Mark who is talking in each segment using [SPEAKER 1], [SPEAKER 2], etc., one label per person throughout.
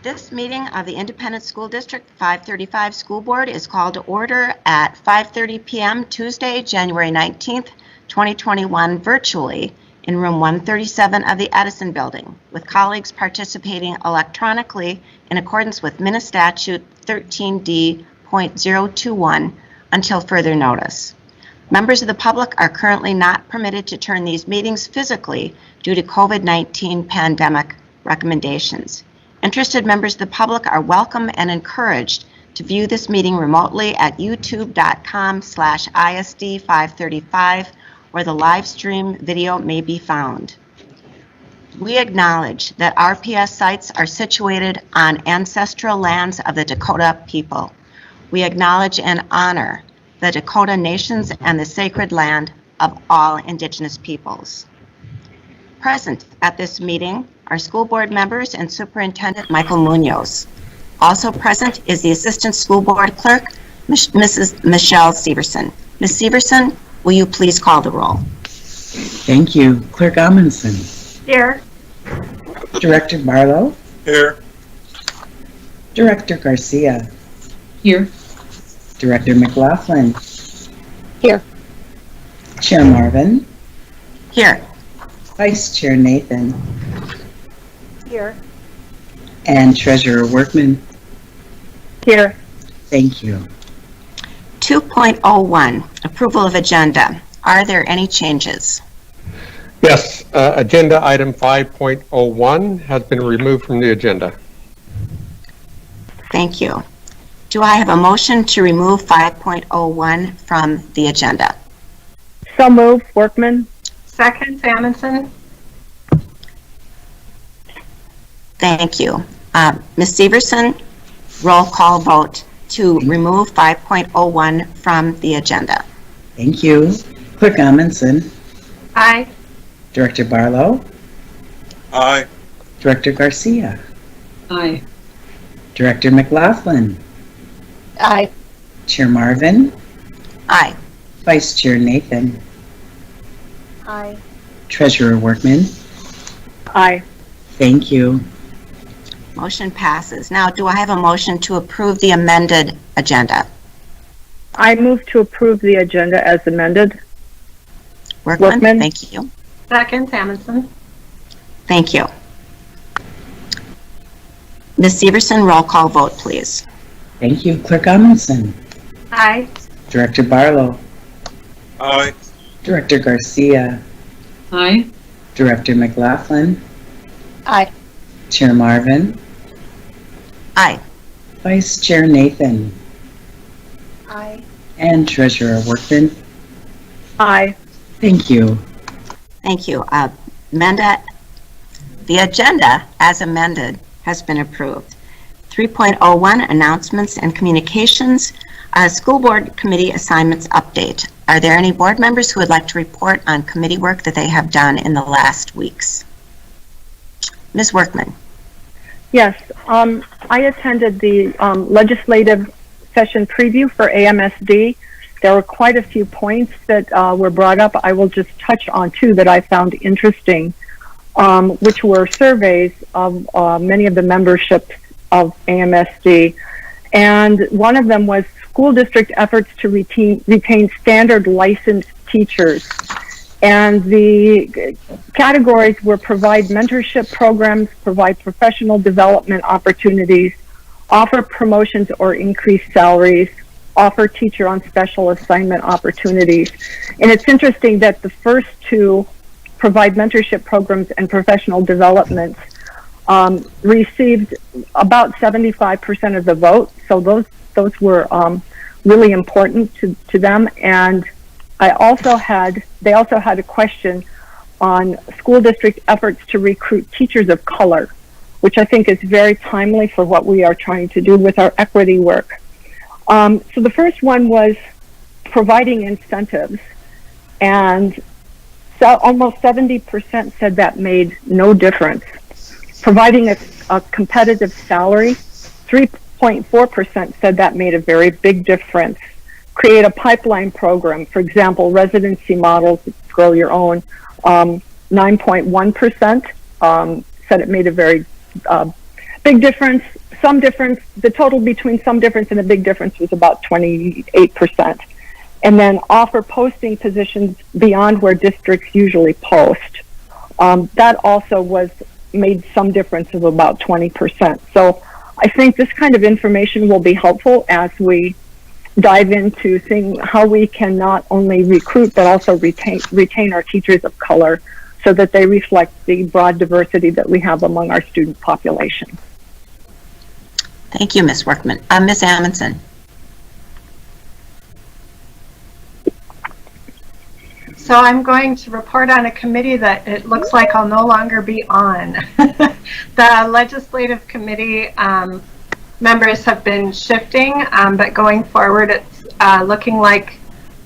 [SPEAKER 1] This meeting of the Independent School District 535 School Board is called to order at 5:30 p.m. Tuesday, January 19th, 2021, virtually in room 137 of the Edison Building, with colleagues participating electronically in accordance with Minnesota Statute 13D.021 until further notice. Members of the public are currently not permitted to turn these meetings physically due to COVID-19 pandemic recommendations. Interested members of the public are welcome and encouraged to view this meeting remotely at youtube.com/ISD535, where the live stream video may be found. We acknowledge that RPS sites are situated on ancestral lands of the Dakota people. We acknowledge and honor the Dakota nations and the sacred land of all Indigenous peoples. Present at this meeting are school board members and Superintendent Michael Munoz. Also present is the Assistant School Board Clerk, Mrs. Michelle Severson. Ms. Severson, will you please call the roll?
[SPEAKER 2] Thank you. Clerk Amundson.
[SPEAKER 3] Here.
[SPEAKER 2] Director Barlow.
[SPEAKER 4] Here.
[SPEAKER 2] Director Garcia.
[SPEAKER 3] Here.
[SPEAKER 2] Director McLaughlin.
[SPEAKER 3] Here.
[SPEAKER 2] Chair Marvin.
[SPEAKER 1] Here.
[SPEAKER 2] Vice Chair Nathan.
[SPEAKER 3] Here.
[SPEAKER 2] And Treasurer Workman.
[SPEAKER 3] Here.
[SPEAKER 2] Thank you.
[SPEAKER 1] 2.01, approval of agenda. Are there any changes?
[SPEAKER 4] Yes, agenda item 5.01 has been removed from the agenda.
[SPEAKER 1] Thank you. Do I have a motion to remove 5.01 from the agenda?
[SPEAKER 3] So moved, Workman. Second, Amundson.
[SPEAKER 1] Thank you. Ms. Severson, roll call vote to remove 5.01 from the agenda.
[SPEAKER 2] Thank you. Clerk Amundson.
[SPEAKER 3] Aye.
[SPEAKER 2] Director Barlow.
[SPEAKER 4] Aye.
[SPEAKER 2] Director Garcia.
[SPEAKER 3] Aye.
[SPEAKER 2] Director McLaughlin.
[SPEAKER 3] Aye.
[SPEAKER 2] Chair Marvin.
[SPEAKER 1] Aye.
[SPEAKER 2] Vice Chair Nathan.
[SPEAKER 3] Aye.
[SPEAKER 2] Treasurer Workman.
[SPEAKER 3] Aye.
[SPEAKER 2] Thank you.
[SPEAKER 1] Motion passes. Now, do I have a motion to approve the amended agenda?
[SPEAKER 3] I move to approve the agenda as amended.
[SPEAKER 1] Workman? Thank you.
[SPEAKER 3] Second, Amundson.
[SPEAKER 1] Thank you. Ms. Severson, roll call vote, please.
[SPEAKER 2] Thank you. Clerk Amundson.
[SPEAKER 3] Aye.
[SPEAKER 2] Director Barlow.
[SPEAKER 4] Aye.
[SPEAKER 2] Director Garcia.
[SPEAKER 3] Aye.
[SPEAKER 2] Director McLaughlin.
[SPEAKER 3] Aye.
[SPEAKER 2] Chair Marvin.
[SPEAKER 1] Aye.
[SPEAKER 2] Vice Chair Nathan.
[SPEAKER 3] Aye.
[SPEAKER 2] And Treasurer Workman.
[SPEAKER 3] Aye.
[SPEAKER 2] Thank you.
[SPEAKER 1] Thank you. The agenda as amended has been approved. 3.01, announcements and communications. School board committee assignments update. Are there any board members who would like to report on committee work that they have done in the last weeks? Ms. Workman.
[SPEAKER 3] Yes, I attended the legislative session preview for AMSD. There were quite a few points that were brought up. I will just touch on two that I found interesting, which were surveys of many of the membership of AMSD. And one of them was school district efforts to retain standard licensed teachers. And the categories were provide mentorship programs, provide professional development opportunities, offer promotions or increase salaries, offer teacher on special assignment opportunities. And it's interesting that the first two, provide mentorship programs and professional development, received about 75% of the vote. So those were really important to them. And they also had a question on school district efforts to recruit teachers of color, which I think is very timely for what we are trying to do with our equity work. So the first one was providing incentives, and so almost 70% said that made no difference. Providing a competitive salary, 3.4% said that made a very big difference. Create a pipeline program, for example, residency models, grow your own. 9.1% said it made a very big difference, some difference, the total between some difference and a big difference was about 28%. And then offer posting positions beyond where districts usually post. That also made some difference of about 20%. So I think this kind of information will be helpful as we dive into seeing how we can not only recruit but also retain our teachers of color so that they reflect the broad diversity that we have among our student population.
[SPEAKER 1] Thank you, Ms. Workman. Ms. Amundson.
[SPEAKER 5] So I'm going to report on a committee that it looks like I'll no longer be on. The legislative committee members have been shifting, but going forward it's looking like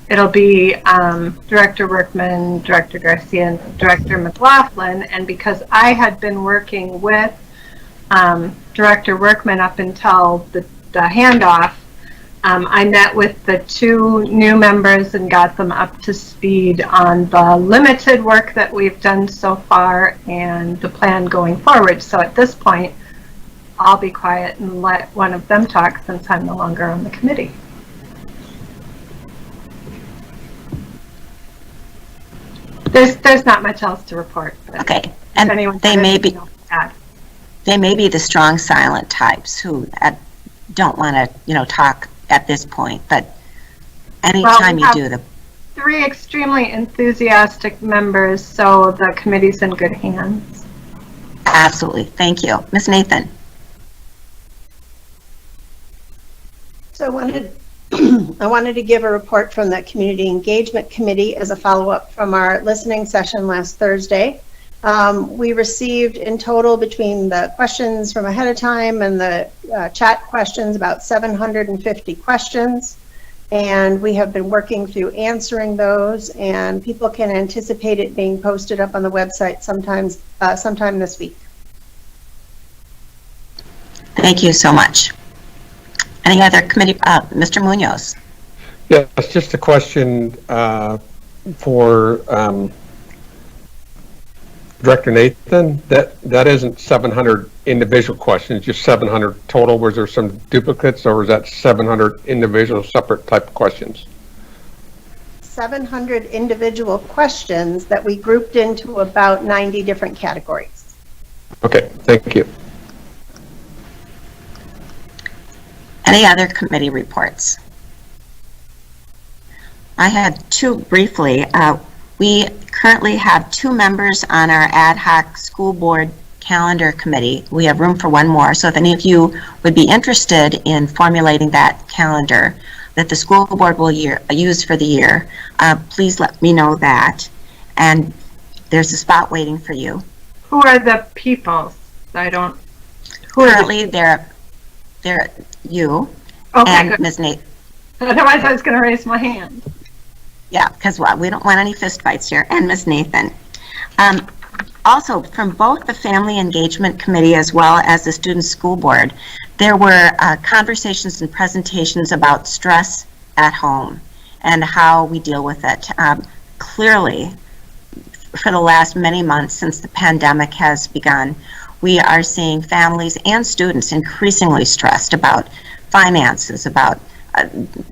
[SPEAKER 5] it'll be Director Workman, Director Garcia, and Director McLaughlin. And because I had been working with Director Workman up until the handoff, I met with the two new members and got them up to speed on the limited work that we've done so far and the plan going forward. So at this point, I'll be quiet and let one of them talk since I'm no longer on the committee. There's not much else to report. But
[SPEAKER 1] Okay, and they may be the strong silent types who don't want to, talk at this point, but anytime you do the...
[SPEAKER 5] 3 extremely enthusiastic members, so the committee's in good hands.
[SPEAKER 1] Absolutely, thank you. Ms. Nathan.
[SPEAKER 6] So I wanted to give a report from the Community Engagement Committee as a follow-up from our listening session last Thursday. We received in total between the questions from ahead of time and the chat questions about 750 questions, and we have been working through answering those, and people can anticipate it being posted up on the website sometime this week.
[SPEAKER 1] Thank you so much. Any other committee? Mr. Munoz.
[SPEAKER 4] Yeah, it's just a question for Director Nathan. That isn't 700 individual questions, just 700 total. Was there some duplicates, or was that 700 individual separate type of questions?
[SPEAKER 6] 700 individual questions that we grouped into about 90 different categories.
[SPEAKER 4] Okay, thank you.
[SPEAKER 1] Any other committee reports? I had two briefly. We currently have 2 members on our ad hoc school board calendar committee. We have room for one more, so if any of you would be interested in formulating that calendar that the school board will use for the year, please let me know that. And there's a spot waiting for you.
[SPEAKER 5] Who are the people?
[SPEAKER 1] Currently, they're you and
[SPEAKER 5] good.
[SPEAKER 1] Ms. Nate.
[SPEAKER 5] Otherwise, I was going to raise my hand.
[SPEAKER 1] Yeah, because we don't want any fist fights here, and Ms. Nathan. Also, from both the Family Engagement Committee as well as the Student School Board, there were conversations and presentations about stress at home and how we deal with it. Clearly, for the last many months since the pandemic has begun, we are seeing families and students increasingly stressed about finances, about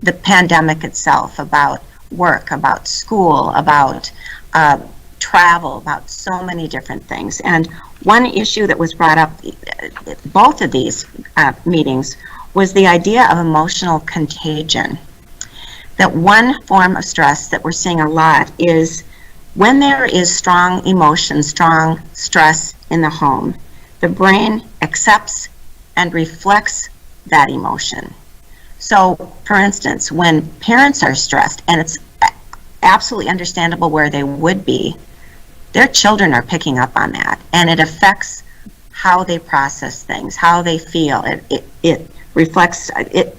[SPEAKER 1] the pandemic itself, about work, about school, about travel, about so many different things. And one issue that was brought up both of these meetings was the idea of emotional contagion. That one form of stress that we're seeing a lot is when there is strong emotion, strong stress in the home, the brain accepts and reflects that emotion. So, for instance, when parents are stressed, and it's absolutely understandable where they would be, their children are picking up on that, and it affects how they process things, how they feel. It reflects, it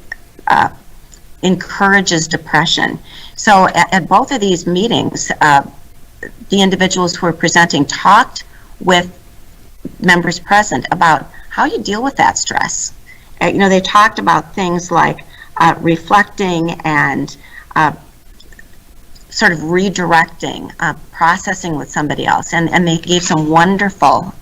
[SPEAKER 1] encourages depression. So at both of these meetings, the individuals who were presenting talked with members present about how you deal with that stress. They talked about things like reflecting and sort of redirecting, processing with somebody else, and they gave some wonderful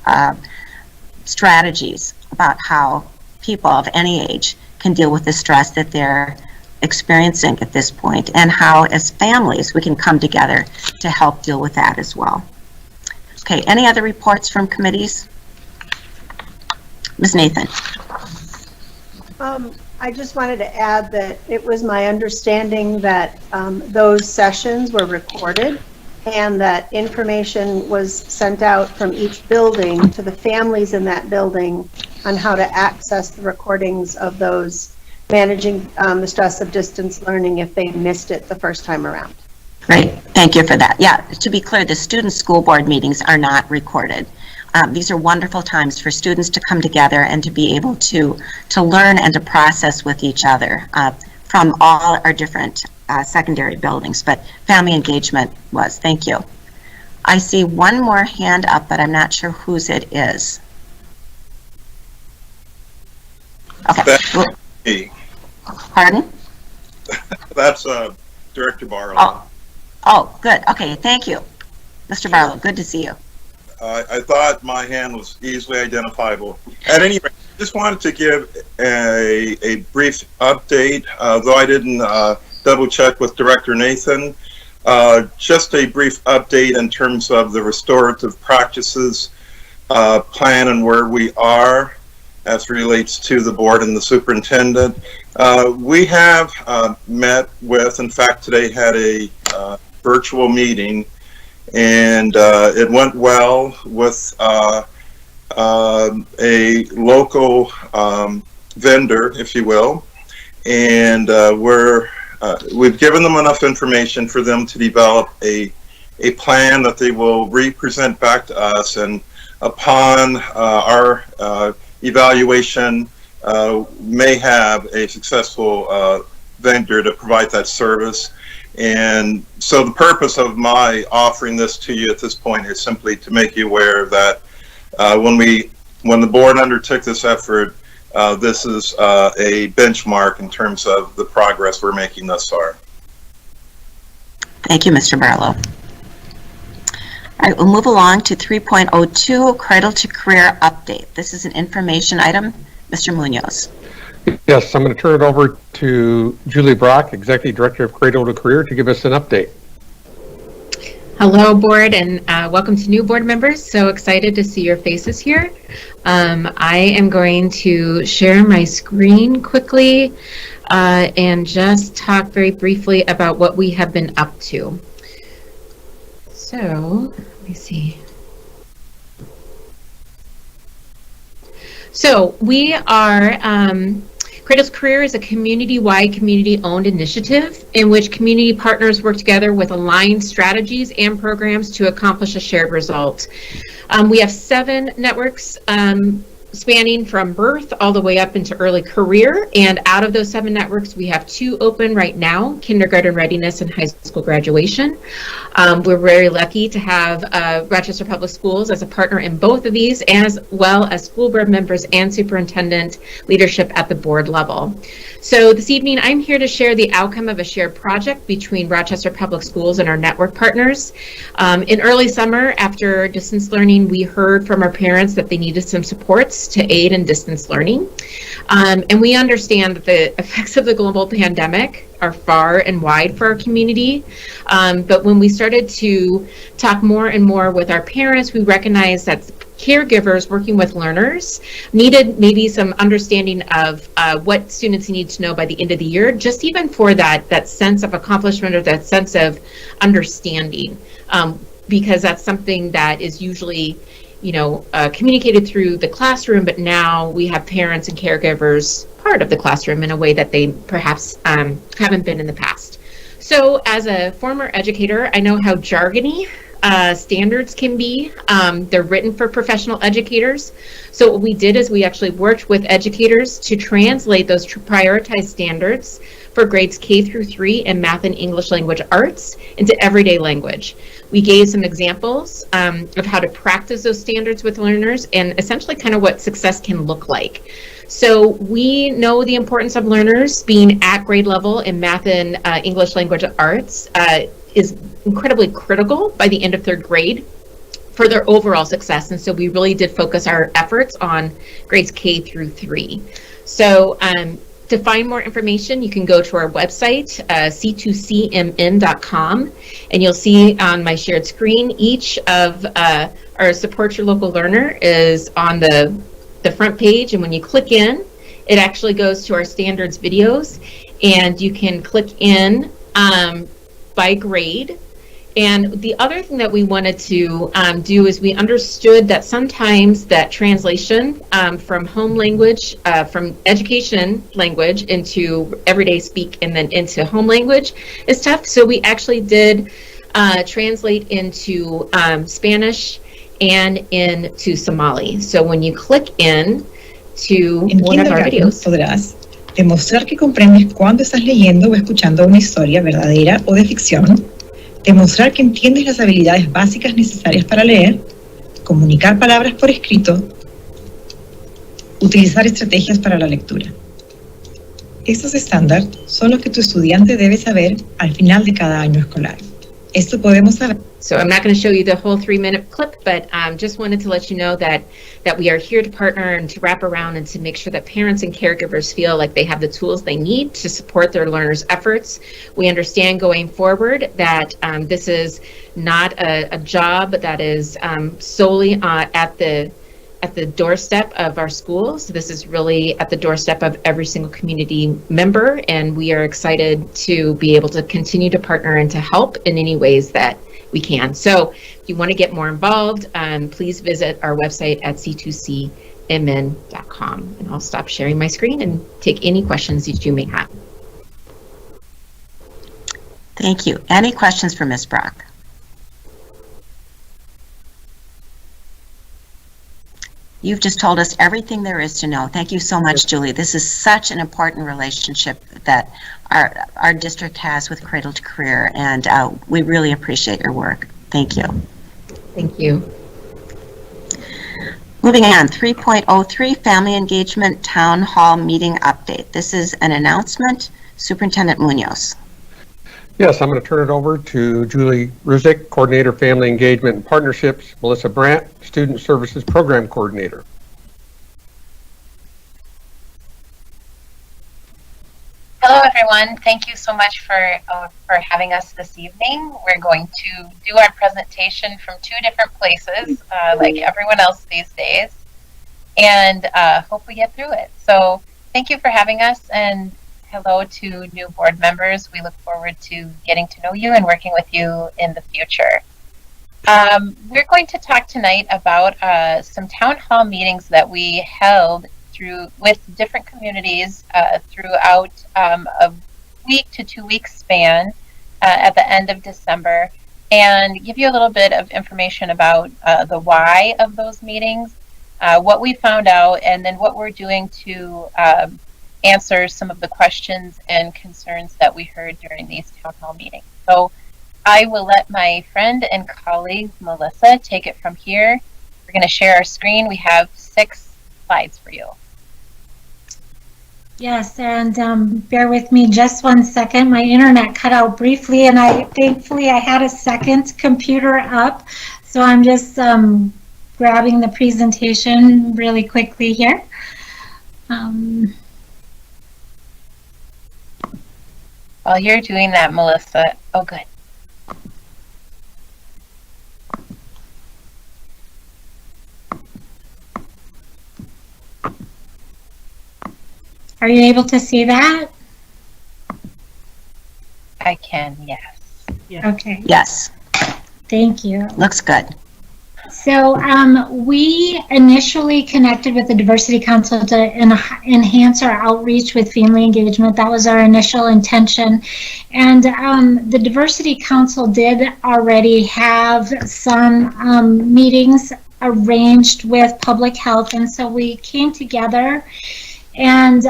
[SPEAKER 1] strategies about how people of any age can deal with the stress that they're experiencing at this point, and how as families we can come together to help deal with that as well. Okay, any other reports from committees? Ms. Nathan.
[SPEAKER 6] I just wanted to add that it was my understanding that those sessions were recorded and that information was sent out from each building to the families in that building on how to access the recordings of those managing the stress of distance learning if they missed it the first time around.
[SPEAKER 1] Great, thank you for that. Yeah, to be clear, the student school board meetings are not recorded. These are wonderful times for students to come together and to be able to learn and to process with each other from all our different secondary buildings, but family engagement was. Thank you. I see one more hand up, but I'm not sure whose it is. Okay.
[SPEAKER 7] That's me.
[SPEAKER 1] Pardon?
[SPEAKER 7] That's Director Barlow.
[SPEAKER 1] Oh, good. Okay, thank you. Mr. Barlow, good to see you.
[SPEAKER 7] I thought my hand was easily identifiable. At any rate, just wanted to give a brief update, though I didn't double check with Director Nathan. Just a brief update in terms of the restorative practices plan and where we are as relates to the board and the superintendent. We have met with, in fact, today had a virtual meeting, and it went well with a local vendor, if you will, and we've given them enough information for them to develop a plan that they will re-present back to us, and upon our evaluation, may have a successful vendor to provide that service. And so the purpose of my offering this to you at this point is simply to make you aware that when the board undertook this effort, this is a benchmark in terms of the progress we're making thus far.
[SPEAKER 1] Thank you, Mr. Barlow. All right, we'll move along to 3.02, Cradle-to-Career update. This is an information item. Mr. Munoz.
[SPEAKER 4] Yes, I'm going to turn it over to Julie Brock, Executive Director of Cradle-to-Career, to give us an update.
[SPEAKER 8] Hello, board, and welcome to new board members. So excited to see your faces here. I am going to share my screen quickly and just talk very briefly about what we have been up to. So, let me see. So we are, Cradle-to-Career is a community-wide, community-owned initiative in which community partners work together with aligned strategies and programs to accomplish a shared result. We have 7 networks spanning from birth all the way up into early career, and out of those 7 networks we have 2 open right now, kindergarten readiness and high school graduation. We're very lucky to have Rochester Public Schools as a partner in both of these, as well as school board members and superintendent leadership at the board level. So this evening I'm here to share the outcome of a shared project between Rochester Public Schools and our network partners. In early summer, after distance learning, we heard from our parents that they needed some supports to aid in distance learning. And we understand that the effects of the global pandemic are far and wide for our community. But when we started to talk more and more with our parents, we recognized that caregivers working with learners needed maybe some understanding of what students need to know by the end of the year, just even for that sense of accomplishment or that sense of understanding, because that's something that is usually communicated through the classroom, but now we have parents and caregivers part of the classroom in a way that they perhaps haven't been in the past. So as a former educator, I know how jargony standards can be. They're written for professional educators. So what we did is we actually worked with educators to translate those prioritized standards for grades K through 3 in math and English language arts into everyday language. We gave some examples of how to practice those standards with learners and essentially kind of what success can look like. So we know the importance of learners being at grade level in math and English language arts is incredibly critical by the end of 3rd grade for their overall success. And so we really did focus our efforts on grades K through 3. So to find more information, you can go to our website, c2cmn.com, and you'll see on my shared screen, each of our Support Your Local Learner is on the front page, and when you click in, it actually goes to our standards videos, and you can click in by grade. And the other thing that we wanted to do is we understood that sometimes that translation from home language, from education language into everyday speak and then into home language is tough. So we actually did translate into Spanish and into Somali. So when you click in to one of our videos,
[SPEAKER 9] podrás demostrar que comprendes cuando estás leyendo o escuchando una historia verdadera o de ficción, demostrar que entiendes las habilidades básicas necesarias para leer, comunicar palabras por escrito, utilizar estrategias para la lectura. Estos estándares son los que tu estudiante debe saber al final de cada año escolar. Esto podemos saber.
[SPEAKER 8] So I'm not going to show you the whole 3-minute clip, but just wanted to let you know that we are here to partner and to wrap around and to make sure that parents and caregivers feel like they have the tools they need to support their learners' efforts. We understand going forward that this is not a job that is solely at the doorstep of our schools. This is really at the doorstep of every single community member, and we are excited to be able to continue to partner and to help in any ways that we can. So if you want to get more involved, please visit our website at c2cmn.com, and I'll stop sharing my screen and take any questions that you may have.
[SPEAKER 1] Thank you. Any questions for Ms. Brock? You've just told us everything there is to know. Thank you so much, Julie. This is such an important relationship that our district has with Cradle-to-Career, and we really appreciate your work. Thank you.
[SPEAKER 8] Thank you.
[SPEAKER 1] Moving on, 3.03 Family Engagement Town Hall Meeting Update. This is an announcement. Superintendent Munoz.
[SPEAKER 4] Yes, I'm going to turn it over to Julie Ruzick, Coordinator, Family Engagement and Partnerships, Melissa Brandt, Student Services Program Coordinator.
[SPEAKER 10] Hello, everyone. Thank you so much for having us this evening. We're going to do our presentation from 2 different places, like everyone else these days, and hope we get through it. So thank you for having us, and hello to new board members. We look forward to getting to know you and working with you in the future. We're going to talk tonight about some town hall meetings that we held with different communities throughout a week to 2 week span at the end of December, and give you a little bit of information about the why of those meetings, what we found out, and then what we're doing to answer some of the questions and concerns that we heard during these town hall meetings. So I will let my friend and colleague Melissa take it from here. We're going to share our screen. We have 6 slides for you.
[SPEAKER 11] Yes, and bear with me just 1 second. My internet cut out briefly, and thankfully I had a second computer up, so I'm just grabbing the presentation really quickly here.
[SPEAKER 10] While you're doing that, Melissa, oh good.
[SPEAKER 11] Are you able to see that?
[SPEAKER 10] I can, yes.
[SPEAKER 11] Okay.
[SPEAKER 1] Yes.
[SPEAKER 11] Thank you.
[SPEAKER 1] Looks good.
[SPEAKER 11] So we initially connected with the Diversity Council to enhance our outreach with family engagement. That was our initial intention. And the Diversity Council did already have some meetings arranged with public health. And so we came together and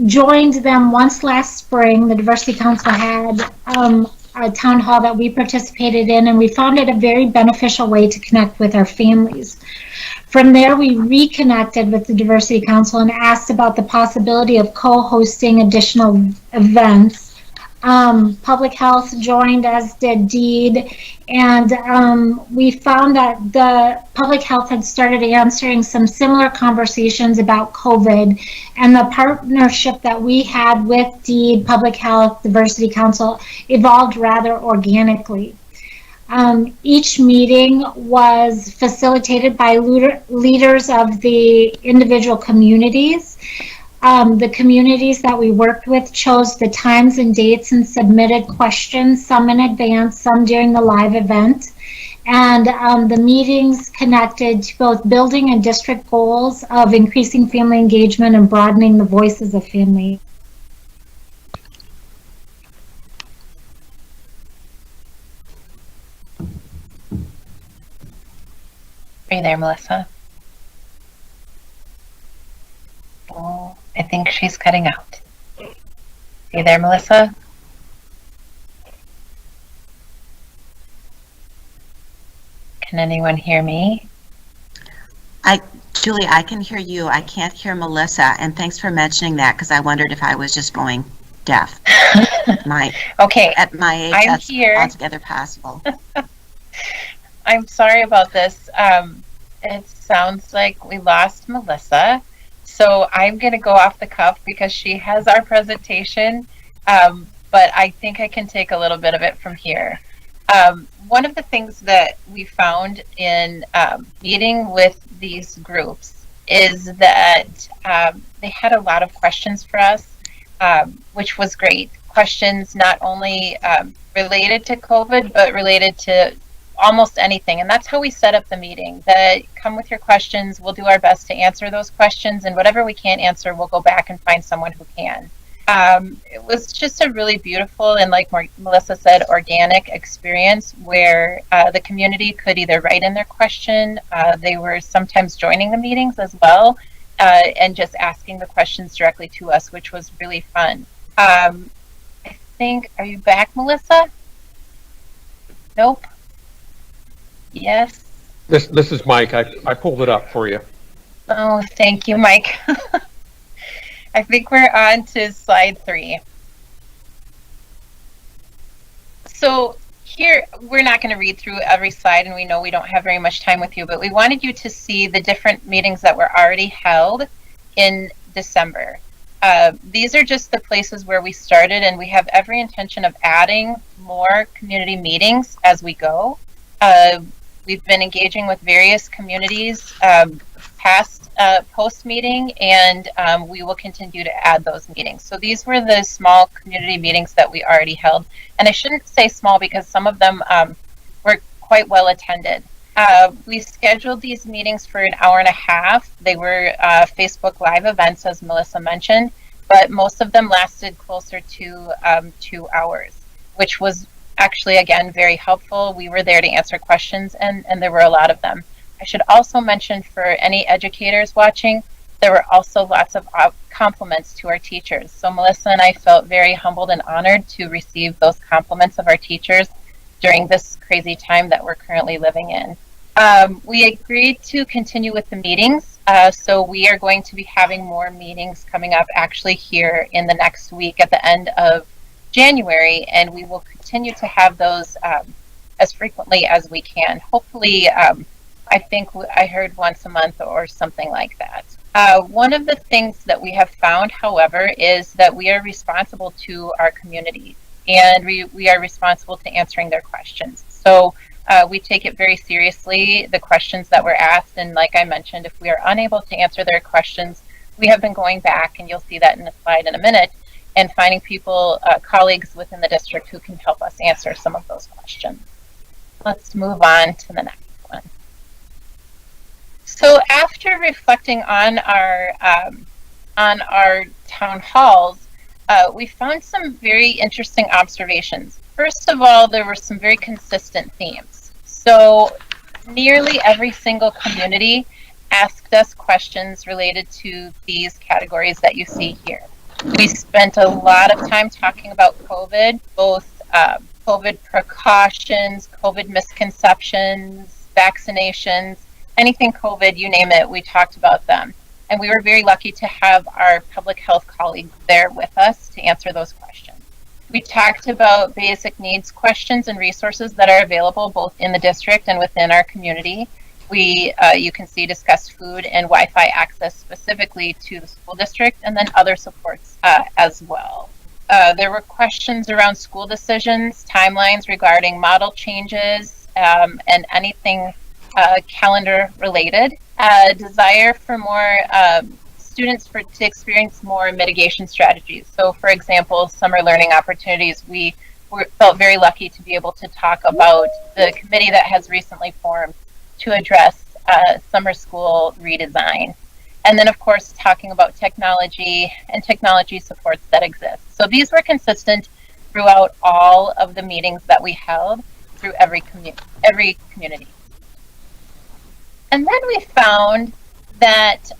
[SPEAKER 11] joined them once last spring. The Diversity Council had a town hall that we participated in, and we found it a very beneficial way to connect with our families. From there, we reconnected with the Diversity Council and asked about the possibility of co-hosting additional events Public Health joined, as did DEED, and we found that the Public Health had started answering some similar conversations about COVID, and the partnership that we had with DEED, Public Health, Diversity Council evolved rather organically. Each meeting was facilitated by leaders of the individual communities. The communities that we worked with chose the times and dates and submitted questions, some in advance, some during the live event. And the meetings connected to both building and district goals of increasing family engagement and broadening the voices of family.
[SPEAKER 10] Are you there, Melissa? Oh, I think she's cutting out. Are you there, Melissa? Can anyone hear me?
[SPEAKER 1] Julie, I can hear you. I can't hear Melissa, and thanks for mentioning that, because I wondered if I was just going deaf.
[SPEAKER 10] Okay,
[SPEAKER 1] at my age,
[SPEAKER 10] I'm
[SPEAKER 1] that's
[SPEAKER 10] here.
[SPEAKER 1] altogether possible.
[SPEAKER 10] I'm sorry about this. It sounds like we lost Melissa. So I'm going to go off the cuff because she has our presentation, but I think I can take a little bit of it from here. One of the things that we found in meeting with these groups is that they had a lot of questions for us, which was great. Questions not only related to COVID, but related to almost anything. And that's how we set up the meeting, that come with your questions. We'll do our best to answer those questions, and whatever we can't answer, we'll go back and find someone who can. It was just a really beautiful and, like Melissa said, organic experience where the community could either write in their question, they were sometimes joining the meetings as well, and just asking the questions directly to us, which was really fun. I think, are you back, Melissa? Nope. Yes.
[SPEAKER 4] This is Mike. I pulled it up for you.
[SPEAKER 10] Oh, thank you, Mike. I think we're on to slide 3. So here, we're not going to read through every slide, and we know we don't have very much time with you, but we wanted you to see the different meetings that were already held in December. These are just the places where we started, and we have every intention of adding more community meetings as we go. We've been engaging with various communities past post-meeting, and we will continue to add those meetings. So these were the small community meetings that we already held. And I shouldn't say small because some of them were quite well attended. We scheduled these meetings for an hour and a half. They were Facebook Live events, as Melissa mentioned, but most of them lasted closer to 2 hours, which was actually, again, very helpful. We were there to answer questions, and there were a lot of them. I should also mention, for any educators watching, there were also lots of compliments to our teachers. So Melissa and I felt very humbled and honored to receive those compliments of our teachers during this crazy time that we're currently living in. We agreed to continue with the meetings, so we are going to be having more meetings coming up actually here in the next week at the end of January, and we will continue to have those as frequently as we can. Hopefully, I think I heard once a month or something like that. One of the things that we have found, however, is that we are responsible to our community, and we are responsible to answering their questions. So we take it very seriously, the questions that were asked, and like I mentioned, if we are unable to answer their questions, we have been going back, and you'll see that in the slide in a minute, and finding people, colleagues within the district who can help us answer some of those questions. Let's move on to the next one. So after reflecting on our town halls, we found some very interesting observations. First of all, there were some very consistent themes. So nearly every single community asked us questions related to these categories that you see here. We spent a lot of time talking about COVID, both COVID precautions, COVID misconceptions, vaccinations, anything COVID, you name it, we talked about them. And we were very lucky to have our public health colleagues there with us to answer those questions. We talked about basic needs questions and resources that are available both in the district and within our community. You can see discussed food and Wi-Fi access specifically to the school district, and then other supports as well. There were questions around school decisions, timelines regarding model changes, and anything calendar related. Desire for more students to experience more mitigation strategies. So for example, summer learning opportunities, we felt very lucky to be able to talk about the committee that has recently formed to address summer school redesign. And then of course, talking about technology and technology supports that exist. So these were consistent throughout all of the meetings that we held through every community. And then we found that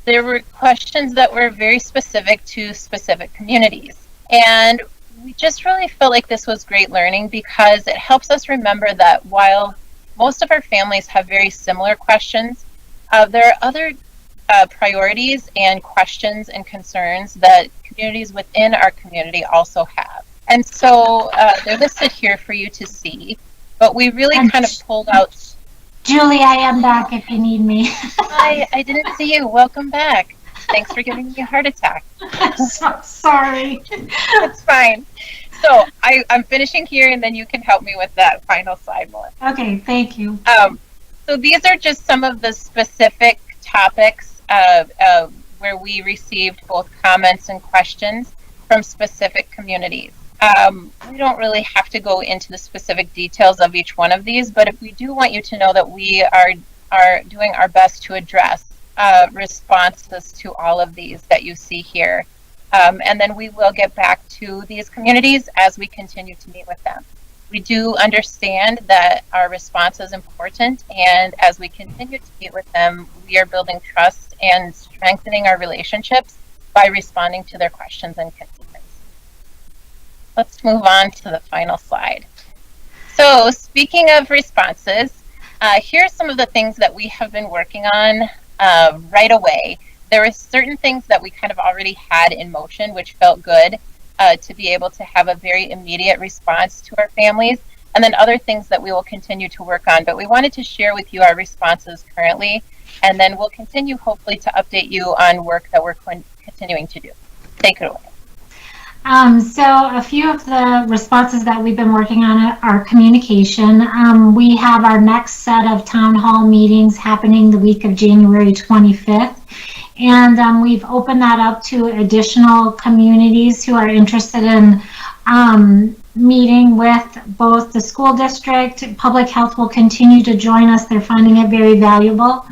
[SPEAKER 10] there were questions that were very specific to specific communities. And we just really felt like this was great learning because it helps us remember that while most of our families have very similar questions, there are other priorities and questions and concerns that communities within our community also have. And so they're listed here for you to see, but we really kind of pulled out.
[SPEAKER 11] Julie, I am back if you need me.
[SPEAKER 10] Hi, I didn't see you. Welcome back. Thanks for giving me a heart attack.
[SPEAKER 11] So sorry.
[SPEAKER 10] That's fine. So I'm finishing here, and then you can help me with that final slide, Melissa.
[SPEAKER 11] Okay, thank you.
[SPEAKER 10] So these are just some of the specific topics where we received both comments and questions from specific communities. We don't really have to go into the specific details of each one of these, but if we do want you to know that we are doing our best to address responses to all of these that you see here. And then we will get back to these communities as we continue to meet with them. We do understand that our response is important, and as we continue to meet with them, we are building trust and strengthening our relationships by responding to their questions and concerns. Let's move on to the final slide. So speaking of responses, here are some of the things that we have been working on right away. There are certain things that we kind of already had in motion, which felt good to be able to have a very immediate response to our families, and then other things that we will continue to work on. But we wanted to share with you our responses currently, and then we'll continue hopefully to update you on work that we're continuing to do. Take it away.
[SPEAKER 11] So a few of the responses that we've been working on are communication. We have our next set of town hall meetings happening the week of January 25th. And we've opened that up to additional communities who are interested in meeting with both the school district. Public health will continue to join us. They're finding it very valuable.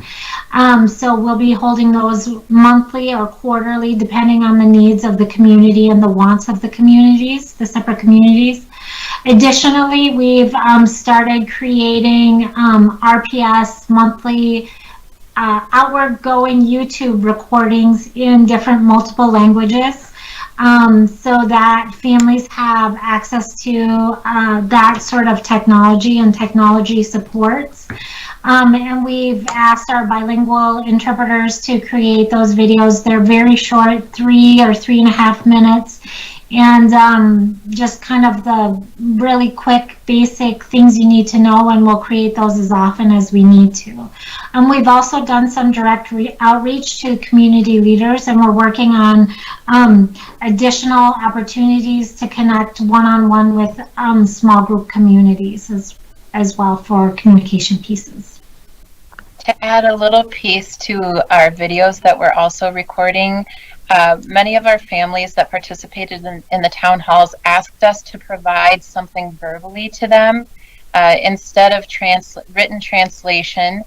[SPEAKER 11] So we'll be holding those monthly or quarterly, depending on the needs of the community and the wants of the communities, the separate communities. Additionally, we've started creating RPS monthly outward going YouTube recordings in different multiple languages, so that families have access to that sort of technology and technology supports. And we've asked our bilingual interpreters to create those videos. They're very short, 3 or 3.5 minutes, and just kind of the really quick, basic things you need to know, and we'll create those as often as we need to. We've also done some direct outreach to community leaders, and we're working on additional opportunities to connect one-on-one with small group communities as well for communication pieces.
[SPEAKER 10] To add a little piece to our videos that we're also recording, many of our families that participated in the town halls asked us to provide something verbally to them instead of written translation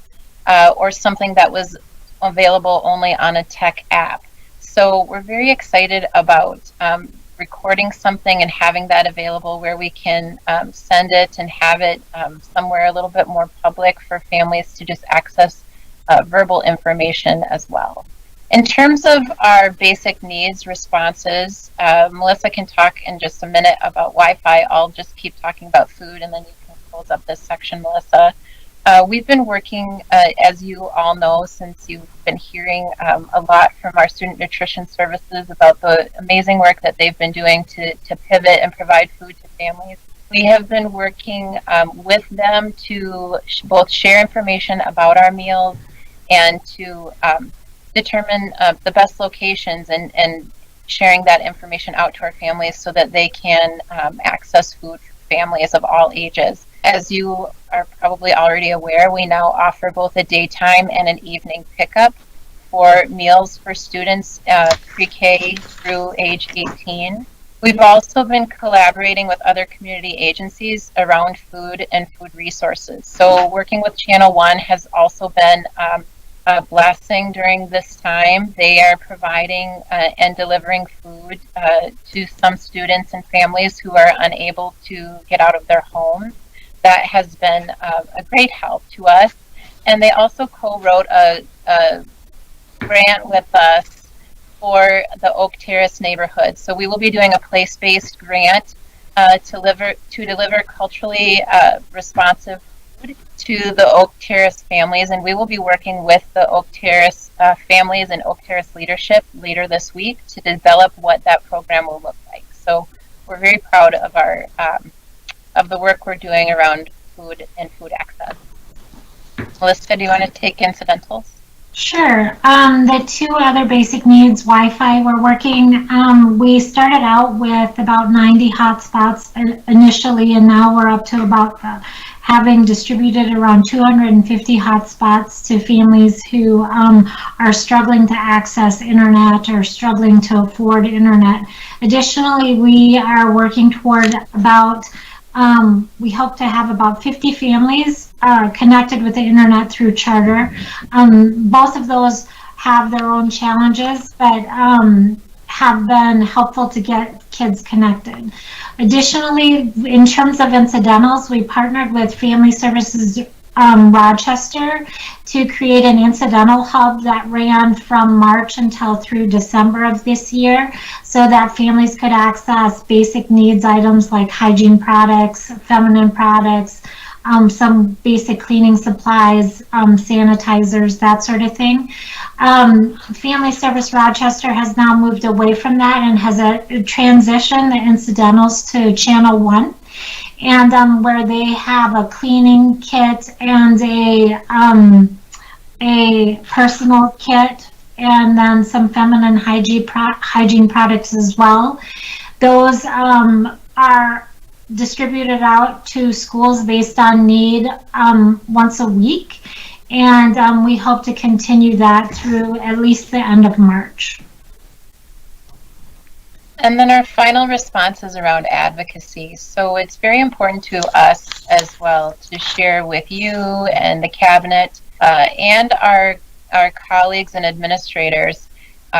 [SPEAKER 10] or something that was available only on a tech app. So we're very excited about recording something and having that available where we can send it and have it somewhere a little bit more public for families to just access verbal information as well. In terms of our basic needs responses, Melissa can talk in just a minute about Wi-Fi. I'll just keep talking about food, and then you can close up this section, Melissa. we've been working, as you all know, since you've been hearing a lot from our student nutrition services about the amazing work that they've been doing to pivot and provide food to families. We have been working with them to both share information about our meals and to determine the best locations and sharing that information out to our families so that they can access food for families of all ages. As you are probably already aware, we now offer both a daytime and an evening pickup for meals for students pre-K through age 18. We've also been collaborating with other community agencies around food and food resources. So working with Channel 1 has also been a blessing during this time. They are providing and delivering food to some students and families who are unable to get out of their homes. That has been a great help to us. And they also co-wrote a grant with us for the Oak Terrace neighborhood. So we will be doing a place-based grant to deliver culturally responsive food to the Oak Terrace families, and we will be working with the Oak Terrace families and Oak Terrace leadership later this week to develop what that program will look like. So we're very proud of our of the work we're doing around food and food access. Melissa, do you want to take incidentals?
[SPEAKER 11] Sure. The two other basic needs, Wi-Fi, we're working. We started out with about 90 hotspots initially, and now we're up to about having distributed around 250 hotspots to families who are struggling to access internet or struggling to afford internet. Additionally, we are working toward about we hope to have about 50 families connected with the internet through Charter. Both of those have their own challenges, but have been helpful to get kids connected. Additionally, in terms of incidentals, we partnered with Family Services Rochester to create an incidental hub that ran from March until through December of this year, so that families could access basic needs items like hygiene products, feminine products, some basic cleaning supplies, sanitizers, that sort of thing. Family Service Rochester has now moved away from that and has transitioned the incidentals to Channel 1. And where they have a cleaning kit and a personal kit, and then some feminine hygiene products as well. Those are distributed out to schools based on need once a week, and we hope to continue that through at least the end of March.
[SPEAKER 10] And then our final response is around advocacy. So it's very important to us as well to share with you and the cabinet and our colleagues and administrators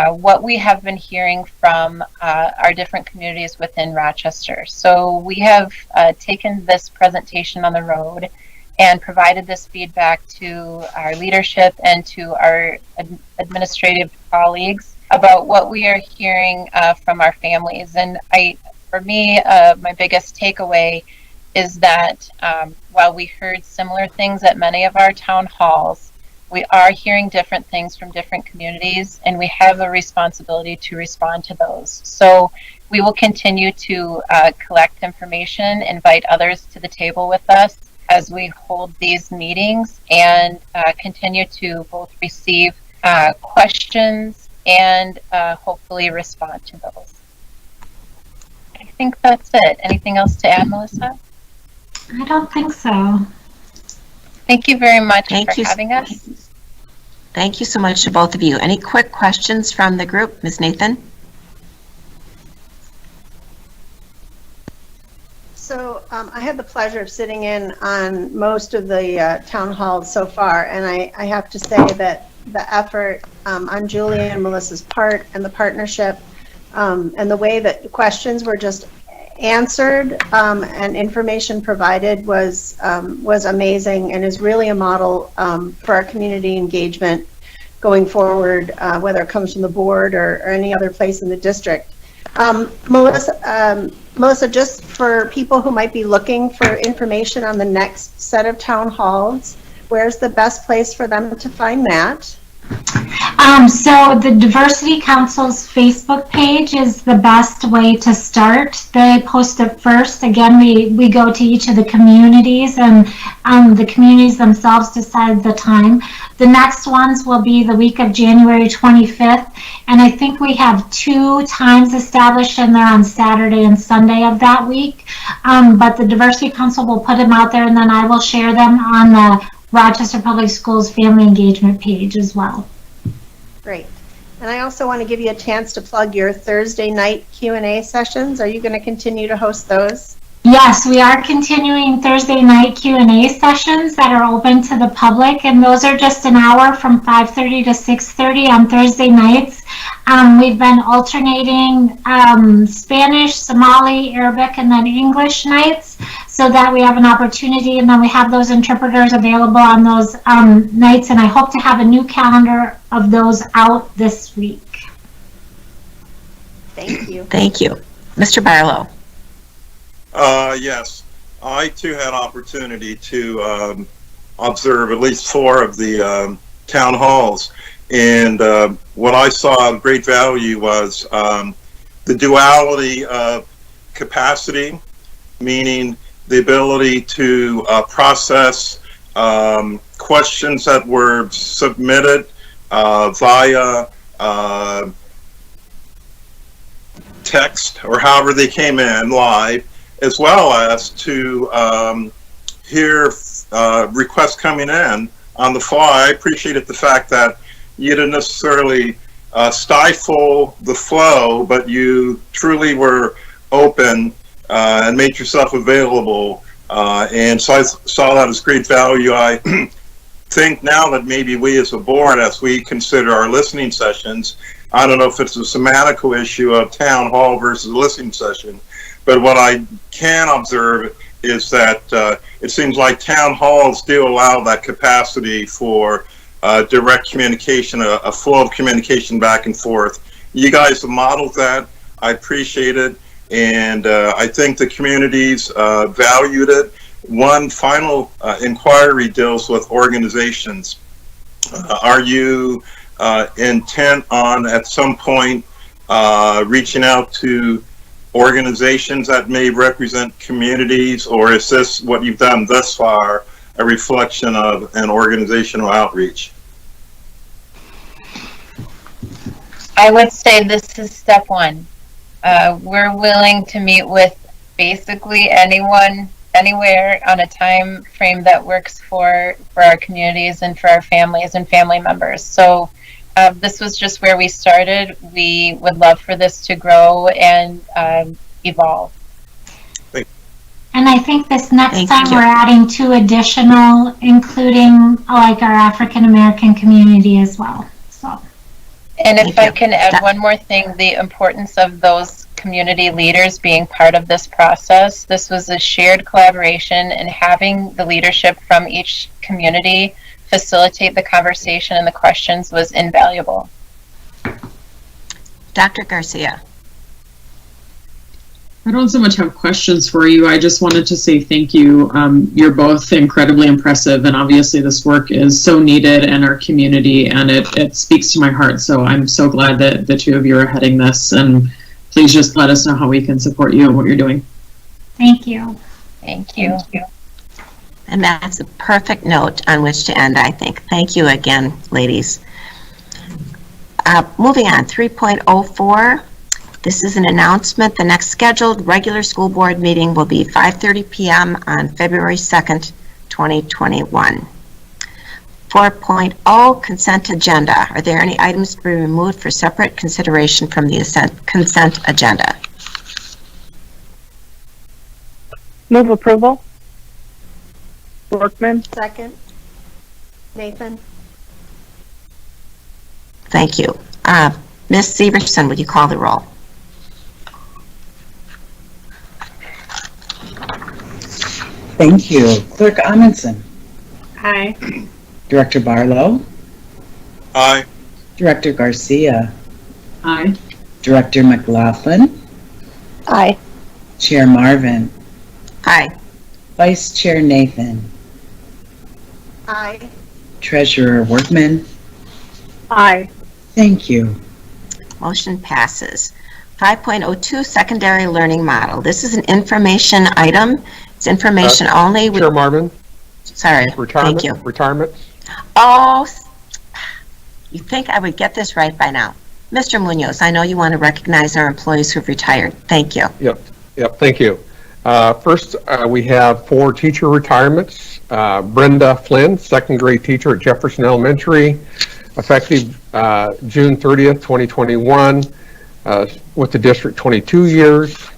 [SPEAKER 10] what we have been hearing from our different communities within Rochester. So we have taken this presentation on the road and provided this feedback to our leadership and to our administrative colleagues about what we are hearing from our families. And for me, my biggest takeaway is that while we heard similar things at many of our town halls, we are hearing different things from different communities, and we have a responsibility to respond to those. So we will continue to collect information, invite others to the table with us as we hold these meetings, and continue to both receive questions and hopefully respond to those. I think that's it. Anything else to add, Melissa?
[SPEAKER 11] I don't think so.
[SPEAKER 10] Thank you very much for having us.
[SPEAKER 1] Thank you so much to both of you. Any quick questions from the group? Ms. Nathan?
[SPEAKER 6] So I had the pleasure of sitting in on most of the town halls so far, and I have to say that the effort on Julia and Melissa's part and the partnership and the way that the questions were just answered and information provided was amazing, and is really a model for our community engagement going forward, whether it comes from the board or any other place in the district. Melissa, just for people who might be looking for information on the next set of town halls, Where's the best place for them to find that?
[SPEAKER 11] So the Diversity Council's Facebook page is the best way to start. They post it first. Again, we go to each of the communities, and the communities themselves decide the time. The next ones will be the week of January 25th, and I think we have 2 times established, and they're on Saturday and Sunday of that week. But the Diversity Council will put them out there, and then I will share them on the Rochester Public Schools Family Engagement page as well.
[SPEAKER 6] Great. And I also want to give you a chance to plug your Thursday night Q&A sessions. Are you going to continue to host those?
[SPEAKER 11] Yes, we are continuing Thursday night Q&A sessions that are open to the public, and those are just an hour from 5:30 to 6:30 on Thursday nights. We've been alternating Spanish, Somali, Arabic, and then English nights so that we have an opportunity, and then we have those interpreters available on those nights, and I hope to have a new calendar of those out this week.
[SPEAKER 6] Thank you.
[SPEAKER 1] Thank you. Mr. Barlow.
[SPEAKER 7] Yes, I too had opportunity to observe at least 4 of the town halls, and what I saw of great value was the duality of capacity, meaning the ability to process questions that were submitted via text or however they came in live, as well as to hear requests coming in on the fly. I appreciated the fact that you didn't necessarily stifle the flow, but you truly were open and made yourself available. And so I saw that as great value. I think now that maybe we as a board, as we consider our listening sessions, I don't know if it's a semantical issue of town hall versus listening session, but what I can observe is that it seems like town halls do allow that capacity for direct communication, a flow of communication back and forth. You guys have modeled that. I appreciate it, and I think the communities valued it. One final inquiry deals with organizations. Are you intent on at some point reaching out to organizations that may represent communities, or is this what you've done thus far a reflection of an organizational outreach?
[SPEAKER 10] I would say this is step 1. We're willing to meet with basically anyone, anywhere on a time frame that works for our communities and for our families and family members. So this was just where we started. We would love for this to grow and evolve.
[SPEAKER 11] And I think this next
[SPEAKER 1] Thank
[SPEAKER 11] time
[SPEAKER 1] you.
[SPEAKER 11] we're adding 2 additional, including like our African American community as well. So.
[SPEAKER 10] And if
[SPEAKER 1] Thank
[SPEAKER 10] I
[SPEAKER 1] you.
[SPEAKER 10] can add one more thing, the importance of those community leaders being part of this process. This was a shared collaboration, and having the leadership from each community facilitate the conversation and the questions was invaluable.
[SPEAKER 1] Dr. Garcia.
[SPEAKER 12] I don't so much have questions for you. I just wanted to say thank you. You're both incredibly impressive, and obviously this work is so needed in our community, and it speaks to my heart. So I'm so glad that the 2 of you are heading this, and please just let us know how we can support you and what you're doing.
[SPEAKER 11] Thank you.
[SPEAKER 10] Thank you.
[SPEAKER 1] And that's a perfect note on which to end, I think. Thank you again, ladies. Moving on, 3.04. This is an announcement. The next scheduled regular school board meeting will be 5:30 p.m. on February 2nd, 2021. 4.0, consent agenda. Are there any items to be removed for separate consideration from the consent agenda?
[SPEAKER 3] Move approval. Workman.
[SPEAKER 6] Second. Nathan?
[SPEAKER 1] Thank you. Ms. Severson, would you call the roll?
[SPEAKER 2] Thank you. Clerk Amundson.
[SPEAKER 5] Aye.
[SPEAKER 2] Director Barlow.
[SPEAKER 7] Aye.
[SPEAKER 2] Director Garcia.
[SPEAKER 12] Aye.
[SPEAKER 2] Director McLaughlin.
[SPEAKER 6] Aye.
[SPEAKER 2] Chair Marvin.
[SPEAKER 1] Aye.
[SPEAKER 2] Vice Chair Nathan.
[SPEAKER 6] Aye.
[SPEAKER 2] Treasurer Workman.
[SPEAKER 3] Aye.
[SPEAKER 2] Thank you.
[SPEAKER 1] Motion passes. 5.02 Secondary Learning Model. This is an information item. It's information only.
[SPEAKER 4] Chair Marvin,
[SPEAKER 1] Sorry, thank you.
[SPEAKER 4] retirements.
[SPEAKER 1] Oh, you think I would get this right by now. Mr. Munoz, I know you want to recognize our employees who've retired. Thank you.
[SPEAKER 4] Yep, thank you. First, we have 4 teacher retirements. Brenda Flynn, second grade teacher at Jefferson Elementary, effective June 30th, 2021, with the district 22 years.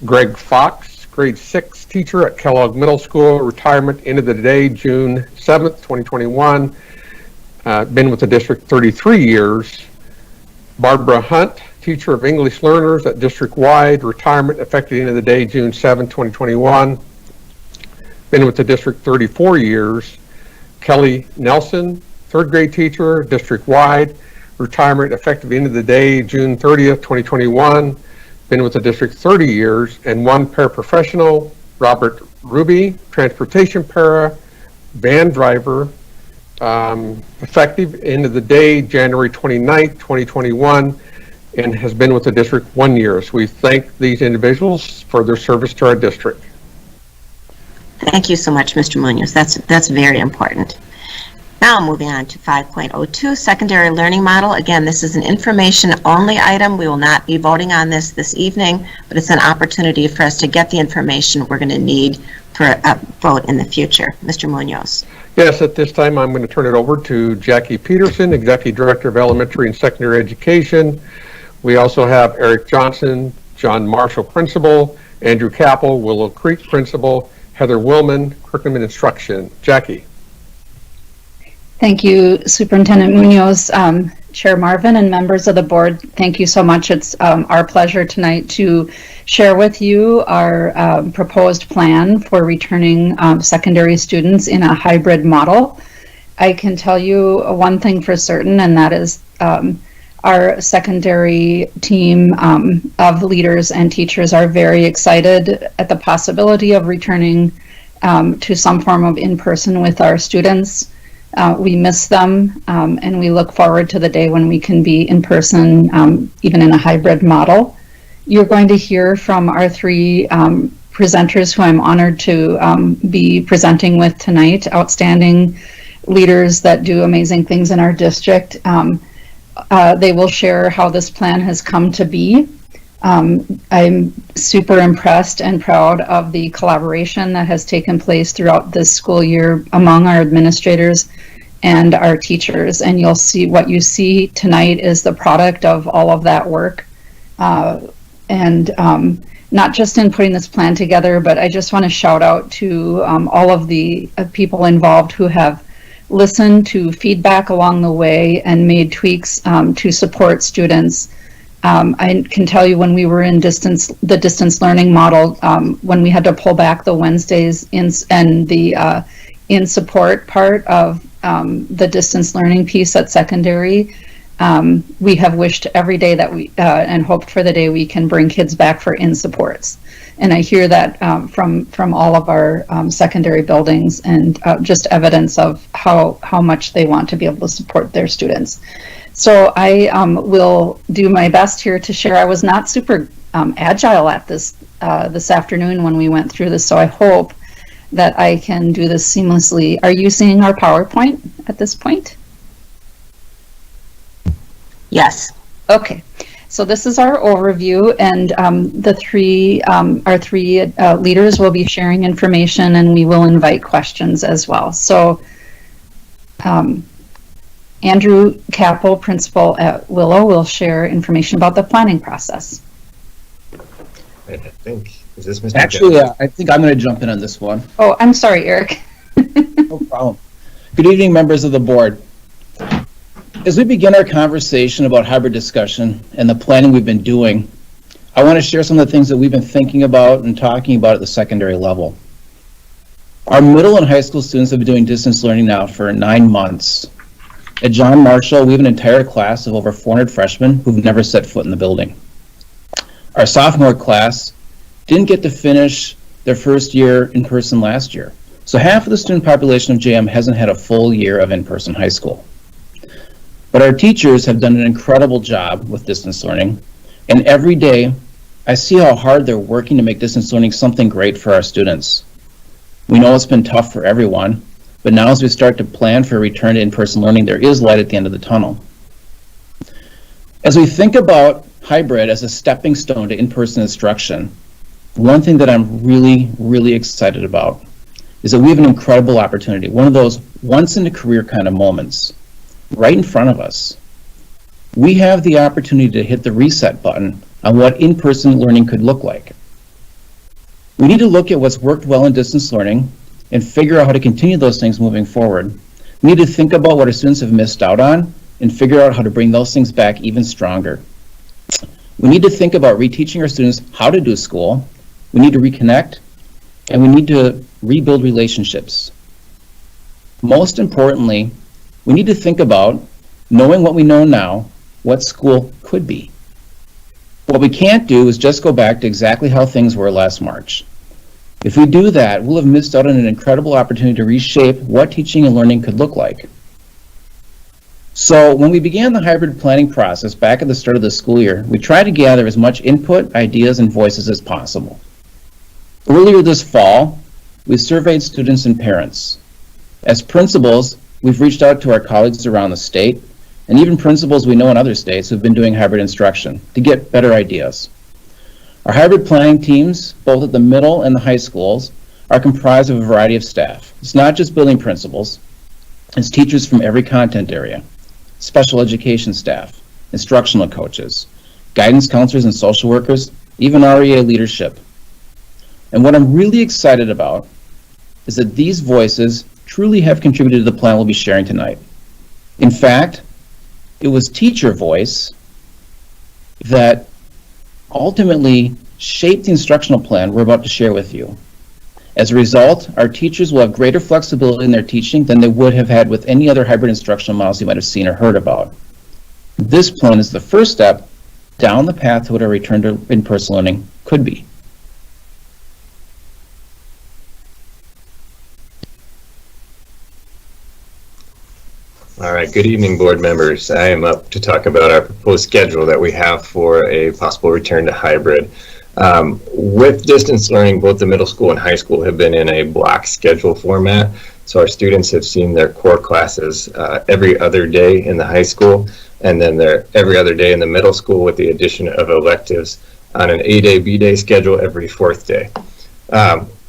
[SPEAKER 4] Greg Fox, grade 6 teacher at Kellogg Middle School, retirement end of the day, June 7th, 2021, been with the district 33 years. Barbara Hunt, teacher of English learners at district-wide, retirement effective end of the day, June 7, 2021. Been with the district 34 years. Kelly Nelson, third grade teacher, district-wide, retirement effective end of the day, June 30th, 2021. Been with the district 30 years. And 1 paraprofessional, Robert Ruby, transportation para, van driver, effective end of the day, January 29th, 2021, and has been with the district 1 year. So we thank these individuals for their service to our district.
[SPEAKER 1] Thank you so much, Mr. Munoz. That's very important. Now moving on to 5.02 Secondary Learning Model. Again, this is an information-only item. We will not be voting on this evening, but it's an opportunity for us to get the information we're going to need for a vote in the future. Mr. Munoz.
[SPEAKER 4] Yes, at this time I'm going to turn it over to Jackie Peterson, Executive Director of Elementary and Secondary Education. We also have Eric Johnson, John Marshall, Principal, Andrew Capel, Willow Creek, Principal, Heather Willman, Curriculum Instruction. Jackie.
[SPEAKER 13] Thank you, Superintendent Munoz, Chair Marvin, and members of the board. Thank you so much. It's our pleasure tonight to share with you our proposed plan for returning secondary students in a hybrid model. I can tell you one thing for certain, and that is our secondary team of leaders and teachers are very excited at the possibility of returning to some form of in-person with our students. We miss them, and we look forward to the day when we can be in person, even in a hybrid model. You're going to hear from our 3 presenters who I'm honored to be presenting with tonight, outstanding leaders that do amazing things in our district. They will share how this plan has come to be. I'm super impressed and proud of the collaboration that has taken place throughout this school year among our administrators and our teachers. And you'll see what you see tonight is the product of all of that work. And not just in putting this plan together, but I just want to shout out to all of the people involved who have listened to feedback along the way and made tweaks to support students. I can tell you when we were in the distance learning model, when we had to pull back the Wednesdays and the in support part of the distance learning piece at secondary, we have wished every day that we and hoped for the day we can bring kids back for in supports. And I hear that from all of our secondary buildings, and just evidence of how much they want to be able to support their students. So I will do my best here to share. I was not super agile at this afternoon when we went through this, so I hope that I can do this seamlessly. Are you seeing our PowerPoint at this point?
[SPEAKER 1] Yes.
[SPEAKER 13] Okay. So this is our overview, and our three leaders will be sharing information, and we will invite questions as well. So Andrew Capel, Principal at Willow, will share information about the planning process.
[SPEAKER 14] I think, is this Mr.
[SPEAKER 15] Actually, I think I'm going to jump in on this one.
[SPEAKER 13] Oh, I'm sorry, Eric.
[SPEAKER 15] No problem. Good evening, members of the board. As we begin our conversation about hybrid discussion and the planning we've been doing, I want to share some of the things that we've been thinking about and talking about at the secondary level. Our middle and high school students have been doing distance learning now for 9 months. At John Marshall, we have an entire class of over 400 freshmen who've never set foot in the building. Our sophomore class didn't get to finish their first year in person last year. So half of the student population of JM hasn't had a full year of in-person high school. But our teachers have done an incredible job with distance learning, and every day I see how hard they're working to make distance learning something great for our students. We know it's been tough for everyone, but now as we start to plan for a return to in-person learning, there is light at the end of the tunnel. As we think about hybrid as a stepping stone to in-person instruction, one thing that I'm really excited about is that we have an incredible opportunity, one of those once-in-a-career kind of moments, right in front of us. We have the opportunity to hit the reset button on what in-person learning could look like. We need to look at what's worked well in distance learning and figure out how to continue those things moving forward. We need to think about what our students have missed out on and figure out how to bring those things back even stronger. We need to think about reteaching our students how to do school. We need to reconnect, and we need to rebuild relationships. Most importantly, we need to think about, knowing what we know now, what school could be. What we can't do is just go back to exactly how things were last March. If we do that, we'll have missed out on an incredible opportunity to reshape what teaching and learning could look like. So when we began the hybrid planning process back at the start of the school year, we tried to gather as much input, ideas, and voices as possible. Earlier this fall, we surveyed students and parents. As principals, we've reached out to our colleagues around the state, and even principals we know in other states who've been doing hybrid instruction to get better ideas. Our hybrid planning teams, both at the middle and the high schools, are comprised of a variety of staff. It's not just building principals, it's teachers from every content area, special education staff, instructional coaches, guidance counselors and social workers, even REA leadership. And what I'm really excited about is that these voices truly have contributed to the plan we'll be sharing tonight. In fact, it was teacher voice that ultimately shaped the instructional plan we're about to share with you. As a result, our teachers will have greater flexibility in their teaching than they would have had with any other hybrid instructional models you might have seen or heard about. This plan is the first step down the path to what a return to in-person learning could be.
[SPEAKER 14] All right, good evening, board members. I am up to talk about our proposed schedule that we have for a possible return to hybrid. With distance learning, both the middle school and high school have been in a block schedule format. So our students have seen their core classes every other day in the high school, and then they're every other day in the middle school with the addition of electives on an A-day, B-day schedule every fourth day.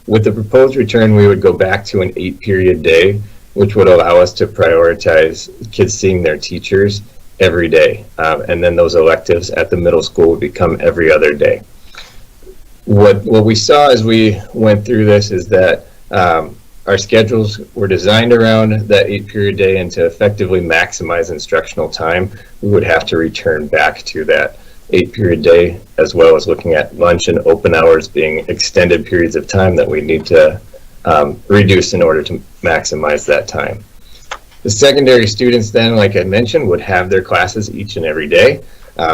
[SPEAKER 14] With the proposed return, we would go back to an 8-period day, which would allow us to prioritize kids seeing their teachers every day. And then those electives at the middle school would become every other day. What we saw as we went through this is that our schedules were designed around that 8-period day, and to effectively maximize instructional time, we would have to return back to that 8-period day, as well as looking at lunch and open hours being extended periods of time that we need to reduce in order to maximize that time. The secondary students then, like I mentioned, would have their classes each and every day.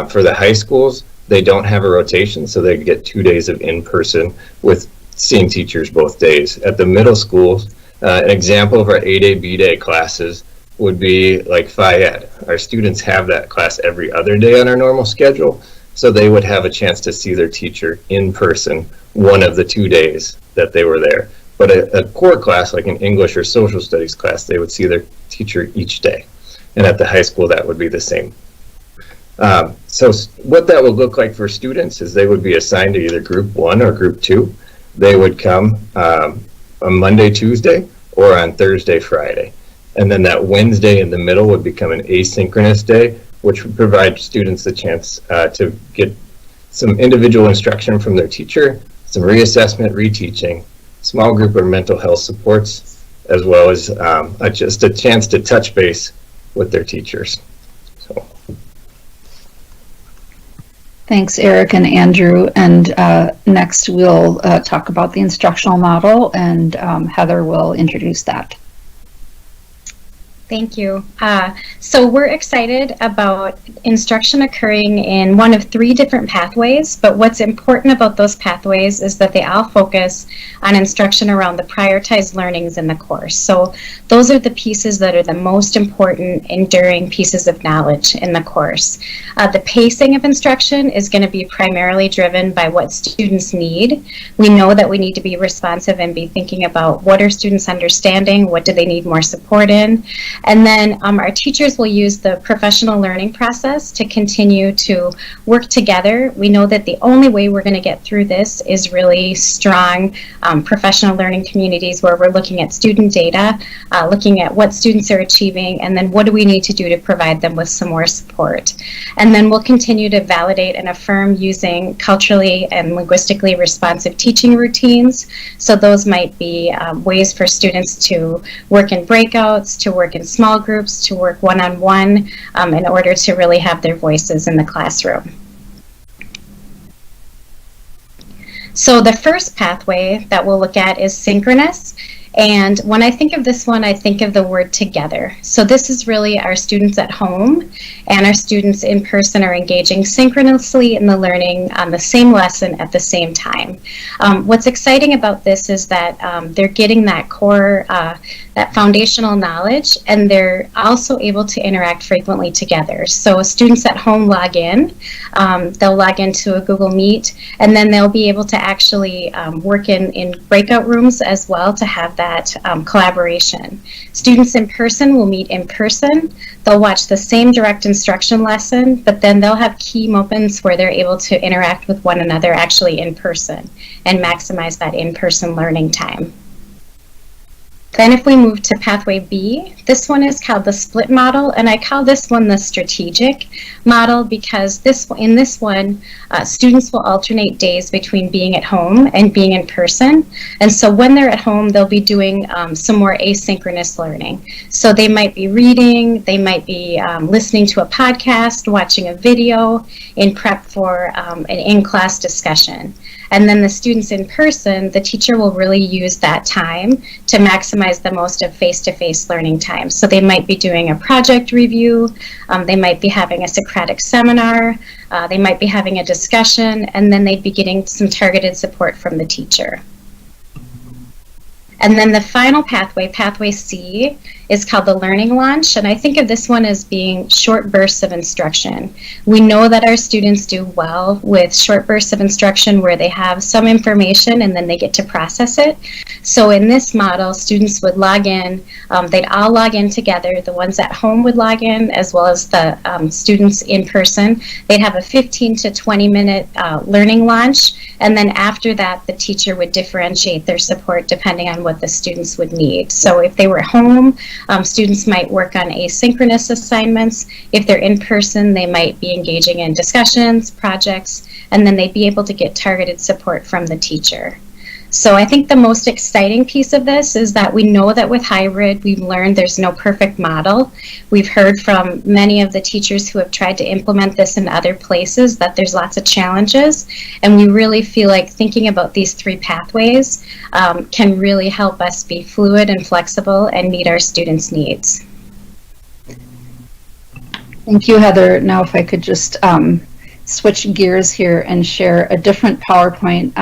[SPEAKER 14] For the high schools, they don't have a rotation, so they get 2 days of in-person with seeing teachers both days. At the middle schools, an example of our A-day, B-day classes would be like Phi Ed. Our students have that class every other day on our normal schedule, so they would have a chance to see their teacher in person one of the 2 days that they were there. But a core class, like an English or social studies class, they would see their teacher each day. And at the high school, that would be the same. So what that would look like for students is they would be assigned to either group 1 or group 2. They would come on Monday, Tuesday, or on Thursday, Friday. And then that Wednesday in the middle would become an asynchronous day, which would provide students the chance to get some individual instruction from their teacher, some reassessment, reteaching, small group or mental health supports, as well as just a chance to touch base with their teachers. So.
[SPEAKER 13] Thanks, Eric and Andrew. And next we'll talk about the instructional model, and Heather will introduce that.
[SPEAKER 16] Thank you. So we're excited about instruction occurring in one of 3 different pathways, but what's important about those pathways is that they all focus on instruction around the prioritized learnings in the course. So those are the pieces that are the most important, enduring pieces of knowledge in the course. The pacing of instruction is going to be primarily driven by what students need. We know that we need to be responsive and be thinking about what are students understanding, what do they need more support in. And then our teachers will use the professional learning process to continue to work together. We know that the only way we're going to get through this is really strong professional learning communities where we're looking at student data, looking at what students are achieving, and then what do we need to do to provide them with some more support. And then we'll continue to validate and affirm using culturally and linguistically responsive teaching routines. So those might be ways for students to work in breakouts, to work in small groups, to work one-on-one in order to really have their voices in the classroom. So the first pathway that we'll look at is synchronous. And when I think of this one, I think of the word together. So this is really our students at home and our students in person are engaging synchronously in the learning on the same lesson at the same time. What's exciting about this is that they're getting that core, that foundational knowledge, and they're also able to interact frequently together. So students at home log in, they'll log into a Google Meet, and then they'll be able to actually work in breakout rooms as well to have that collaboration. Students in person will meet in person. They'll watch the same direct instruction lesson, but then they'll have key moments where they're able to interact with one another actually in person and maximize that in-person learning time. Then if we move to pathway B, this one is called the split model, and I call this one the strategic model because in this one, students will alternate days between being at home and being in person. And so when they're at home, they'll be doing some more asynchronous learning. So they might be reading, they might be listening to a podcast, watching a video in prep for an in-class discussion. And then the students in person, the teacher will really use that time to maximize the most of face-to-face learning time. So they might be doing a project review, they might be having a Socratic seminar, they might be having a discussion, and then they'd be getting some targeted support from the teacher. And then the final pathway, pathway C, is called the learning launch, and I think of this one as being short bursts of instruction. We know that our students do well with short bursts of instruction where they have some information and then they get to process it. So in this model, students would log in, they'd all log in together. The ones at home would log in as well as the students in person. They'd have a 15 to 20 minute learning launch, and then after that the teacher would differentiate their support depending on what the students would need. So if they were home, students might work on asynchronous assignments. If they're in person, they might be engaging in discussions, projects, and then they'd be able to get targeted support from the teacher. So I think the most exciting piece of this is that we know that with hybrid, we've learned there's no perfect model. We've heard from many of the teachers who have tried to implement this in other places that there's lots of challenges, and we really feel like thinking about these 3 pathways can really help us be fluid and flexible and meet our students' needs.
[SPEAKER 13] Thank you, Heather. Now if I could just switch gears here and share a different PowerPoint.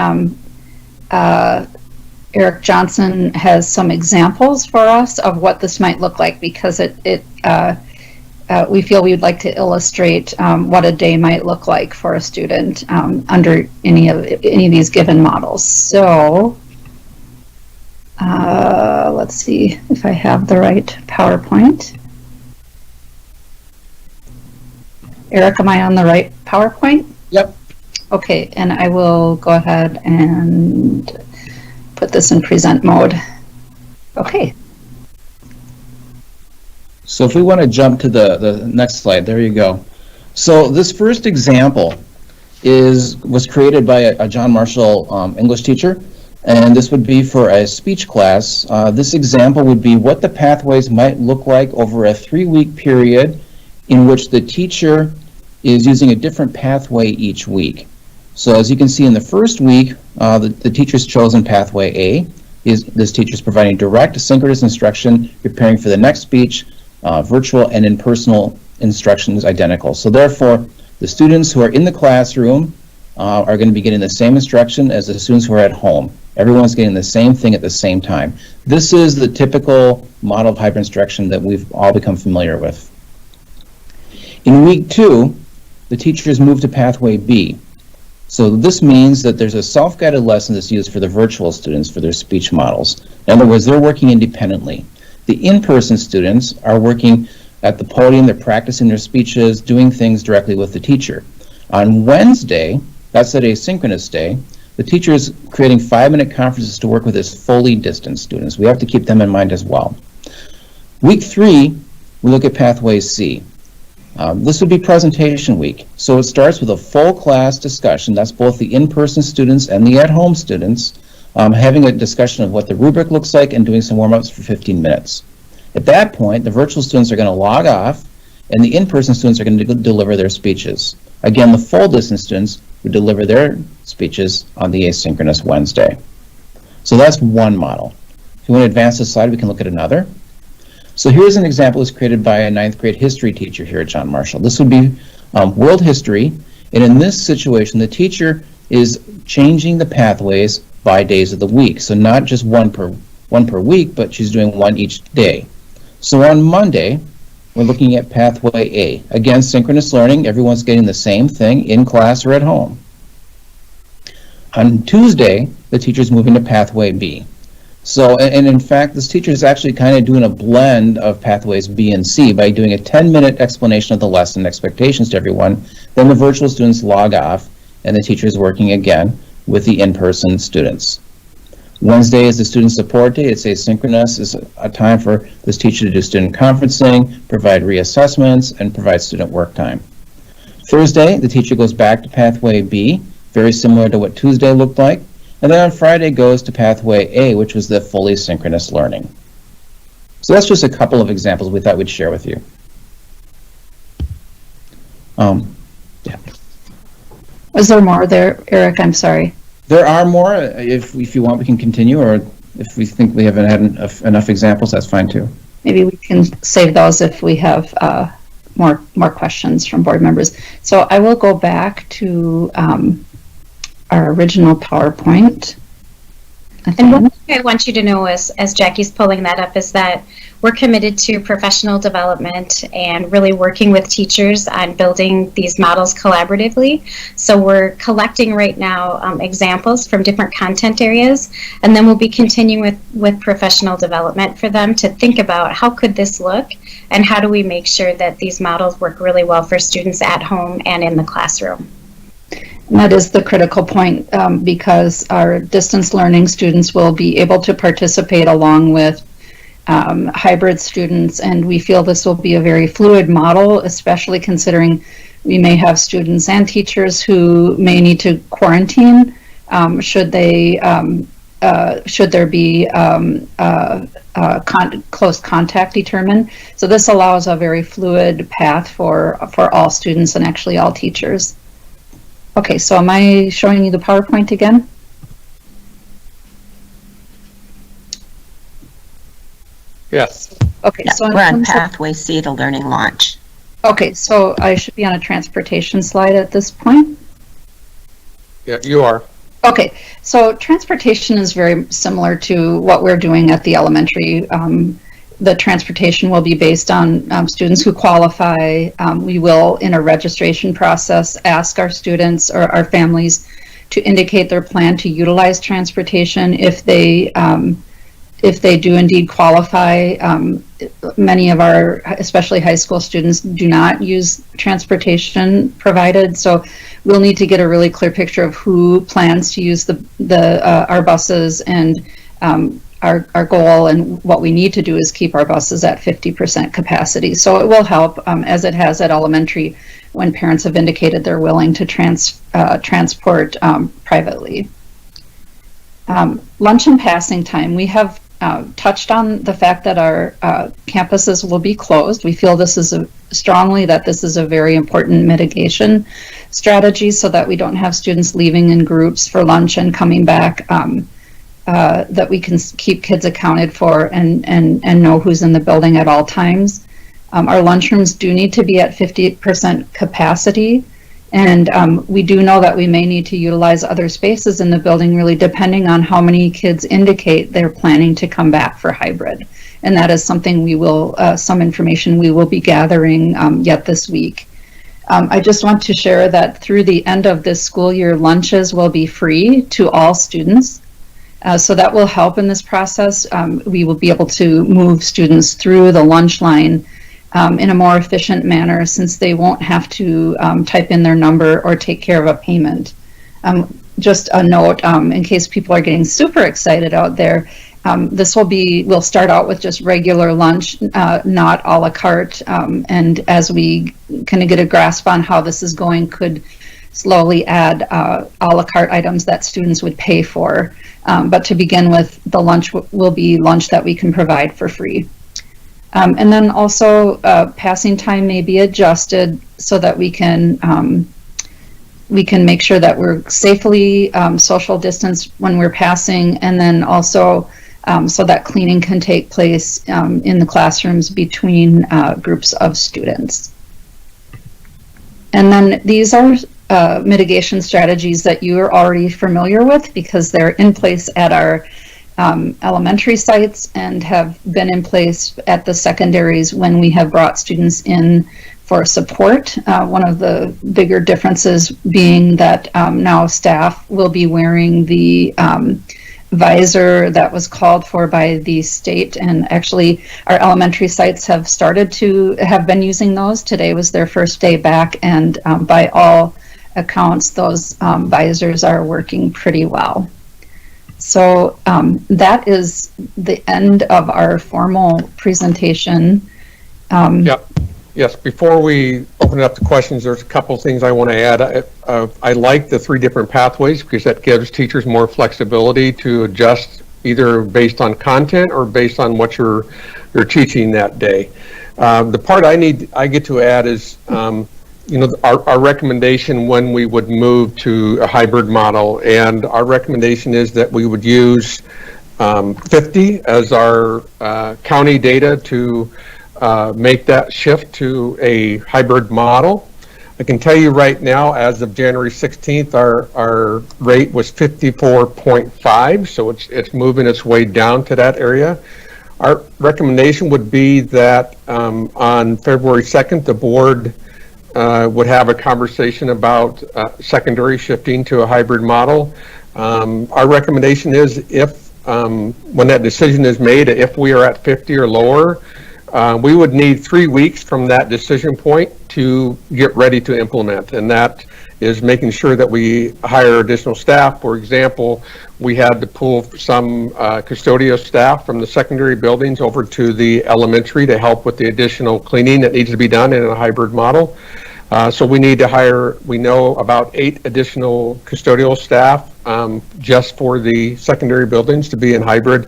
[SPEAKER 13] Eric Johnson has some examples for us of what this might look like because we feel we would like to illustrate what a day might look like for a student under any of these given models. So let's see if I have the right PowerPoint. Eric, am I on the right PowerPoint?
[SPEAKER 15] Yep.
[SPEAKER 13] Okay, and I will go ahead and put this in present mode. Okay.
[SPEAKER 15] So if we want to jump to the next slide, there you go. So this first example was created by a John Marshall English teacher, and this would be for a speech class. This example would be what the pathways might look like over a 3-week period in which the teacher is using a different pathway each week. So as you can see in the first week, the teacher's chosen pathway A. This teacher is providing direct synchronous instruction, preparing for the next speech, virtual and in-person instruction is identical. So therefore, the students who are in the classroom are going to be getting the same instruction as the students who are at home. Everyone's getting the same thing at the same time. This is the typical model of hybrid instruction that we've all become familiar with. In week 2, the teachers move to pathway B. So this means that there's a self-guided lesson that's used for the virtual students for their speech models. In other words, they're working independently. The in-person students are working at the podium, they're practicing their speeches, doing things directly with the teacher. On Wednesday, that's that asynchronous day, the teacher is creating 5-minute conferences to work with his fully distanced students. We have to keep them in mind as well. Week 3, we look at pathway C. This would be presentation week. So it starts with a full class discussion. That's both the in-person students and the at-home students having a discussion of what the rubric looks like and doing some warm-ups for 15 minutes. At that point, the virtual students are going to log off and the in-person students are going to deliver their speeches. Again, the full distance students would deliver their speeches on the asynchronous Wednesday. So that's one model. If you want to advance this slide, we can look at another. So here's an example that's created by a 9th grade history teacher here at John Marshall. This would be world history, and in this situation, the teacher is changing the pathways by days of the week. So not just one per week, but she's doing one each day. So on Monday, we're looking at pathway A. Again, synchronous learning, everyone's getting the same thing in class or at home. On Tuesday, the teacher's moving to pathway B. So, and in fact, this teacher is actually kind of doing a blend of pathways B and C by doing a 10-minute explanation of the lesson expectations to everyone. Then the virtual students log off, and the teacher is working again with the in-person students. Wednesday is the student support day. It's asynchronous. It's a time for this teacher to do student conferencing, provide reassessments, and provide student work time. Thursday, the teacher goes back to pathway B, very similar to what Tuesday looked like. And then on Friday goes to pathway A, which was the fully synchronous learning. So that's just a couple of examples we thought we'd share with you. Yeah.
[SPEAKER 13] Was there more there, Eric? I'm sorry.
[SPEAKER 15] There are more. If you want, we can continue, or if we think we haven't had enough examples, that's fine too.
[SPEAKER 13] Maybe we can save those if we have more questions from board members. So I will go back to our original PowerPoint.
[SPEAKER 16] And one thing I want you to know is, as Jackie's pulling that up, is that we're committed to professional development and really working with teachers on building these models collaboratively. So we're collecting right now examples from different content areas, and then we'll be continuing with professional development for them to think about how could this look and how do we make sure that these models work really well for students at home and in the classroom.
[SPEAKER 13] And that is the critical point because our distance learning students will be able to participate along with hybrid students, and we feel this will be a very fluid model, especially considering we may have students and teachers who may need to quarantine should there be close contact determined. So this allows a very fluid path for all students and actually all teachers. Okay, so am I showing you the PowerPoint again?
[SPEAKER 4] Yes.
[SPEAKER 13] Okay,
[SPEAKER 1] Yeah,
[SPEAKER 13] so
[SPEAKER 1] we're on pathway C to learning launch.
[SPEAKER 13] Okay, so I should be on a transportation slide at this point.
[SPEAKER 4] Yeah, you are.
[SPEAKER 13] Okay, so transportation is very similar to what we're doing at the elementary. The transportation will be based on students who qualify. We will, in a registration process, ask our students or our families to indicate their plan to utilize transportation. If they do indeed qualify, many of our, especially high school students, do not use transportation provided. So we'll need to get a really clear picture of who plans to use our buses, and our goal and what we need to do is keep our buses at 50% capacity. So it will help, as it has at elementary, when parents have indicated they're willing to transport privately. Lunch and passing time. We have touched on the fact that our campuses will be closed. We feel this is strongly that this is a very important mitigation strategy so that we don't have students leaving in groups for lunch and coming back, that we can keep kids accounted for and know who's in the building at all times. Our lunchrooms do need to be at 50% capacity, and we do know that we may need to utilize other spaces in the building, really depending on how many kids indicate they're planning to come back for hybrid. And that is something we will, some information we will be gathering yet this week. I just want to share that through the end of this school year, lunches will be free to all students. So that will help in this process. We will be able to move students through the lunch line in a more efficient manner, since they won't have to type in their number or take care of a payment. Just a note, in case people are getting super excited out there, this will start out with just regular lunch, not a la carte, and as we kind of get a grasp on how this is going, could slowly add a la carte items that students would pay for. But to begin with, the lunch will be lunch that we can provide for free. And then also passing time may be adjusted so that we can make sure that we're safely social distance when we're passing, and then also so that cleaning can take place in the classrooms between groups of students. And then these are mitigation strategies that you are already familiar with, because they're in place at our elementary sites and have been in place at the secondaries when we have brought students in for support. One of the bigger differences being that now staff will be wearing the visor that was called for by the state, and actually our elementary sites have been using those. Today was their first day back, and by all accounts those visors are working pretty well. So that is the end of our formal presentation.
[SPEAKER 4] Yes, before we open it up to questions, there's a couple things I want to add. I like the 3 different pathways, because that gives teachers more flexibility to adjust either based on content or based on what you're teaching that day. The part I get to add is our recommendation when we would move to a hybrid model, and our recommendation is that we would use 50 as our county data to make that shift to a hybrid model. I can tell you right now, as of January 16th, our rate was 54.5, so it's moving its way down to that area. Our recommendation would be that on February 2nd, the board would have a conversation about secondary shifting to a hybrid model. Our recommendation is, if when that decision is made, if we are at 50 or lower, we would need 3 weeks from that decision point to get ready to implement, and that is making sure that we hire additional staff. For example, we had to pull some custodial staff from the secondary buildings over to the elementary to help with the additional cleaning that needs to be done in a hybrid model. So we need to hire, we know, about 8 additional custodial staff just for the secondary buildings to be in hybrid.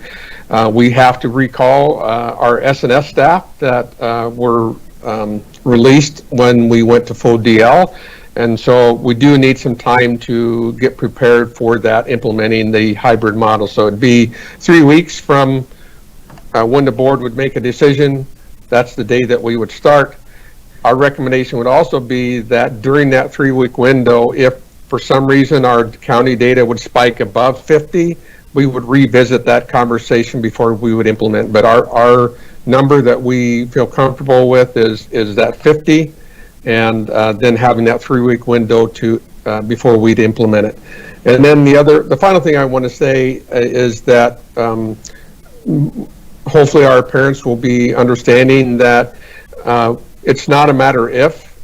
[SPEAKER 4] We have to recall our S&S staff that were released when we went to full DL. And so we do need some time to get prepared for that, implementing the hybrid model. So it'd be 3 weeks from when the board would make a decision. That's the day that we would start. Our recommendation would also be that during that 3-week window, if for some reason our county data would spike above 50, we would revisit that conversation before we would implement. But our number that we feel comfortable with is that 50, and then having that 3-week window to before we'd implement it. And then the final thing I want to say is that hopefully our parents will be understanding that it's not a matter if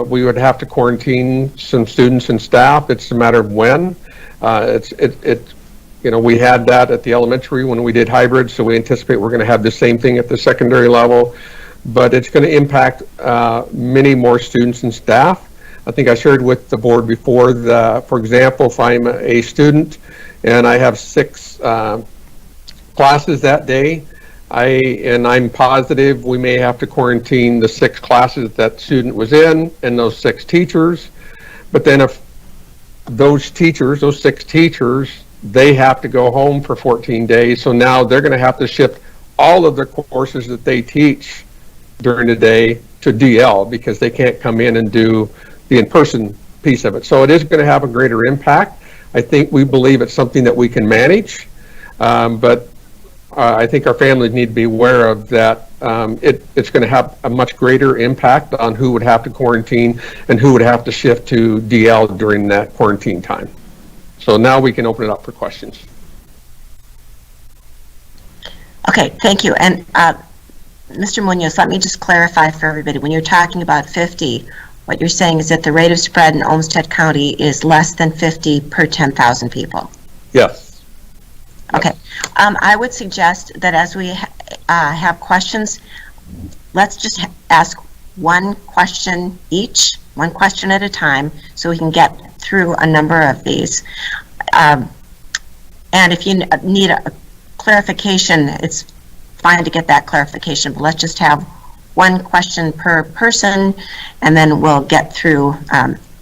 [SPEAKER 4] we would have to quarantine some students and staff. It's a matter of when. We had that at the elementary when we did hybrid, so we anticipate we're going to have the same thing at the secondary level, but it's going to impact many more students and staff. I think I shared with the board before that, for example, if I'm a student and I have 6 classes that day, I'm positive we may have to quarantine the 6 classes that student was in and those 6 teachers. But then if those 6 teachers, they have to go home for 14 days. So now they're going to have to shift all of the courses that they teach during the day to DL because they can't come in and do the in-person piece of it. So it is going to have a greater impact. I think we believe it's something that we can manage, but I think our families need to be aware of that. It's going to have a much greater impact on who would have to quarantine and who would have to shift to DL during that quarantine time. So now we can open it up for questions.
[SPEAKER 1] Okay, thank you. And Mr. Munoz, let me just clarify for everybody. When you're talking about 50, what you're saying is that the rate of spread in Olmsted County is less than 50 per 10,000 people.
[SPEAKER 4] Yes.
[SPEAKER 1] Okay. I would suggest that as we have questions, let's just ask one question each, one question at a time, so we can get through a number of these. And if you need a clarification, it's fine to get that clarification, but let's just have one question per person, and then we'll get through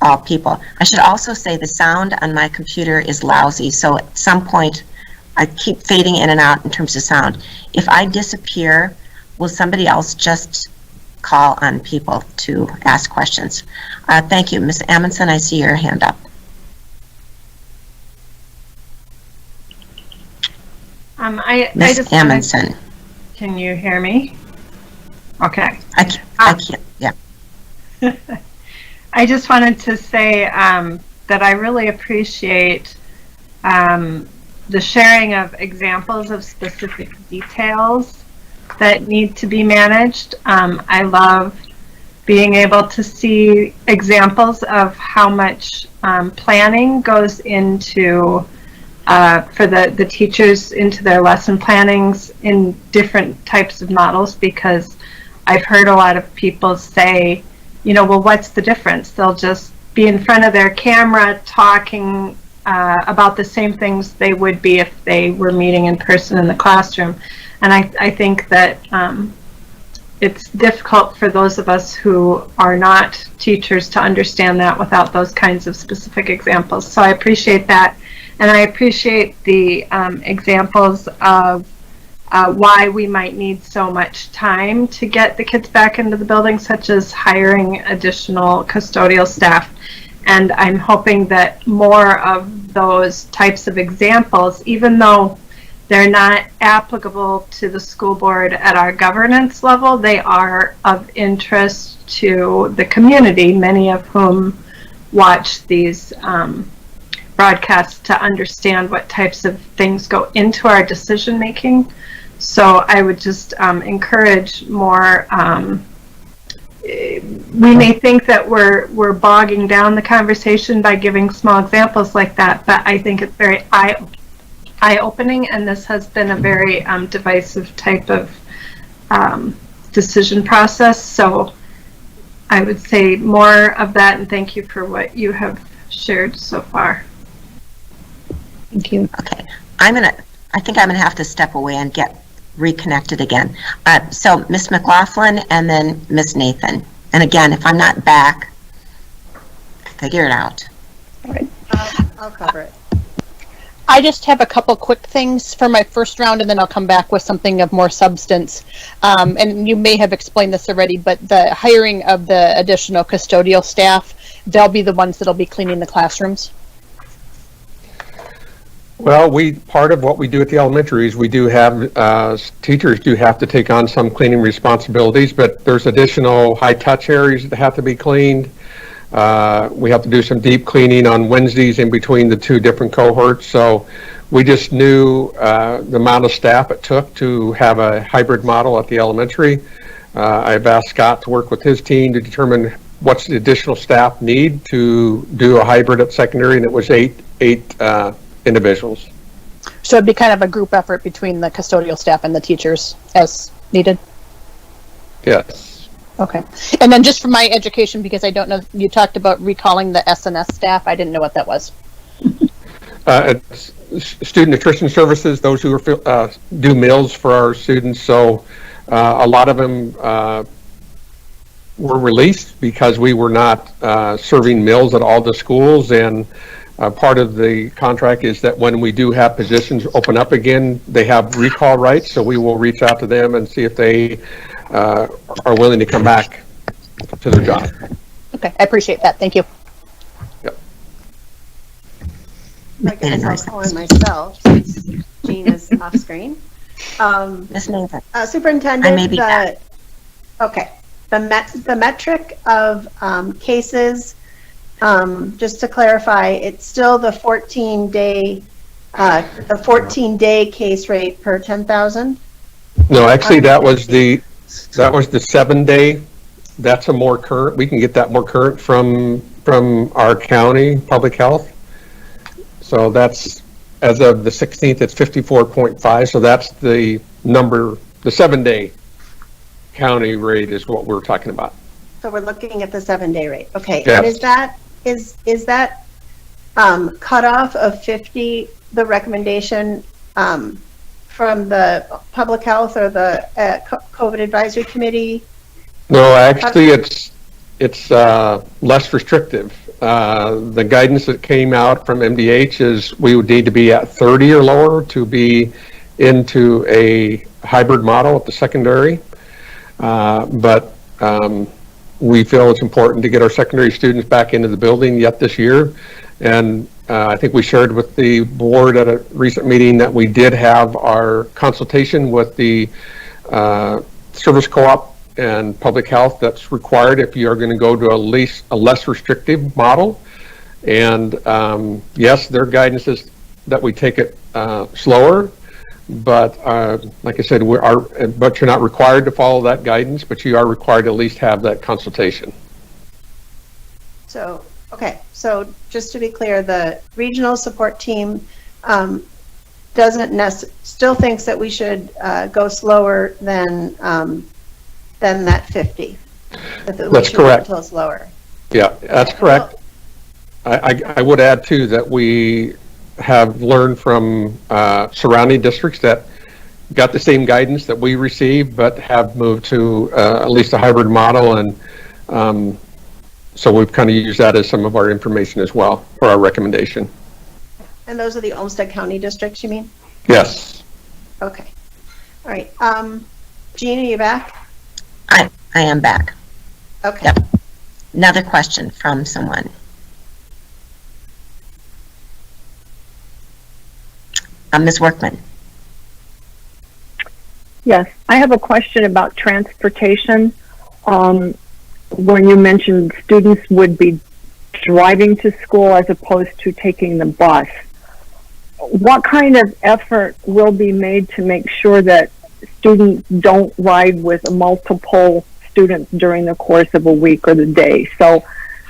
[SPEAKER 1] all people. I should also say the sound on my computer is lousy, so at some point I keep fading in and out in terms of sound. If I disappear, will somebody else just call on people to ask questions? Thank you. Ms. Amundsen, I see your hand up.
[SPEAKER 5] Ms.
[SPEAKER 1] Amundsen.
[SPEAKER 5] Can you hear me? Okay.
[SPEAKER 1] I can't, yeah.
[SPEAKER 5] I just wanted to say that I really appreciate the sharing of examples of specific details that need to be managed. I love being able to see examples of how much planning goes into for the teachers into their lesson plannings in different types of models, because I've heard a lot of people say, you know, well, what's the difference? They'll just be in front of their camera talking about the same things they would be if they were meeting in person in the classroom. And I think that it's difficult for those of us who are not teachers to understand that without those kinds of specific examples. So I appreciate that. And I appreciate the examples of why we might need so much time to get the kids back into the building, such as hiring additional custodial staff. And I'm hoping that more of those types of examples, even though they're not applicable to the school board at our governance level, they are of interest to the community, many of whom watch these broadcasts to understand what types of things go into our decision making. So I would just encourage more. We may think that we're bogging down the conversation by giving small examples like that, but I think it's very eye-opening, and this has been a very divisive type of decision process. So I would say more of that, and thank you for what you have shared so far.
[SPEAKER 13] Thank you.
[SPEAKER 1] Okay, I think I'm gonna have to step away and get reconnected again. So Ms. McLaughlin and then Ms. Nathan. And again, if I'm not back, figure it out.
[SPEAKER 17] All right.
[SPEAKER 6] I'll cover it.
[SPEAKER 17] I just have a couple quick things for my first round, and then I'll come back with something of more substance. And you may have explained this already, but the hiring of the additional custodial staff, they'll be the ones that'll be cleaning the classrooms.
[SPEAKER 4] Well, part of what we do at the elementaries, we do have, teachers do have to take on some cleaning responsibilities, but there's additional high-touch areas that have to be cleaned. We have to do some deep cleaning on Wednesdays in between the two different cohorts. So we just knew the amount of staff it took to have a hybrid model at the elementary. I've asked Scott to work with his team to determine what's the additional staff need to do a hybrid at secondary, and it was eight individuals.
[SPEAKER 17] So it'd be kind of a group effort between the custodial staff and the teachers as needed?
[SPEAKER 4] Yes.
[SPEAKER 17] Okay. And then just for my education, because I don't know, you talked about recalling the SNS staff. I didn't know what that was.
[SPEAKER 4] It's student nutrition services, those who do meals for our students. So a lot of them were released because we were not serving meals at all the schools, and part of the contract is that when we do have positions open up again, they have recall rights, so we will reach out to them and see if they are willing to come back to their job.
[SPEAKER 17] Okay, I appreciate that. Thank you.
[SPEAKER 6] I guess I'll call in myself since Jean is off screen.
[SPEAKER 1] Ms. Nathan.
[SPEAKER 6] Superintendent,
[SPEAKER 1] I may be back.
[SPEAKER 6] Okay, the metric of cases, just to clarify, it's still the 14-day case rate per 10,000?
[SPEAKER 4] No, actually, that was the 7-day. That's a more current. We can get that more current from our county public health. So that's, as of the 16th, it's 54.5. So that's the number, the 7-day county rate is what we're talking about.
[SPEAKER 6] So we're looking at the 7-day rate. Okay,
[SPEAKER 4] Yeah.
[SPEAKER 6] and is that cutoff of 50 the recommendation from the public health or the COVID advisory committee?
[SPEAKER 4] No, actually, it's less restrictive. The guidance that came out from MDH is we would need to be at 30 or lower to be into a hybrid model at the secondary. But we feel it's important to get our secondary students back into the building yet this year. And I think we shared with the board at a recent meeting that we did have our consultation with the service co-op and public health that's required if you are going to go to a less restrictive model. And yes, their guidance is that we take it slower, but like I said, but you're not required to follow that guidance, but you are required to at least have that consultation.
[SPEAKER 6] So, okay, so just to be clear, the regional support team still thinks that we should go slower than that 50.
[SPEAKER 4] That's correct.
[SPEAKER 6] Until it's lower.
[SPEAKER 4] Yeah, that's correct. I would add too that we have learned from surrounding districts that got the same guidance that we received, but have moved to at least a hybrid model, and so we've kind of used that as some of our information as well for our recommendation.
[SPEAKER 6] And those are the Olmsted County districts, you mean?
[SPEAKER 4] Yes.
[SPEAKER 6] Okay. All right. Jean, are you back?
[SPEAKER 1] I am back.
[SPEAKER 6] Okay.
[SPEAKER 1] Yep. Another question from someone. Ms. Workman.
[SPEAKER 3] Yes, I have a question about transportation. When you mentioned students would be driving to school as opposed to taking the bus, what kind of effort will be made to make sure that students don't ride with multiple students during the course of a week or the day? So,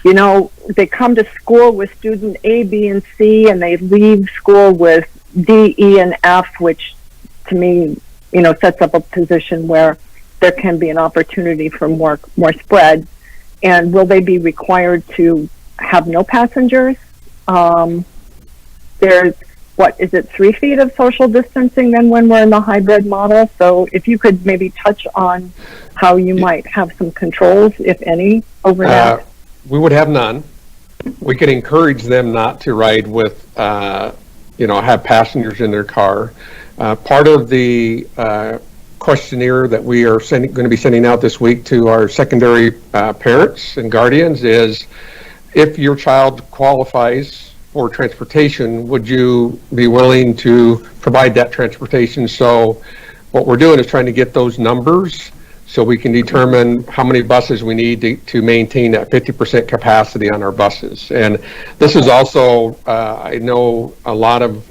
[SPEAKER 3] you know, they come to school with student A, B, and C, and they leave school with D, E, and F, which to me, you know, sets up a position where there can be an opportunity for more spread. And will they be required to have no passengers? There's, what, is it 3 feet of social distancing then when we're in the hybrid model? So if you could maybe touch on how you might have some controls, if any, over that.
[SPEAKER 4] We would have none. We could encourage them not to ride with, you know, have passengers in their car. Part of the questionnaire that we are going to be sending out this week to our secondary parents and guardians is, if your child qualifies for transportation, would you be willing to provide that transportation? So what we're doing is trying to get those numbers so we can determine how many buses we need to maintain that 50% capacity on our buses. And this is also, I know a lot of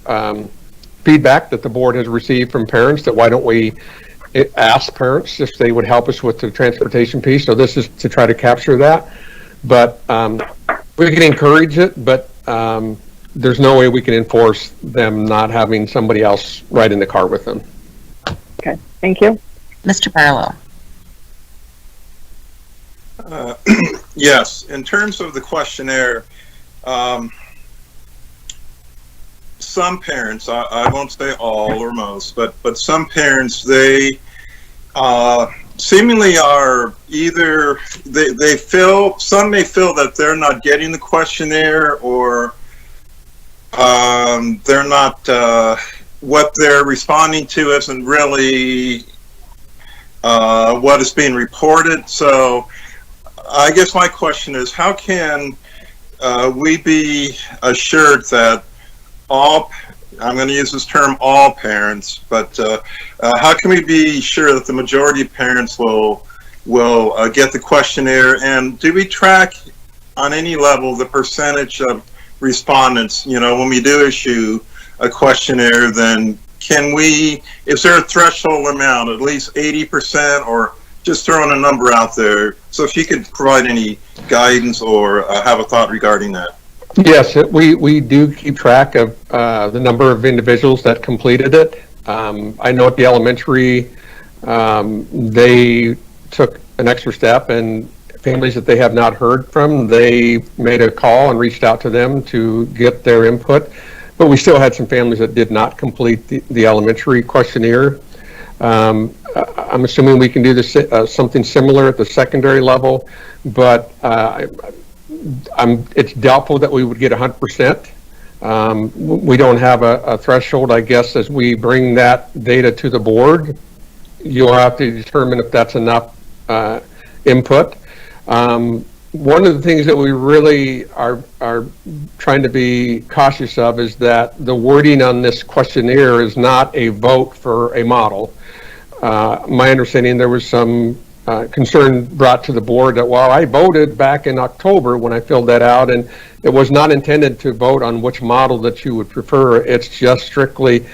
[SPEAKER 4] feedback that the board has received from parents that why don't we ask parents if they would help us with the transportation piece. So this is to try to capture that. But we can encourage it, but there's no way we can enforce them not having somebody else ride in the car with them.
[SPEAKER 3] Okay, thank you.
[SPEAKER 1] Mr. Barlow.
[SPEAKER 7] Yes, in terms of the questionnaire, some parents, I won't say all or most, but some parents, they seemingly are either, they feel, some may feel that they're not getting the questionnaire, or they're not, what they're responding to isn't really what is being reported. So I guess my question is, how can we be assured that all, I'm going to use this term, all parents, but how can we be sure that the majority of parents will get the questionnaire? And do we track on any level the percentage of respondents? You know, when we do issue a questionnaire, then can we, is there a threshold amount, at least 80%, or just throwing a number out there? So if you could provide any guidance or have a thought regarding that.
[SPEAKER 4] Yes, we do keep track of the number of individuals that completed it. I know at the elementary, they took an extra step, and families that they have not heard from, they made a call and reached out to them to get their input. But we still had some families that did not complete the elementary questionnaire. I'm assuming we can do this something similar at the secondary level, but it's doubtful that we would get 100%. We don't have a threshold, I guess. As we bring that data to the board, you'll have to determine if that's enough input. One of the things that we really are trying to be cautious of is that the wording on this questionnaire is not a vote for a model. My understanding, there was some concern brought to the board that, well, I voted back in October when I filled that out, and it was not intended to vote on which model that you would prefer. It's just strictly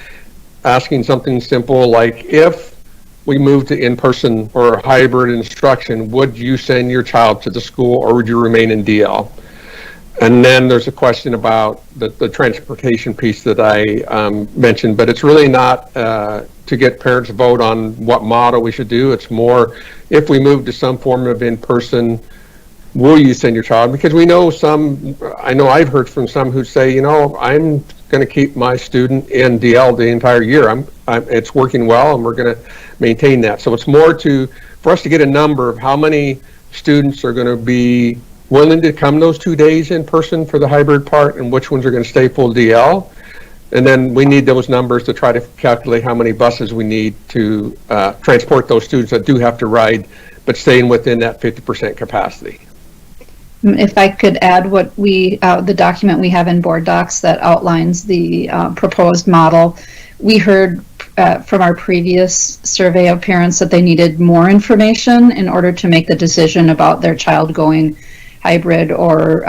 [SPEAKER 4] asking something simple like, if we move to in-person or hybrid instruction, would you send your child to the school or would you remain in DL? And then there's a question about the transportation piece that I mentioned, but it's really not to get parents to vote on what model we should do. It's more, if we move to some form of in-person, will you send your child? Because we know some, I know I've heard from some who say, you know, I'm going to keep my student in DL the entire year. It's working well, and we're going to maintain that. So it's more for us to get a number of how many students are going to be willing to come those 2 days in person for the hybrid part, and which ones are going to stay full DL. And then we need those numbers to try to calculate how many buses we need to transport those students that do have to ride, but staying within that 50% capacity.
[SPEAKER 13] If I could add what the document we have in board docs that outlines the proposed model, we heard from our previous survey of parents that they needed more information in order to make the decision about their child going hybrid or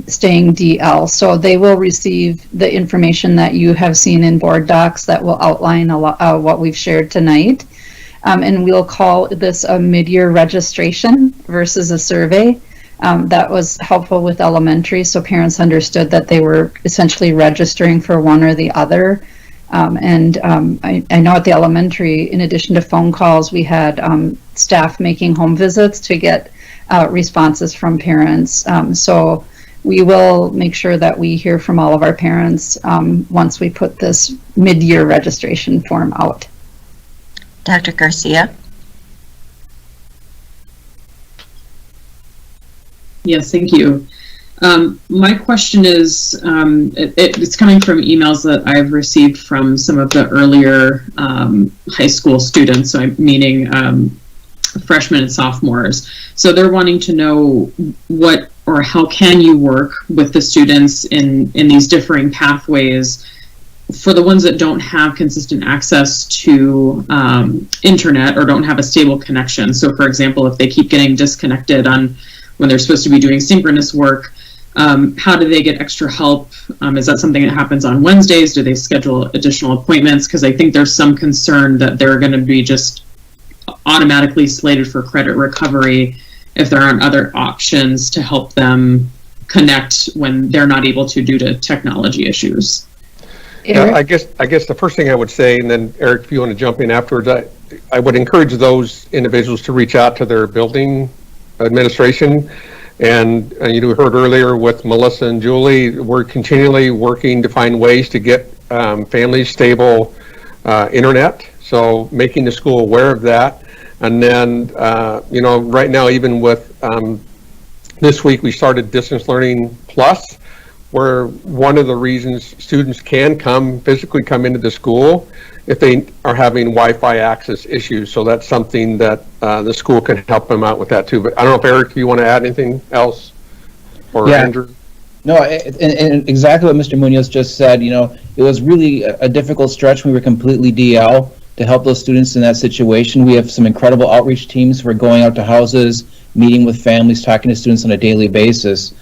[SPEAKER 13] staying DL. So they will receive the information that you have seen in board docs that will outline a lot what we've shared tonight. And we'll call this a mid-year registration versus a survey. That was helpful with elementary, so parents understood that they were essentially registering for one or the other. I know at the elementary, in addition to phone calls, we had staff making home visits to get responses from parents. So we will make sure that we hear from all of our parents once we put this mid-year registration form out.
[SPEAKER 1] Dr. Garcia?
[SPEAKER 12] Yes, thank you. My question is, it's coming from emails that I've received from some of the earlier high school students, so I'm meaning freshmen and sophomores. So they're wanting to know what or how can you work with the students in these differing pathways for the ones that don't have consistent access to internet or don't have a stable connection. So for example, if they keep getting disconnected on when they're supposed to be doing synchronous work, how do they get extra help? Is that something that happens on Wednesdays? Do they schedule additional appointments? Because I think there's some concern that they're going to be just automatically slated for credit recovery if there aren't other options to help them connect when they're not able to due to technology issues.
[SPEAKER 4] Yeah, I guess the first thing I would say, and then Eric, if you want to jump in afterwards, I would encourage those individuals to reach out to their building administration. And you heard earlier with Melissa and Julie, we're continually working to find ways to get families stable internet. So making the school aware of that. And then, right now, even with this week, we started Distance Learning Plus, where one of the reasons students can physically come into the school if they are having Wi-Fi access issues. So that's something that the school can help them out with that too. But I don't know if Eric, you want to add anything else? Or
[SPEAKER 15] Yeah.
[SPEAKER 4] Andrew?
[SPEAKER 15] No, and exactly what Mr. Munoz just said, you know, it was really a difficult stretch. We were completely DL to help those students in that situation. We have some incredible outreach teams who are going out to houses, meeting with families, talking to students on a daily basis.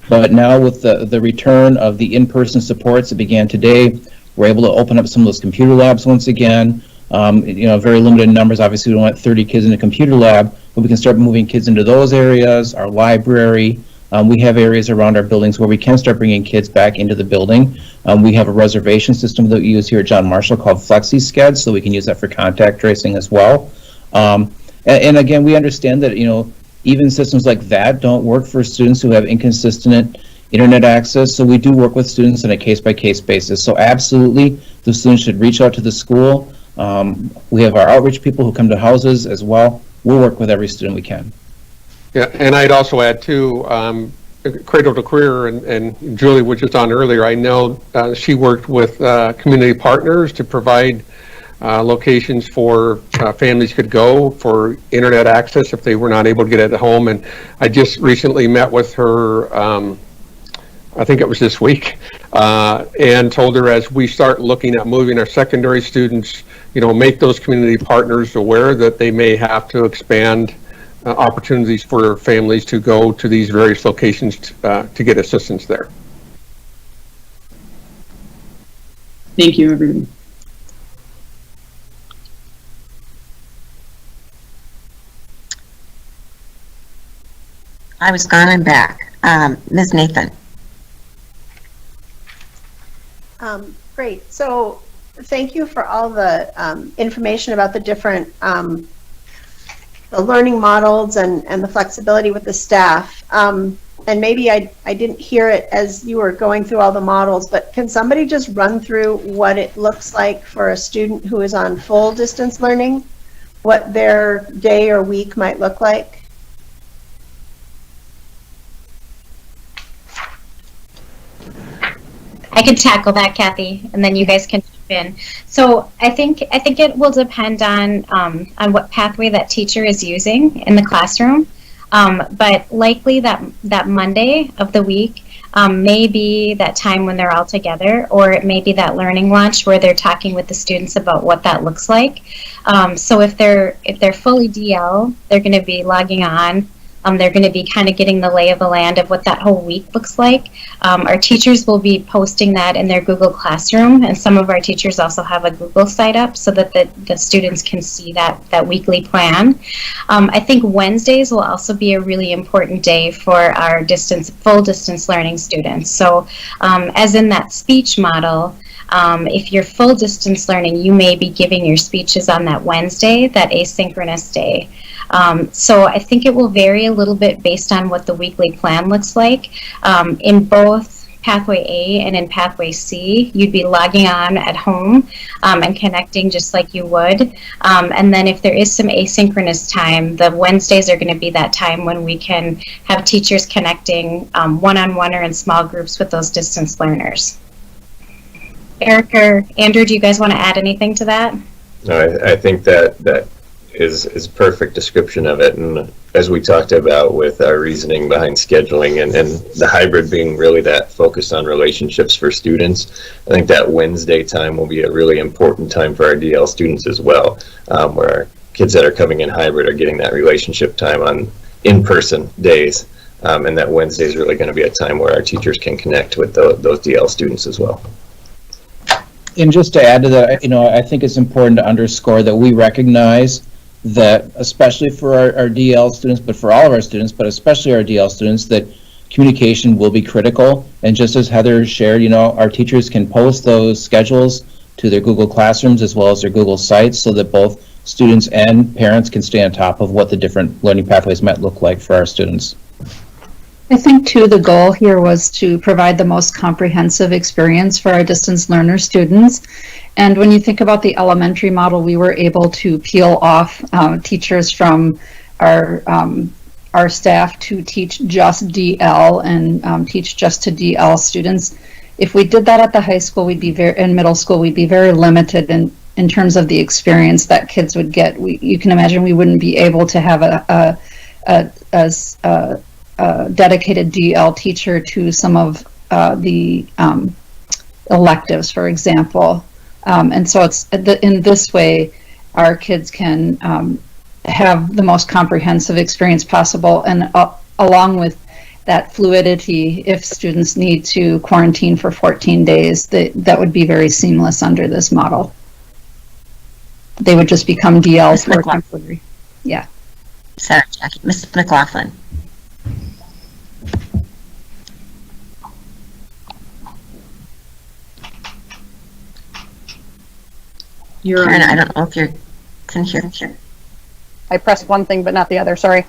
[SPEAKER 15] But now with the return of the in-person supports that began today, we're able to open up some of those computer labs once again. You know, very limited numbers. Obviously, we don't want 30 kids in a computer lab, but we can start moving kids into those areas, our library. We have areas around our buildings where we can start bringing kids back into the building. We have a reservation system that we use here at John Marshall called FlexiSched, so we can use that for contact tracing as well. And again, we understand that, you know, even systems like that don't work for students who have inconsistent internet access, so we do work with students on a case-by-case basis. So absolutely, the students should reach out to the school. We have our outreach people who come to houses as well. We'll work with every student we can.
[SPEAKER 4] Yeah, and I'd also add too, Cradle-to-Career, and Julie was just on earlier, I know she worked with community partners to provide locations for families could go for internet access if they were not able to get it at home. And I just recently met with her, I think it was this week, and told her as we start looking at moving our secondary students, you know, make those community partners aware that they may have to expand opportunities for families to go to these various locations to get assistance there.
[SPEAKER 12] Thank you, everybody.
[SPEAKER 1] I was gone and back. Ms. Nathan.
[SPEAKER 6] Great. So thank you for all the information about the different the learning models and the flexibility with the staff. And maybe I didn't hear it as you were going through all the models, but can somebody just run through what it looks like for a student who is on full distance learning, what their day or week might look like?
[SPEAKER 16] I could tackle that, Kathy, and then you guys can jump in. So I think it will depend on what pathway that teacher is using in the classroom. But likely that Monday of the week may be that time when they're all together, or it may be that learning launch where they're talking with the students about what that looks like. So if they're fully DL, they're going to be logging on. They're going to be kind of getting the lay of the land of what that whole week looks like. Our teachers will be posting that in their Google Classroom, and some of our teachers also have a Google site up so that the students can see that weekly plan. I think Wednesdays will also be a really important day for our full distance learning students. So as in that speech model, if you're full distance learning, you may be giving your speeches on that Wednesday, that asynchronous day. So I think it will vary a little bit based on what the weekly plan looks like. In both Pathway A and in Pathway C, you'd be logging on at home and connecting just like you would. And then if there is some asynchronous time, the Wednesdays are going to be that time when we can have teachers connecting one-on-one or in small groups with those distance learners. Eric or Andrew, do you guys want to add anything to that?
[SPEAKER 14] No, I think that is a perfect description of it. And as we talked about with our reasoning behind scheduling and the hybrid being really that focused on relationships for students, I think that Wednesday time will be a really important time for our DL students as well, where our kids that are coming in hybrid are getting that relationship time on in-person days. And that Wednesday is really going to be a time where our teachers can connect with those DL students as well.
[SPEAKER 15] And just to add to that, you know, I think it's important to underscore that we recognize that, especially for our DL students, but for all of our students, but especially our DL students, that communication will be critical. And just as Heather shared, you know, our teachers can post those schedules to their Google Classrooms as well as their Google Sites so that both students and parents can stay on top of what the different learning pathways might look like for our students.
[SPEAKER 13] I think, too, the goal here was to provide the most comprehensive experience for our distance learner students. And when you think about the elementary model, we were able to peel off teachers from our staff to teach just DL and teach just to DL students. If we did that at the high school, in middle school, we'd be very limited in in terms of the experience that kids would get. You can imagine we wouldn't be able to have a dedicated DL teacher to some of the electives, for example. And so it's in this way, our kids can have the most comprehensive experience possible, and along with that fluidity, if students need to quarantine for 14 days, that would be very seamless under this model. They would just become DLs for temporary. Yeah.
[SPEAKER 1] Sorry, Jackie. Ms. McLaughlin. Karen, I don't know if you can hear.
[SPEAKER 17] I pressed one thing but not the other, sorry.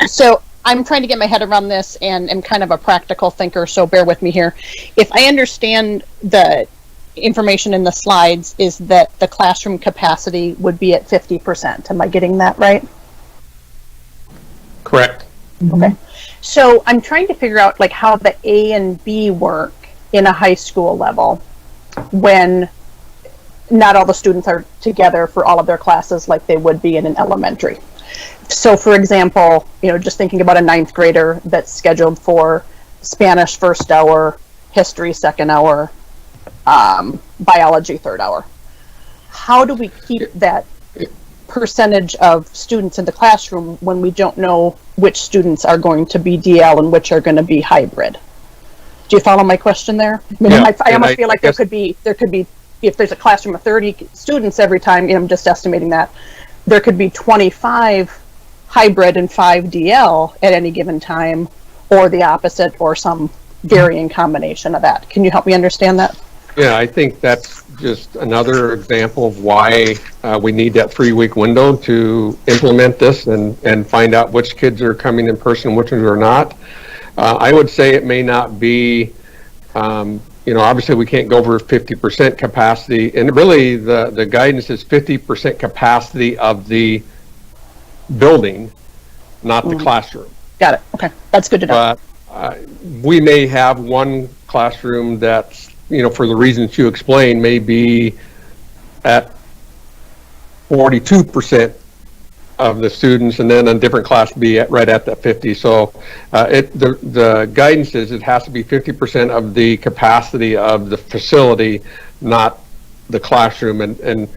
[SPEAKER 17] So I'm trying to get my head around this and am kind of a practical thinker, so bear with me here. If I understand the information in the slides is that the classroom capacity would be at 50%. Am I getting that right?
[SPEAKER 4] Correct.
[SPEAKER 17] Okay. So I'm trying to figure out like how the A and B work in a high school level when not all the students are together for all of their classes like they would be in an elementary. So for example, just thinking about a 9th grader that's scheduled for Spanish 1st hour, history 2nd hour, biology 3rd hour. How do we keep that percentage of students in the classroom when we don't know which students are going to be DL and which are going to be hybrid? Do you follow my question there? I mean,
[SPEAKER 4] Yeah,
[SPEAKER 17] I almost feel like there could be, if there's a classroom of 30 students every time, I'm just estimating that, there could be 25 hybrid and 5 DL at any given time, or the opposite, or some varying combination of that. Can you help me understand that?
[SPEAKER 4] Yeah, I think that's just another example of why we need that 3-week window to implement this and find out which kids are coming in person, which ones are not. I would say it may not be, obviously we can't go over 50% capacity, and really the guidance is 50% capacity of the building, not the classroom.
[SPEAKER 17] Got it. Okay, that's good to know.
[SPEAKER 4] But we may have one classroom that's, for the reasons you explained, may be at 42% of the students, and then a different class be right at that 50. So the guidance is it has to be 50% of the capacity of the facility, not the classroom. And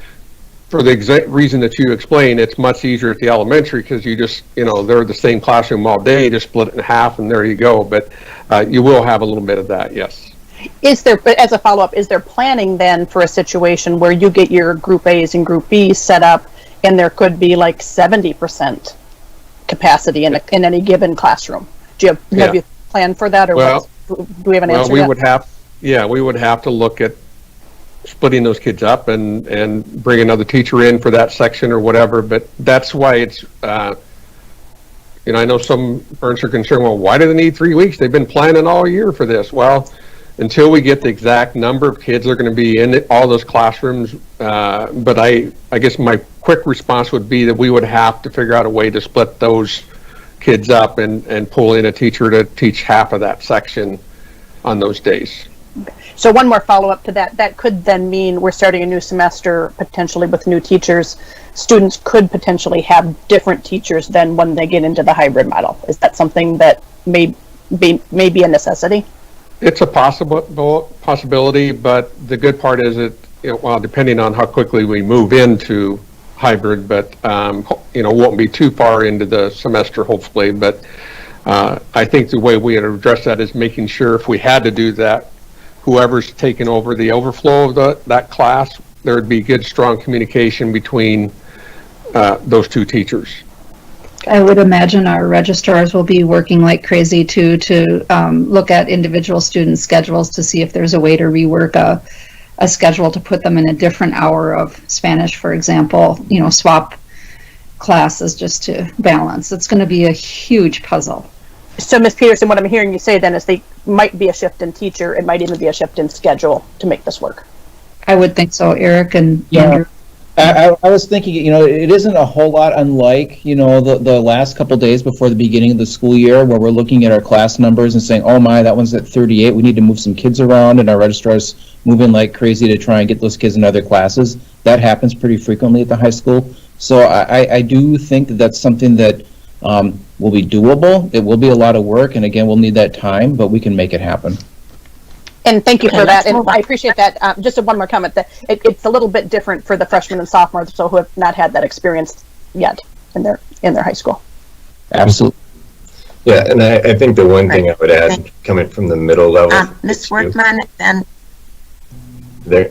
[SPEAKER 4] for the exact reason that you explained, it's much easier at the elementary because you just, they're the same classroom all day, just split it in half and there you go. But you will have a little bit of that, yes.
[SPEAKER 17] Is there, as a follow-up, is there planning then for a situation where you get your group A's and group B's set up and there could be like 70% capacity in any given classroom? Have you planned for that, or do we have an answer yet?
[SPEAKER 4] We would have to look at splitting those kids up and bring another teacher in for that section or whatever. But that's why it's, I know some parents are concerned, well, why do they need 3 weeks? They've been planning all year for this. Well, until we get the exact number of kids that are going to be in all those classrooms. But I guess my quick response would be that we would have to figure out a way to split those kids up and pull in a teacher to teach half of that section on those days.
[SPEAKER 17] So one more follow-up to that. That could then mean we're starting a new semester potentially with new teachers. Students could potentially have different teachers than when they get into the hybrid model. Is that something that may be a necessity?
[SPEAKER 4] It's a possibility, but the good part is depending on how quickly we move into hybrid, but won't be too far into the semester, hopefully. But I think the way we would address that is making sure if we had to do that, whoever's taken over the overflow of that class, there would be good, strong communication between those two teachers.
[SPEAKER 13] I would imagine our registrars will be working like crazy to look at individual student schedules to see if there's a way to rework a schedule to put them in a different hour of Spanish, for example, swap classes just to balance. It's going to be a huge puzzle.
[SPEAKER 17] So Ms. Peterson, what I'm hearing you say then is they might be a shift in teacher, it might even be a shift in schedule to make this work.
[SPEAKER 13] I would think so, Eric and
[SPEAKER 15] Yeah.
[SPEAKER 13] Andrew.
[SPEAKER 15] I was thinking, it isn't a whole lot unlike, the last couple days before the beginning of the school year where we're looking at our class numbers and saying, oh my, that one's at 38. We need to move some kids around, and our registrar's moving like crazy to try and get those kids in other classes. That happens pretty frequently at the high school. So I do think that that's something that will be doable. It will be a lot of work, and again, we'll need that time, but we can make it happen.
[SPEAKER 17] And thank you for that, and I appreciate that. Just one more comment, that it's a little bit different for the freshmen and sophomores, so who have not had that experience yet in their high school.
[SPEAKER 15] Absolutely.
[SPEAKER 14] Yeah, and I think the one thing I would add, coming from the middle level,
[SPEAKER 1] Ms. Workman, then
[SPEAKER 14] there,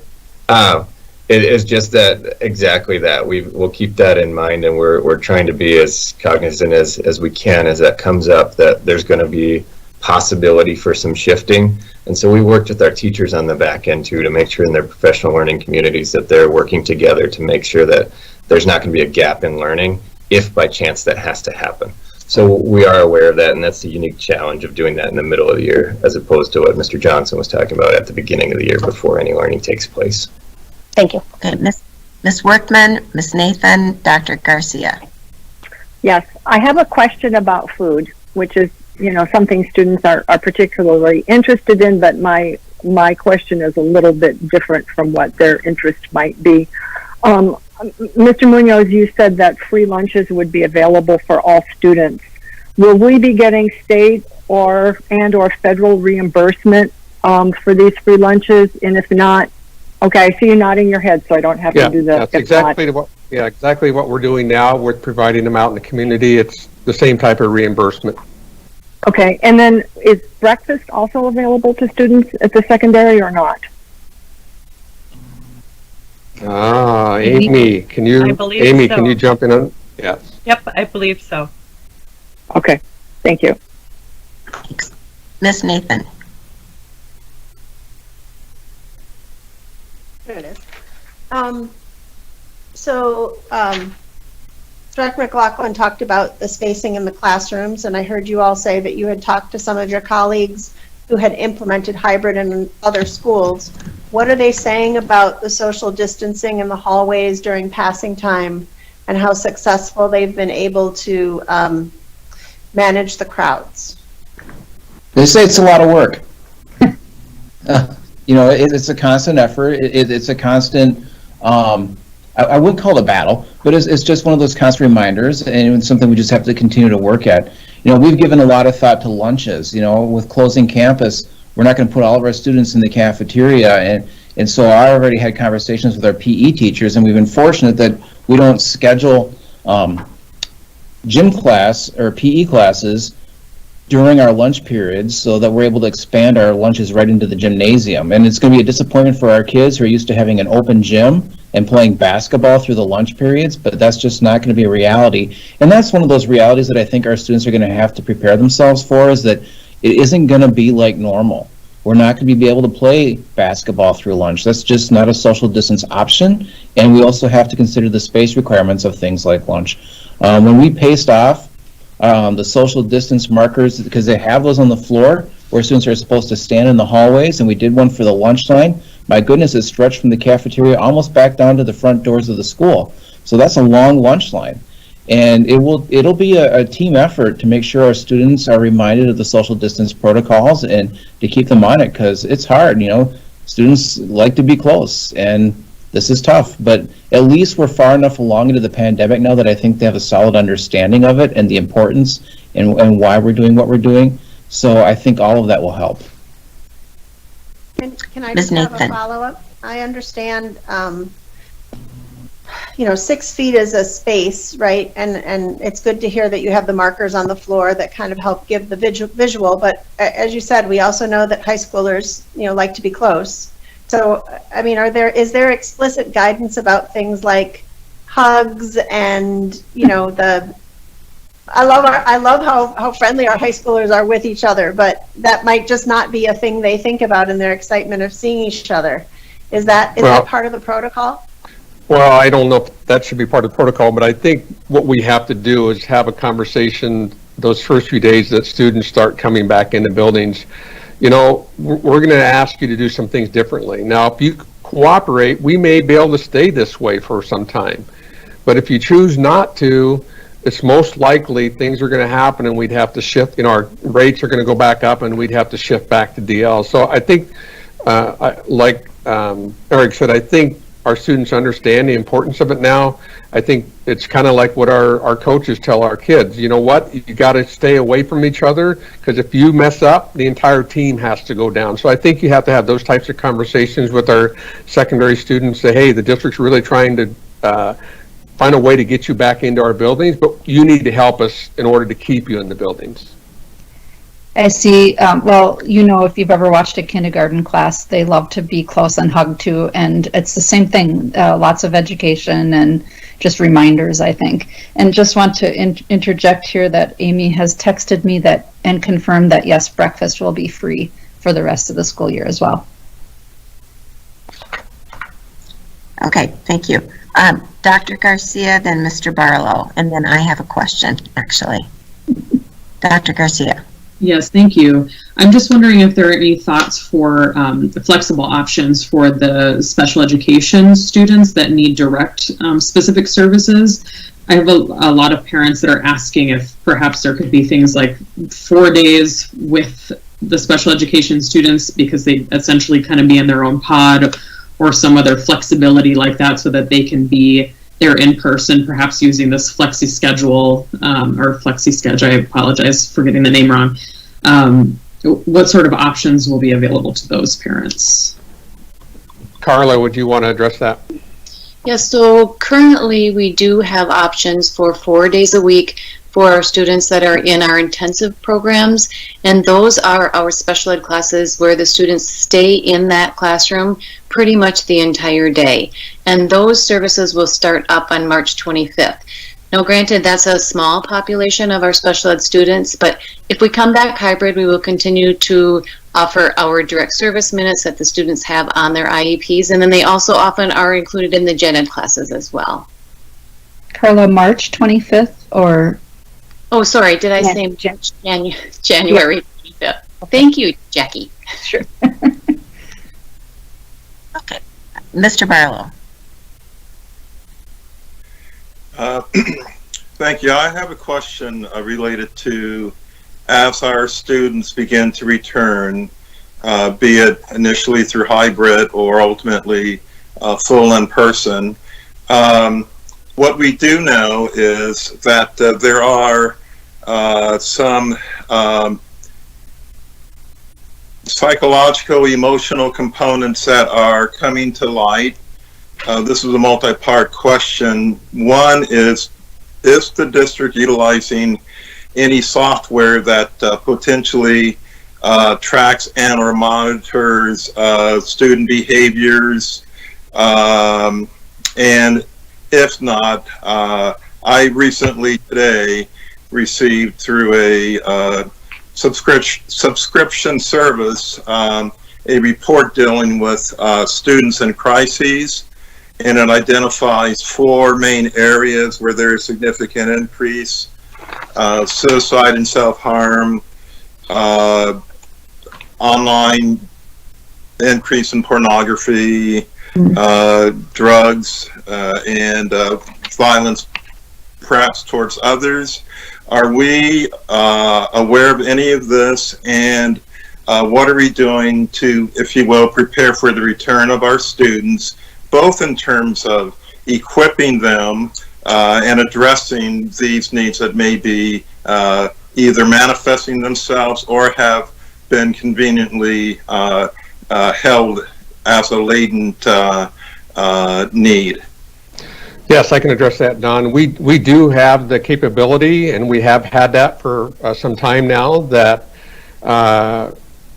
[SPEAKER 14] it is just that exactly that we'll keep that in mind, and we're trying to be as cognizant as we can as that comes up, that there's going to be possibility for some shifting. And so we worked with our teachers on the back end too, to make sure in their professional learning communities that they're working together to make sure that there's not going to be a gap in learning if by chance that has to happen. So we are aware of that, and that's the unique challenge of doing that in the middle of the year, as opposed to what Mr. Johnson was talking about at the beginning of the year before any learning takes place.
[SPEAKER 17] Thank you.
[SPEAKER 1] Okay, Ms. Workman, Ms. Nathan, Dr. Garcia.
[SPEAKER 3] Yes, I have a question about food, which is, something students are particularly interested in, but my question is a little bit different from what their interest might be. Mr. Munoz, you said that free lunches would be available for all students. Will we be getting state or federal reimbursement for these free lunches? And if not, okay, I see you nodding your head, so I don't have to do that.
[SPEAKER 4] That's exactly what we're doing now with providing them out in the community. It's the same type of reimbursement.
[SPEAKER 3] Okay, and then is breakfast also available to students at the secondary or not?
[SPEAKER 4] Amy, can you jump in on? Yes.
[SPEAKER 18] Yep, I believe so.
[SPEAKER 3] Okay, thank you.
[SPEAKER 1] Ms. Nathan.
[SPEAKER 6] There it is. Director McLaughlin talked about the spacing in the classrooms, and I heard you all say that you had talked to some of your colleagues who had implemented hybrid in other schools. What are they saying about the social distancing in the hallways during passing time, and how successful they've been able to manage the crowds?
[SPEAKER 15] They say it's a lot of work. It's a constant effort. It's a constant, I wouldn't call it a battle, but it's just one of those constant reminders, and it's something we just have to continue to work at. We've given a lot of thought to lunches. With closing campus, we're not going to put all of our students in the cafeteria, and so I already had conversations with our PE teachers, and we've been fortunate that we don't schedule gym class or PE classes during our lunch periods, so that we're able to expand our lunches right into the gymnasium. And it's going to be a disappointment for our kids who are used to having an open gym and playing basketball through the lunch periods, but that's just not going to be a reality. And that's one of those realities that I think our students are going to have to prepare themselves for, is that it isn't going to be like normal. We're not going to be able to play basketball through lunch. That's just not a social distance option. And we also have to consider the space requirements of things like lunch. When we paced off the social distance markers, because they have those on the floor where students are supposed to stand in the hallways, and we did one for the lunch line, my goodness, it stretched from the cafeteria almost back down to the front doors of the school. So that's a long lunch line. And it'll be a team effort to make sure our students are reminded of the social distance protocols and to keep them on it, because it's hard. Students like to be close, and this is tough. But at least we're far enough along into the pandemic now that I think they have a solid understanding of it and the importance and why we're doing what we're doing. So I think all of that will help.
[SPEAKER 6] Can I just have a follow-up? I understand 6 feet is a space, right? And it's good to hear that you have the markers on the floor that kind of help give the visual. But as you said, we also know that high schoolers, like to be close. So, I mean, is there explicit guidance about things like hugs and, I love how friendly our high schoolers are with each other, but that might just not be a thing they think about in their excitement of seeing each other. Is that part of the protocol?
[SPEAKER 4] Well, I don't know if that should be part of the protocol, but I think what we have to do is have a conversation those first few days that students start coming back into buildings. We're going to ask you to do some things differently. Now, if you cooperate, we may be able to stay this way for some time. But if you choose not to, it's most likely things are going to happen and we'd have to shift, our rates are going to go back up and we'd have to shift back to DL. So I think, like Eric said, I think our students understand the importance of it now. I think it's kind of like what our coaches tell our kids. You know what? You got to stay away from each other, because if you mess up, the entire team has to go down. So I think you have to have those types of conversations with our secondary students. Say, hey, the district's really trying to find a way to get you back into our buildings, but you need to help us in order to keep you in the buildings.
[SPEAKER 13] I see, well, if you've ever watched a kindergarten class, they love to be close and hug too, and it's the same thing, lots of education and just reminders, I think. And just want to interject here that Amy has texted me and confirmed that yes, breakfast will be free for the rest of the school year as well.
[SPEAKER 1] Okay, thank you. Dr. Garcia, then Mr. Barlow, and then I have a question, actually. Dr. Garcia.
[SPEAKER 12] Yes, thank you. I'm just wondering if there are any thoughts for the flexible options for the special education students that need direct specific services. I have a lot of parents that are asking if perhaps there could be things like 4 days with the special education students, because they essentially kind of be in their own pod, or some other flexibility like that, so that they can be there in person, perhaps using this flexi schedule, or flexi schedule. I apologize for getting the name wrong. What sort of options will be available to those parents?
[SPEAKER 4] Carla, would you want to address that?
[SPEAKER 18] Yes, so currently we do have options for 4 days a week for our students that are in our intensive programs, and those are our special ed classes where the students stay in that classroom pretty much the entire day. And those services will start up on March 25th. Now, granted, that's a small population of our special ed students, but if we come back hybrid, we will continue to offer our direct service minutes that the students have on their IEPs, and then they also often are included in the gen ed classes as well.
[SPEAKER 13] Carla, March 25th or?
[SPEAKER 18] Oh, sorry, did I say January 25th? Thank you, Jackie.
[SPEAKER 13] Sure.
[SPEAKER 1] Okay. Mr. Barlow.
[SPEAKER 7] Thank you. I have a question related to, as our students begin to return, be it initially through hybrid or ultimately full in person. What we do know is that there are some psychological, emotional components that are coming to light. This is a multi-part question. One is the district utilizing any software that potentially tracks and or monitors student behaviors? And if not, I recently today received through a subscription service a report dealing with students in crises, and it identifies 4 main areas where there is significant increase: suicide and self-harm, online increase in pornography, drugs, and violence perhaps towards others. Are we aware of any of this, and what are we doing to, if you will, prepare for the return of our students, both in terms of equipping them and addressing these needs that may be either manifesting themselves or have been conveniently held as a latent need?
[SPEAKER 4] Yes, I can address that, Don. We do have the capability, and we have had that for some time now, that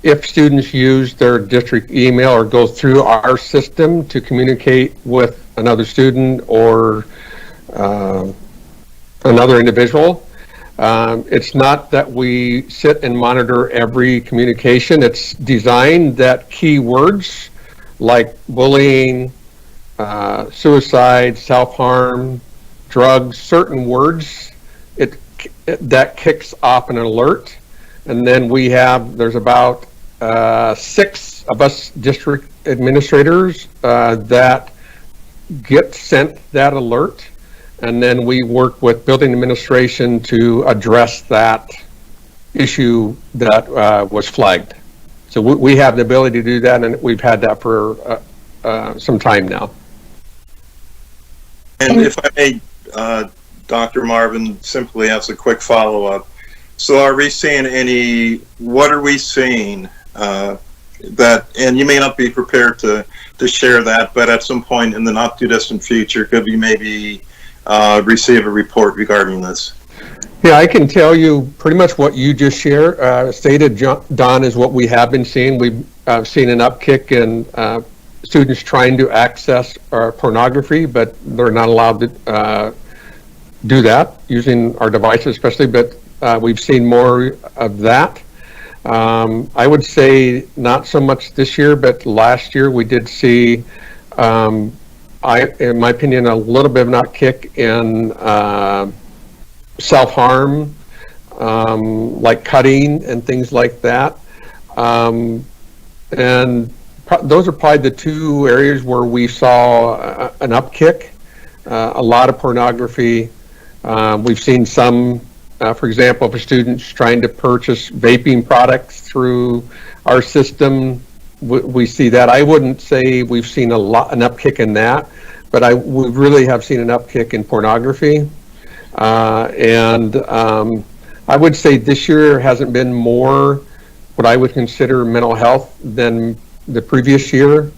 [SPEAKER 4] if students use their district email or go through our system to communicate with another student or another individual, it's not that we sit and monitor every communication. It's designed that keywords like bullying, suicide, self-harm, drugs, certain words, that kicks off an alert. And then there's about 6 of us district administrators that get sent that alert, and then we work with building administration to address that issue that was flagged. So we have the ability to do that, and we've had that for some time now.
[SPEAKER 7] And if I may, Dr. Marvin, simply ask a quick follow-up. So are we seeing what are we seeing that, and you may not be prepared to share that, but at some point in the not too distant future, could we maybe receive a report regarding this?
[SPEAKER 4] Yeah, I can tell you pretty much what you just stated, Don, is what we have been seeing. We've seen an upkick in students trying to access pornography, but they're not allowed to do that using our devices especially, but we've seen more of that. I would say not so much this year, but last year we did see, in my opinion, a little bit of an upkick in self-harm, like cutting and things like that. And those are probably the 2 areas where we saw an upkick. A lot of pornography. We've seen some, for example, if a student's trying to purchase vaping products through our system, we see that. I wouldn't say we've seen an upkick in that, but we really have seen an upkick in pornography. And I would say this year hasn't been more what I would consider mental health than the previous year.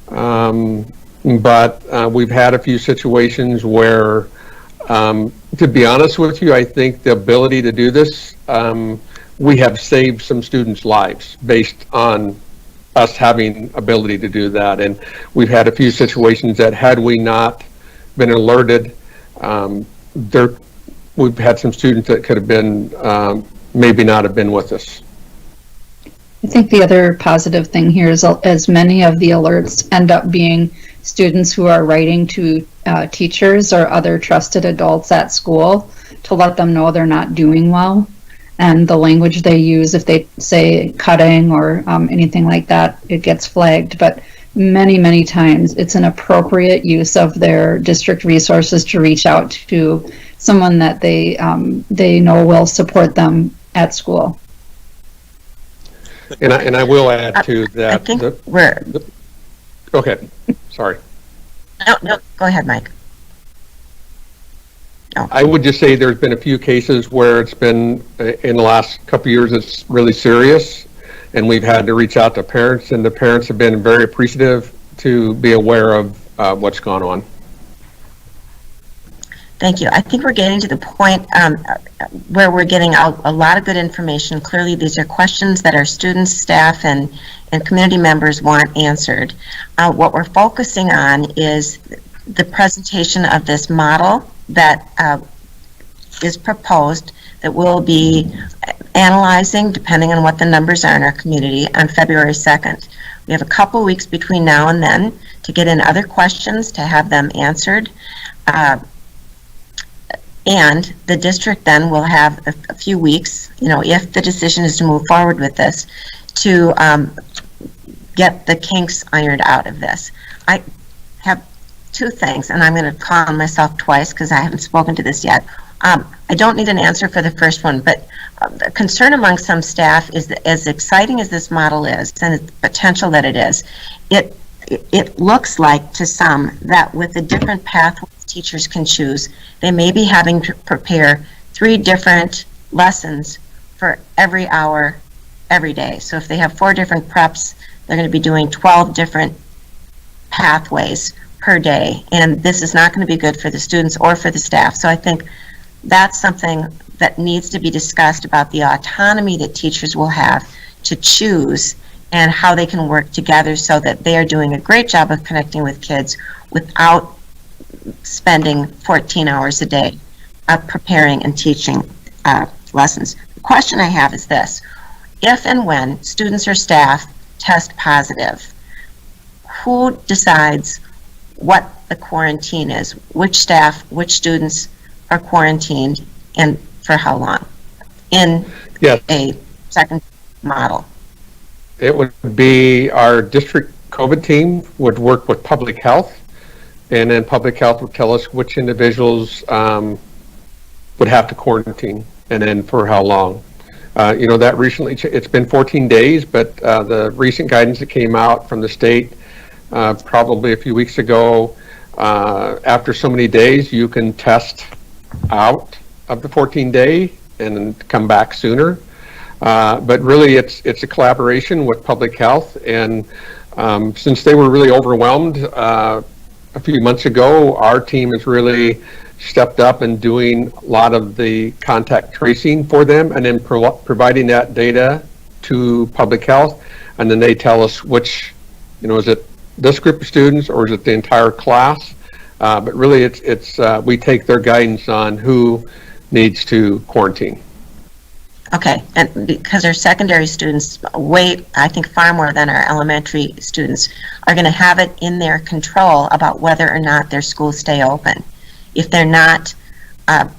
[SPEAKER 4] But we've had a few situations where, to be honest with you, I think the ability to do this, we have saved some students' lives based on us having ability to do that. And we've had a few situations that had we not been alerted, we've had some students that could have been, maybe not have been with us.
[SPEAKER 13] I think the other positive thing here is as many of the alerts end up being students who are writing to teachers or other trusted adults at school to let them know they're not doing well. And the language they use, if they say cutting or anything like that, it gets flagged. But many, many times it's an appropriate use of their district resources to reach out to someone that they know will support them at school.
[SPEAKER 4] And I will add to that.
[SPEAKER 1] I think
[SPEAKER 4] go ahead. Sorry.
[SPEAKER 1] No, go ahead, Mike. No.
[SPEAKER 4] I would just say there's been a few cases where it's been, in the last couple of years, it's really serious, and we've had to reach out to parents, and the parents have been very appreciative to be aware of what's gone on.
[SPEAKER 1] Thank you. I think we're getting to the point where we're getting out a lot of good information. Clearly, these are questions that our students, staff, and community members want answered. What we're focusing on is the presentation of this model that is proposed that we'll be analyzing, depending on what the numbers are in our community, on February 2nd. We have a couple weeks between now and then to get in other questions, to have them answered. And the district then will have a few weeks, if the decision is to move forward with this, to get the kinks ironed out of this. I have 2 things, and I'm going to call on myself twice because I haven't spoken to this yet. I don't need an answer for the first one, but the concern among some staff is that as exciting as this model is and the potential that it is, it looks like to some that with the different pathways teachers can choose, they may be having to prepare 3 different lessons for every hour, every day. So if they have 4 different preps, they're going to be doing 12 different pathways per day. And this is not going to be good for the students or for the staff. So I think that's something that needs to be discussed about the autonomy that teachers will have to choose and how they can work together so that they are doing a great job of connecting with kids without spending 14 hours a day preparing and teaching lessons. The question I have is this: if and when students or staff test positive, who decides what the quarantine is? Which staff, which students are quarantined, and for how long in a second model?
[SPEAKER 4] It would be our district COVID team would work with public health, and then public health would tell us which individuals would have to quarantine, and then for how long. That recently, it's been 14 days, but the recent guidance that came out from the state probably a few weeks ago, after so many days, you can test out of the 14-day and come back sooner. But really, it's a collaboration with public health, and since they were really overwhelmed a few months ago, our team has really stepped up and doing a lot of the contact tracing for them, and then providing that data to public health, and then they tell us which, is it this group of students or is it the entire class? But really, it's we take their guidance on who needs to quarantine.
[SPEAKER 1] Okay, and because our secondary students wait, I think far more than our elementary students, are going to have it in their control about whether or not their schools stay open. If they're not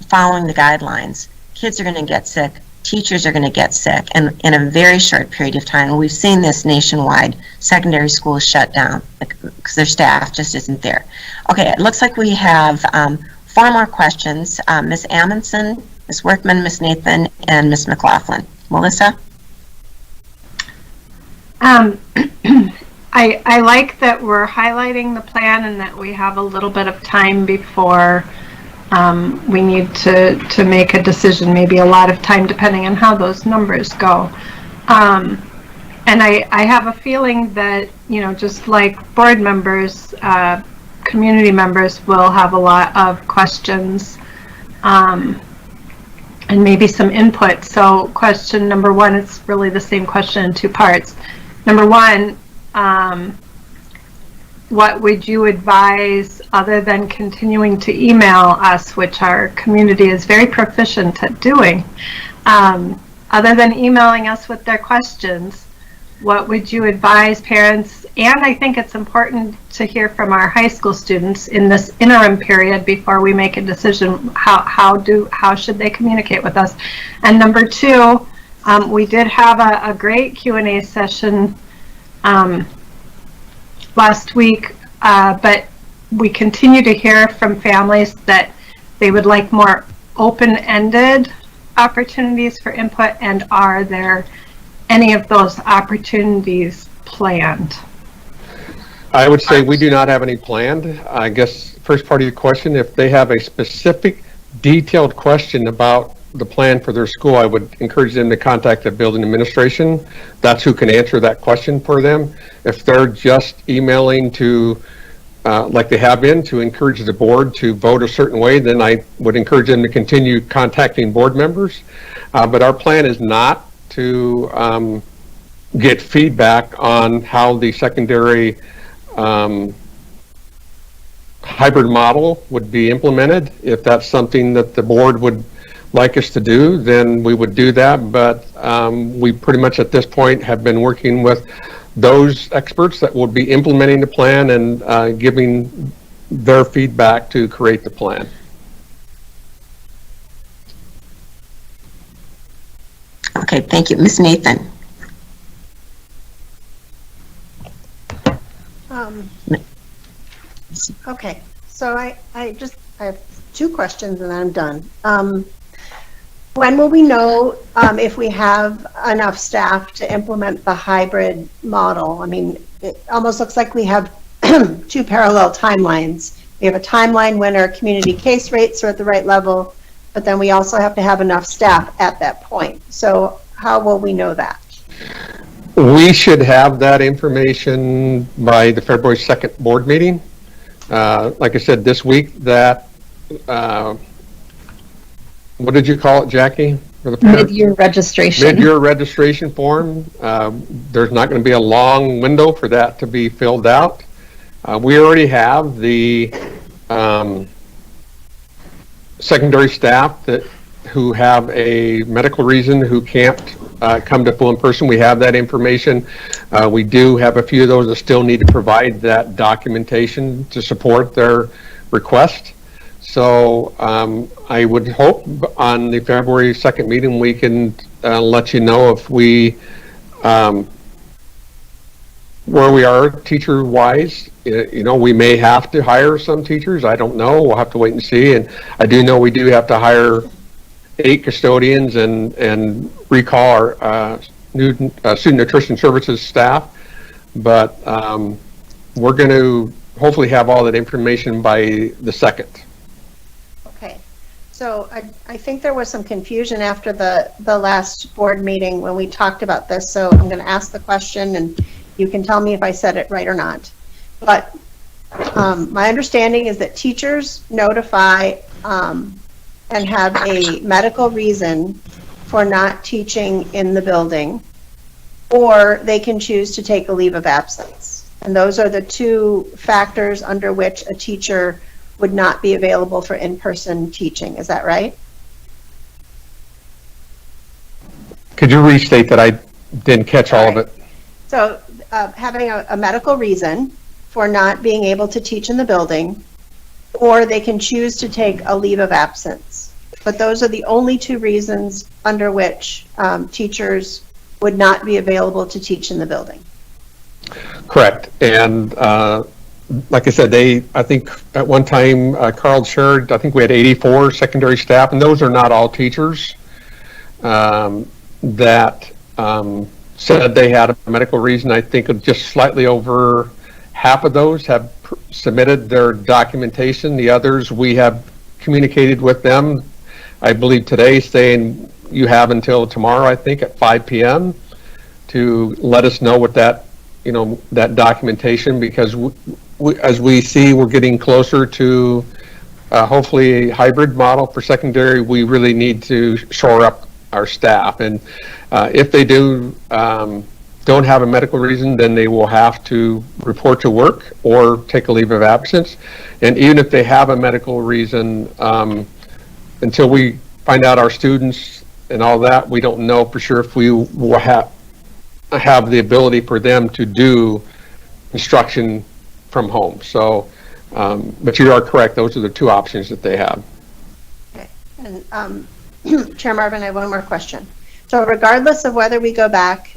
[SPEAKER 1] following the guidelines, kids are going to get sick, teachers are going to get sick, and in a very short period of time. And we've seen this nationwide, secondary schools shut down because their staff just isn't there. Okay, it looks like we have 4 more questions. Ms. Amundsen, Ms. Workman, Ms. Nathan, and Ms. McLaughlin. Melissa?
[SPEAKER 5] I like that we're highlighting the plan and that we have a little bit of time before we need to make a decision, maybe a lot of time depending on how those numbers go. And I have a feeling that, just like board members, community members will have a lot of questions and maybe some input. So question number 1, it's really the same question in 2 parts. Number 1, what would you advise other than continuing to email us, which our community is very proficient at doing? Other than emailing us with their questions, what would you advise parents? And I think it's important to hear from our high school students in this interim period before we make a decision, how should they communicate with us? And number 2, we did have a great Q&A session last week, but we continue to hear from families that they would like more open-ended opportunities for input, and are there any of those opportunities planned?
[SPEAKER 4] I would say we do not have any planned. I guess first part of your question, if they have a specific detailed question about the plan for their school, I would encourage them to contact the building administration. That's who can answer that question for them. If they're just emailing to, like they have been, to encourage the board to vote a certain way, then I would encourage them to continue contacting board members. But our plan is not to get feedback on how the secondary hybrid model would be implemented. If that's something that the board would like us to do, then we would do that. But we pretty much at this point have been working with those experts that will be implementing the plan and giving their feedback to create the plan.
[SPEAKER 1] Okay, thank you. Ms. Nathan?
[SPEAKER 6] Okay, so I have 2 questions and then I'm done. When will we know if we have enough staff to implement the hybrid model? I mean, it almost looks like we have 2 parallel timelines. We have a timeline when our community case rates are at the right level, but then we also have to have enough staff at that point. So how will we know that?
[SPEAKER 4] We should have that information by the February 2nd board meeting. Like I said, this week, that what did you call it, Jackie? For the
[SPEAKER 13] mid-year registration.
[SPEAKER 4] Mid-year registration form. There's not going to be a long window for that to be filled out. We already have the secondary staff who have a medical reason who can't come to full in person. We have that information. We do have a few of those that still need to provide that documentation to support their request. So I would hope on the February 2nd meeting we can let you know if we where we are teacher-wise. You know, we may have to hire some teachers. I don't know. We'll have to wait and see. And I do know we do have to hire 8 custodians and recall our new student nutrition services staff. But we're going to hopefully have all that information by the 2nd.
[SPEAKER 6] Okay. So I think there was some confusion after the last board meeting when we talked about this. So I'm going to ask the question and you can tell me if I said it right or not. But my understanding is that teachers notify and have a medical reason for not teaching in the building, or they can choose to take a leave of absence. And those are the 2 factors under which a teacher would not be available for in-person teaching. Is that right?
[SPEAKER 4] Could you restate that? I didn't catch all of it.
[SPEAKER 6] So having a medical reason for not being able to teach in the building, or they can choose to take a leave of absence. But those are the only 2 reasons under which teachers would not be available to teach in the building.
[SPEAKER 4] Correct. And like I said, I think at one time, Carl shared, I think we had 84 secondary staff, and those are not all teachers that said they had a medical reason. I think just slightly over half of those have submitted their documentation. The others, we have communicated with them, I believe today, saying you have until tomorrow, I think, at 5 p.m. to let us know what that, you know, that documentation, because as we see, we're getting closer to hopefully a hybrid model for secondary. We really need to shore up our staff, and if they don't have a medical reason, then they will have to report to work or take a leave of absence. And even if they have a medical reason, until we find out our students and all that, we don't know for sure if we will have the ability for them to do instruction from home. So, but you are correct, those are the 2 options that they have.
[SPEAKER 6] Okay. And Chair Marvin, I have one more question. So regardless of whether we go back,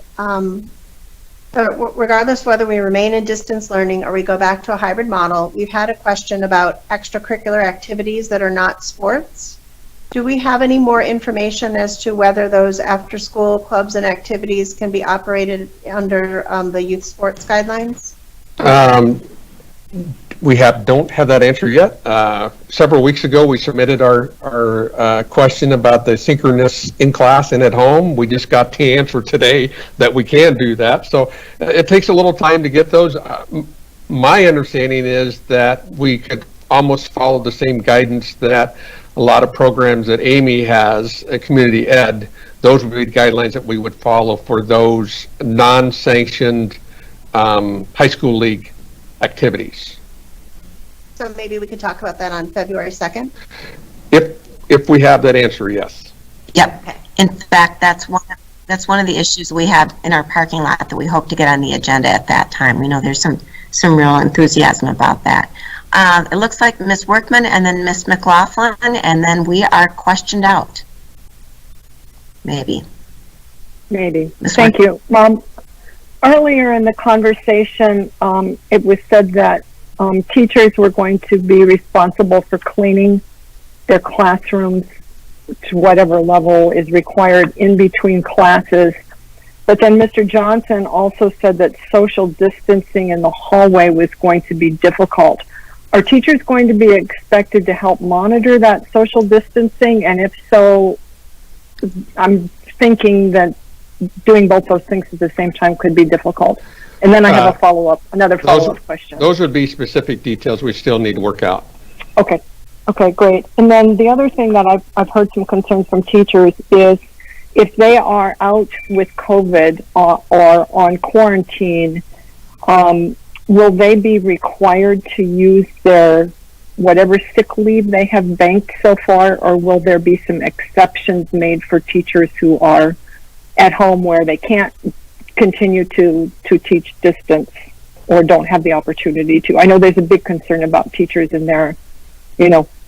[SPEAKER 6] regardless whether we remain in distance learning or we go back to a hybrid model, we've had a question about extracurricular activities that are not sports. Do we have any more information as to whether those after-school clubs and activities can be operated under the youth sports guidelines?
[SPEAKER 4] We don't have that answer yet. Several weeks ago, we submitted our question about the synchronous in class and at home. We just got the answer today that we can do that. So it takes a little time to get those. My understanding is that we could almost follow the same guidance that a lot of programs that Amy has, community ed, those would be the guidelines that we would follow for those non-sanctioned high school league activities.
[SPEAKER 6] So maybe we could talk about that on February 2nd?
[SPEAKER 4] If we have that answer, yes.
[SPEAKER 1] Yep. Okay. In fact, that's one of the issues we have in our parking lot that we hope to get on the agenda at that time. We know there's some real enthusiasm about that. It looks like Ms. Workman and then Ms. McLaughlin, and then we are questioned out. Maybe.
[SPEAKER 3] Thank you. Earlier in the conversation, it was said that teachers were going to be responsible for cleaning their classrooms to whatever level is required in between classes. But then Mr. Johnson also said that social distancing in the hallway was going to be difficult. Are teachers going to be expected to help monitor that social distancing? And if so, I'm thinking that doing both those things at the same time could be difficult. And then I have another follow-up question.
[SPEAKER 4] Those would be specific details we still need to work out.
[SPEAKER 3] Okay, great. And then the other thing that I've heard some concerns from teachers is if they are out with COVID or on quarantine, will they be required to use their whatever sick leave they have banked so far, or will there be some exceptions made for teachers who are at home where they can't continue to teach distance or don't have the opportunity to? I know there's a big concern about teachers and their,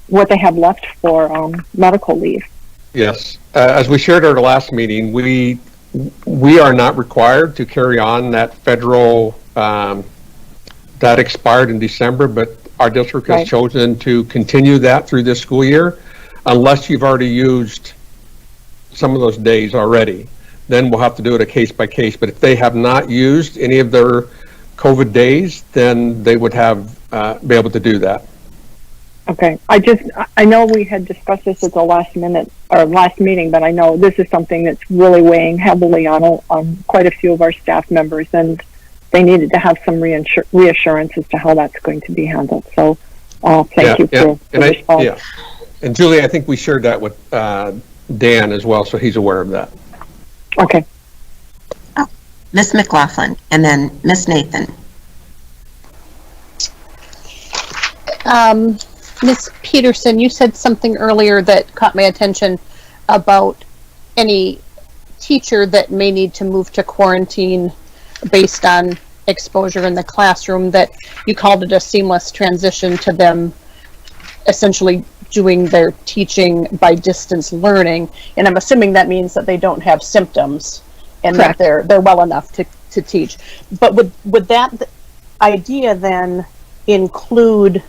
[SPEAKER 3] what they have left for medical leave.
[SPEAKER 4] Yes. As we shared at our last meeting, we are not required to carry on that federal that expired in December, but our district has
[SPEAKER 17] Right.
[SPEAKER 4] chosen to continue that through this school year, unless you've already used some of those days already. Then we'll have to do it a case by case. But if they have not used any of their COVID days, then they would have be able to do that.
[SPEAKER 3] Okay, I know we had discussed this at the last meeting, but I know this is something that's really weighing heavily on quite a few of our staff members, and they needed to have some reassurance as to how that's going to be handled. So, thank you for the response.
[SPEAKER 4] Yeah. And Julie, I think we shared that with Dan as well, so he's aware of that.
[SPEAKER 3] Okay.
[SPEAKER 1] Ms. McLaughlin, and then Ms. Nathan.
[SPEAKER 17] Ms. Peterson, you said something earlier that caught my attention about any teacher that may need to move to quarantine based on exposure in the classroom, that you called it a seamless transition to them essentially doing their teaching by distance learning. And I'm assuming that means that they don't have symptoms and
[SPEAKER 3] Correct.
[SPEAKER 17] that they're well enough to teach. But would that idea then include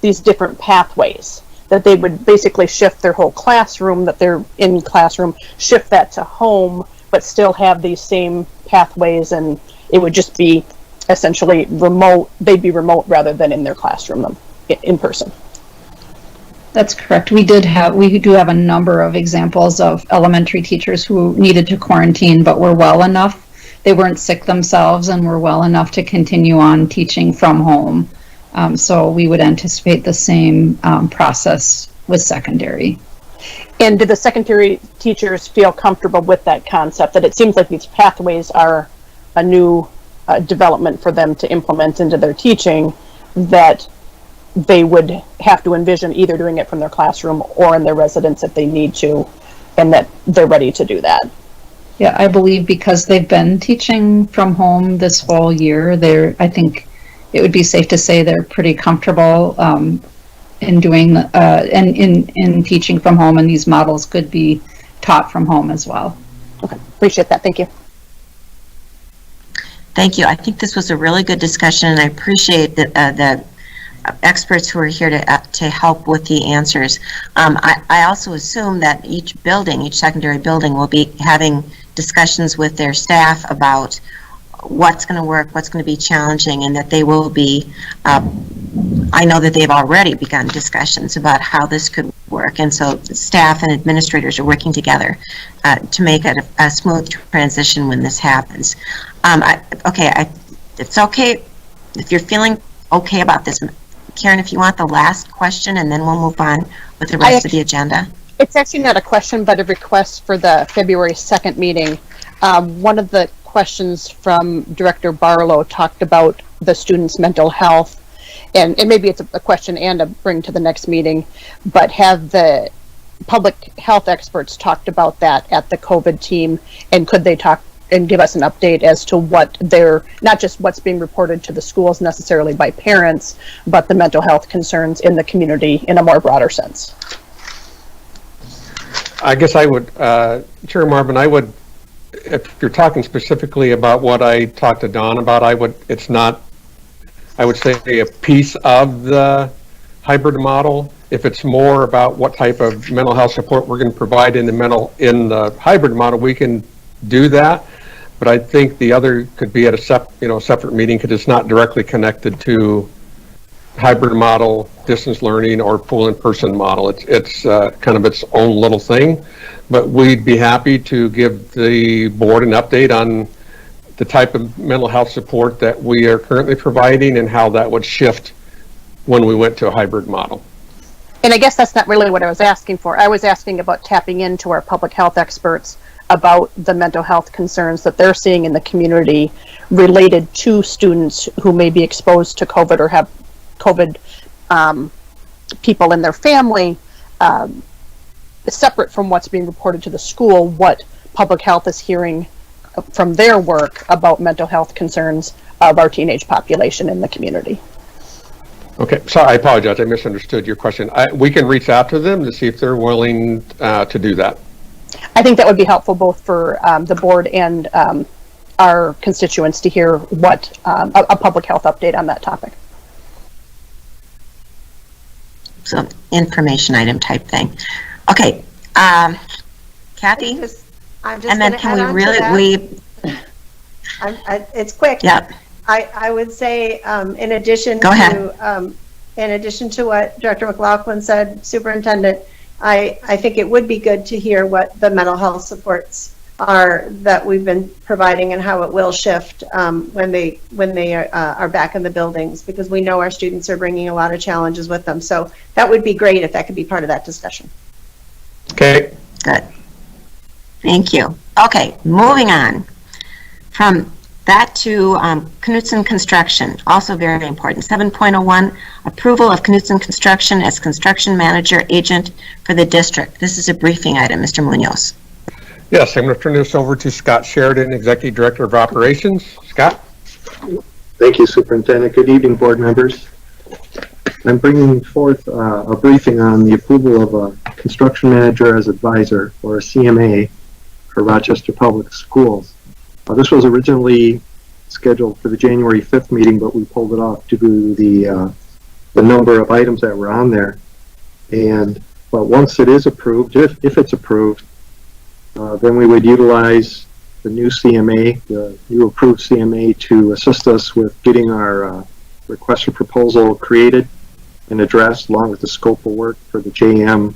[SPEAKER 17] these different pathways, that they would basically shift their whole classroom, that they're in classroom, shift that to home, but still have these same pathways, and it would just be essentially remote, they'd be remote rather than in their classroom in person?
[SPEAKER 13] That's correct. We do have a number of examples of elementary teachers who needed to quarantine but were well enough. They weren't sick themselves and were well enough to continue on teaching from home. So we would anticipate the same process with secondary.
[SPEAKER 17] And do the secondary teachers feel comfortable with that concept, that it seems like these pathways are a new development for them to implement into their teaching, that they would have to envision either doing it from their classroom or in their residence if they need to, and that they're ready to do that?
[SPEAKER 13] Yeah, I believe because they've been teaching from home this whole year, I think it would be safe to say they're pretty comfortable in doing and in teaching from home, and these models could be taught from home as well.
[SPEAKER 17] Okay, appreciate that. Thank you.
[SPEAKER 1] Thank you. I think this was a really good discussion, and I appreciate the experts who are here to help with the answers. I also assume that each secondary building will be having discussions with their staff about what's going to work, what's going to be challenging, and that they will be, I know that they've already begun discussions about how this could work, and so staff and administrators are working together to make it a smooth transition when this happens. It's okay if you're feeling okay about this. Karen, if you want the last question, and then we'll move on with the rest of the agenda.
[SPEAKER 17] It's actually not a question, but a request for the February 2nd meeting. One of the questions from Director Barlow talked about the students' mental health, and maybe it's a question and a bring to the next meeting, but have the public health experts talked about that at the COVID team, and could they talk and give us an update as to what not just what's being reported to the schools necessarily by parents, but the mental health concerns in the community in a more broader sense?
[SPEAKER 4] I guess I would, Chair Marvin, if you're talking specifically about what I talked to Don about, I would say a piece of the hybrid model. If it's more about what type of mental health support we're going to provide in the hybrid model, we can do that. But I think the other could be at a separate meeting, because it's not directly connected to hybrid model, distance learning, or full in-person model. It's kind of its own little thing. But we'd be happy to give the board an update on the type of mental health support that we are currently providing and how that would shift when we went to a hybrid model.
[SPEAKER 17] And I guess that's not really what I was asking for. I was asking about tapping into our public health experts about the mental health concerns that they're seeing in the community related to students who may be exposed to COVID or have COVID people in their family, separate from what's being reported to the school, what public health is hearing from their work about mental health concerns of our teenage population in the community.
[SPEAKER 4] Okay, sorry, I apologize. I misunderstood your question. We can reach out to them to see if they're willing to do that.
[SPEAKER 17] I think that would be helpful both for the board and our constituents to hear what a public health update on that topic.
[SPEAKER 1] So information item type thing. Okay, Kathy?
[SPEAKER 6] I'm just
[SPEAKER 1] And then
[SPEAKER 6] gonna
[SPEAKER 1] can
[SPEAKER 6] add
[SPEAKER 1] we
[SPEAKER 6] on to
[SPEAKER 1] really,
[SPEAKER 6] that. It's quick.
[SPEAKER 1] Yep.
[SPEAKER 6] I would say, in addition
[SPEAKER 1] Go ahead.
[SPEAKER 6] to, in addition to what Director McLaughlin said, Superintendent, I think it would be good to hear what the mental health supports are that we've been providing and how it will shift when they are back in the buildings, because we know our students are bringing a lot of challenges with them. So that would be great if that could be part of that discussion.
[SPEAKER 4] Okay.
[SPEAKER 1] Good. Thank you. Okay, moving on. From that to Knutson Construction, also very important. 7.01, approval of Knutson Construction as construction manager agent for the district. This is a briefing item, Mr. Munoz.
[SPEAKER 4] Yes, I'm going to turn this over to Scott Sheridan, Executive Director of Operations. Scott?
[SPEAKER 19] Thank you, Superintendent. Good evening, board members. I'm bringing forth a briefing on the approval of a construction manager as advisor, or a CMA, for Rochester Public Schools. This was originally scheduled for the January 5th meeting, but we pulled it off due to the number of items that were on there. But once it is approved, if it's approved, then we would utilize the new CMA, the new approved CMA, to assist us with getting our request for proposal created and addressed, along with the scope of work for the JM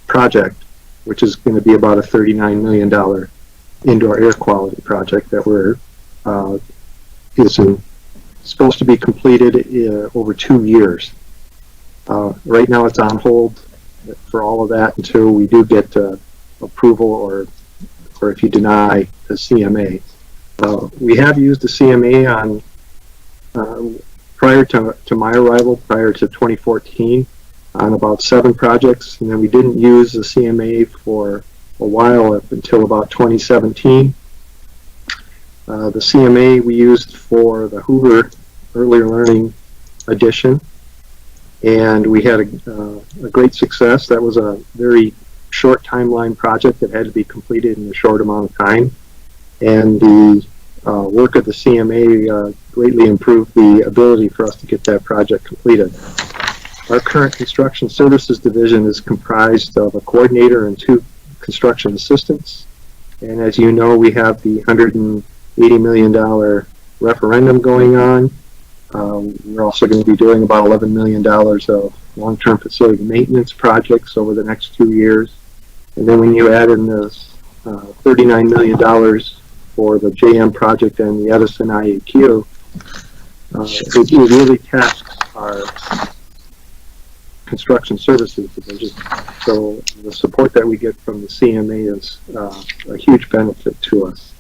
[SPEAKER 19] project, which is going to be about a $39 million indoor air quality project that is supposed to be completed over 2 years. Right now it's on hold for all of that until we do get approval, or if you deny the CMA. We have used the CMA on prior to my arrival, prior to 2014, on about 7 projects, and then we didn't use the CMA for a while up until about 2017. The CMA we used for the Hoover Earlier Learning Edition, and we had a great success. That was a very short timeline project that had to be completed in a short amount of time, and the work of the CMA greatly improved the ability for us to get that project completed. Our current construction services division is comprised of a coordinator and 2 construction assistants, and as you know, we have the $180 million referendum going on. We're also going to be doing about $11 million of long-term facility maintenance projects over the next 2 years. And then when you add in this $39 million for the JM project and the Edison IAQ, it really tasks our construction services division. So the support that we get from the CMA is a huge benefit to us.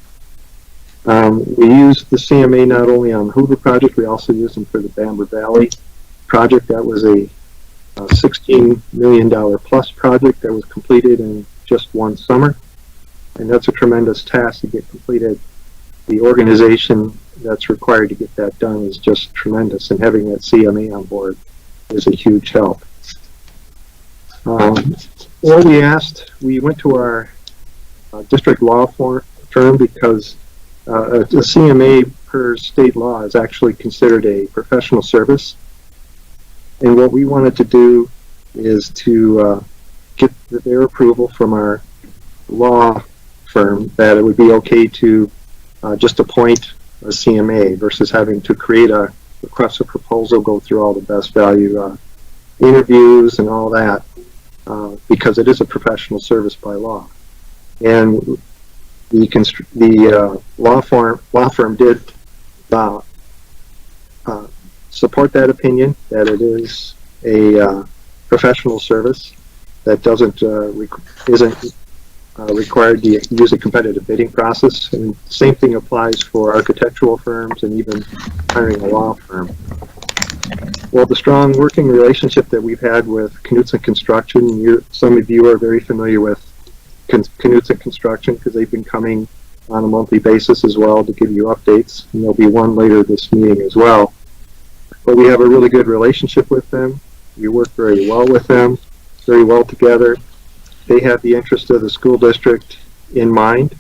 [SPEAKER 19] We use the CMA not only on the Hoover project, we also use them for the Bamber Valley project. That was a $16 million plus project that was completed in just 1 summer. And that's a tremendous task to get completed. The organization that's required to get that done is just tremendous, and having that CMA on board is a huge help. What we went to our district law firm because a CMA per state law is actually considered a professional service. And what we wanted to do is to get their approval from our law firm that it would be okay to just appoint a CMA versus having to create a request for proposal, go through all the best value interviews and all that, because it is a professional service by law. And the law firm did support that opinion, that it is a professional service that isn't required to use a competitive bidding process. And the same thing applies for architectural firms and even hiring a law firm. Well, the strong working relationship that we've had with Knutson Construction, some of you are very familiar with Knutson Construction because they've been coming on a monthly basis as well to give you updates, and there'll be one later this meeting as well. But we have a really good relationship with them. We work very well with them, very well together. They have the interest of the school district in mind.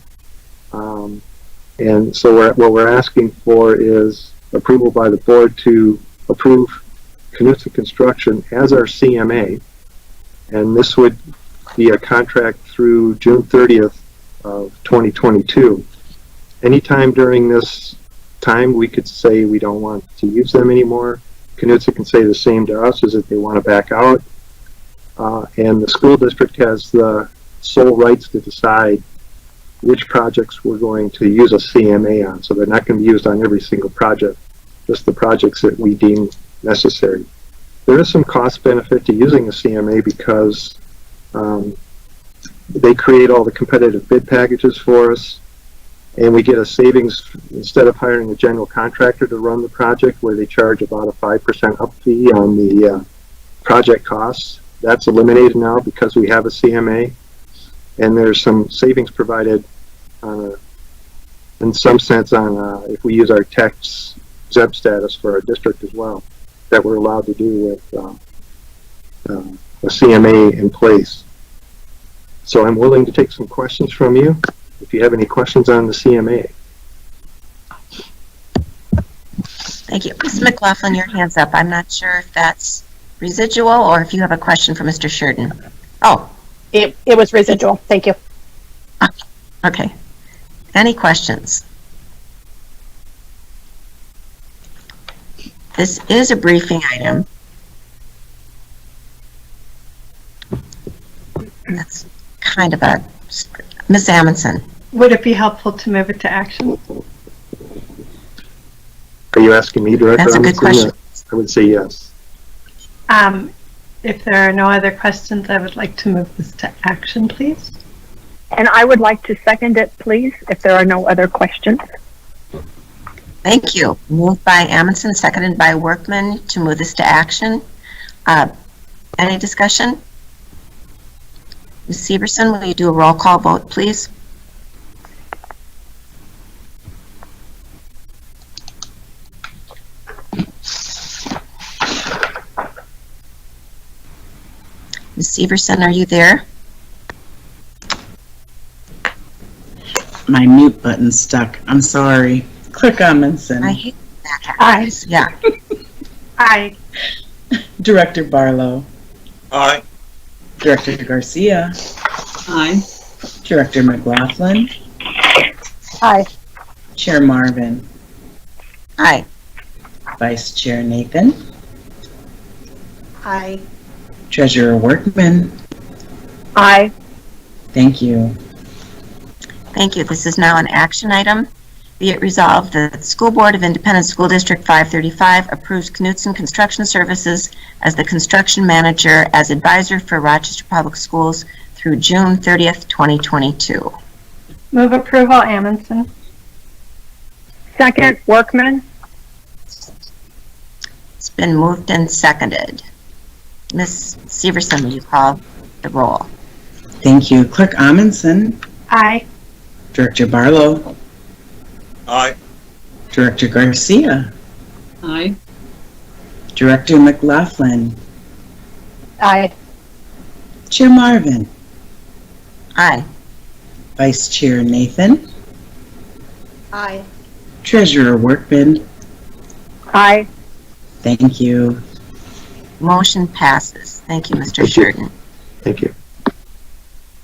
[SPEAKER 19] And so what we're asking for is approval by the board to approve Knutson Construction as our CMA. And this would be a contract through June 30th of 2022. Anytime during this time, we could say we don't want to use them anymore. Knutson can say the same to us, is that they want to back out. And the school district has the sole rights to decide which projects we're going to use a CMA on. So they're not going to be used on every single project, just the projects that we deem necessary. There is some cost benefit to using a CMA because they create all the competitive bid packages for us, and we get a savings instead of hiring a general contractor to run the project where they charge about a 5% up fee on the project costs. That's eliminated now because we have a CMA, and there's some savings provided in some sense on if we use our tax exempt status for our district as well, that we're allowed to do with a CMA in place. So I'm willing to take some questions from you if you have any questions on the CMA.
[SPEAKER 1] Thank you. Ms. McLaughlin, your hand's up. I'm not sure if that's residual or if you have a question for Mr. Sheridan. Oh.
[SPEAKER 17] It was residual. Thank you.
[SPEAKER 1] Okay. Any questions? This is a briefing item. That's kind of a... Ms. Amundson.
[SPEAKER 5] Would it be helpful to move it to action?
[SPEAKER 19] Are you asking me, Director?
[SPEAKER 1] That's a good question.
[SPEAKER 19] I would say yes.
[SPEAKER 5] If there are no other questions, I would like to move this to action, please.
[SPEAKER 3] And I would like to second it, please, if there are no other questions.
[SPEAKER 1] Thank you. Moved by Amundson, seconded by Workman to move this to action. Any discussion? Ms. Severson, will you do a roll call vote, please? Ms. Severson, are you there?
[SPEAKER 2] My mute button's stuck. I'm sorry. Clerk Amundson.
[SPEAKER 1] I hate that. Aye. Yeah.
[SPEAKER 5] Aye.
[SPEAKER 2] Director Barlow.
[SPEAKER 7] Aye.
[SPEAKER 2] Director Garcia.
[SPEAKER 12] Aye.
[SPEAKER 2] Director McLaughlin.
[SPEAKER 17] Aye.
[SPEAKER 2] Chair Marvin.
[SPEAKER 1] Aye.
[SPEAKER 2] Vice Chair Nathan.
[SPEAKER 6] Aye.
[SPEAKER 2] Treasurer Workman.
[SPEAKER 3] Aye.
[SPEAKER 2] Thank you.
[SPEAKER 1] Thank you. This is now an action item. Be it resolved that the School Board of Independent School District 535 approves Knutson Construction Services as the construction manager as advisor for Rochester Public Schools through June 30th, 2022.
[SPEAKER 5] Move approval, Amundson.
[SPEAKER 3] Second, Workman.
[SPEAKER 1] It's been moved and seconded. Ms. Severson, will you call the roll?
[SPEAKER 2] Thank you. Clerk Amundson.
[SPEAKER 5] Aye.
[SPEAKER 2] Director Barlow.
[SPEAKER 7] Aye.
[SPEAKER 2] Director Garcia.
[SPEAKER 12] Aye.
[SPEAKER 2] Director McLaughlin.
[SPEAKER 17] Aye.
[SPEAKER 2] Chair Marvin.
[SPEAKER 1] Aye.
[SPEAKER 2] Vice Chair Nathan.
[SPEAKER 6] Aye.
[SPEAKER 2] Treasurer Workman.
[SPEAKER 3] Aye.
[SPEAKER 2] Thank you.
[SPEAKER 1] Motion passes. Thank you, Mr. Sheridan.
[SPEAKER 19] Thank you.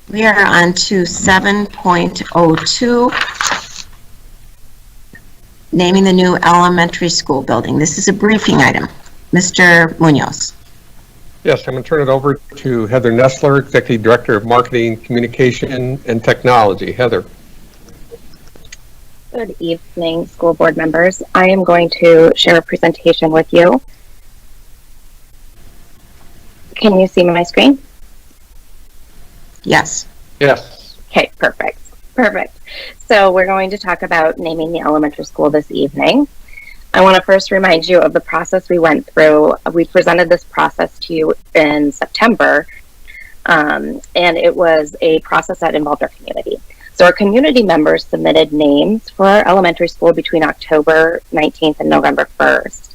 [SPEAKER 1] We are on to 7.02, naming the new elementary school building. This is a briefing item. Mr. Munoz.
[SPEAKER 4] Yes, I'm going to turn it over to Heather Nestler, Executive Director of Marketing, Communication, and Technology. Heather.
[SPEAKER 20] Good evening, school board members. I am going to share a presentation with you. Can you see my screen?
[SPEAKER 1] Yes.
[SPEAKER 4] Yes.
[SPEAKER 20] Okay, perfect. Perfect. So we're going to talk about naming the elementary school this evening. I want to first remind you of the process we went through. We presented this process to you in September, and it was a process that involved our community. So our community members submitted names for our elementary school between October 19th and November 1st.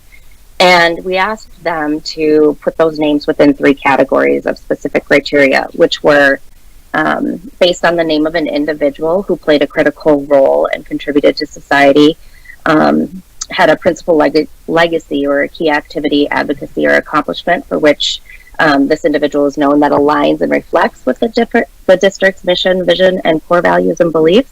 [SPEAKER 20] And we asked them to put those names within 3 categories of specific criteria, which were based on the name of an individual who played a critical role and contributed to society, had a principal legacy or a key activity, advocacy, or accomplishment for which this individual is known that aligns and reflects with the district's mission, vision, and core values and beliefs.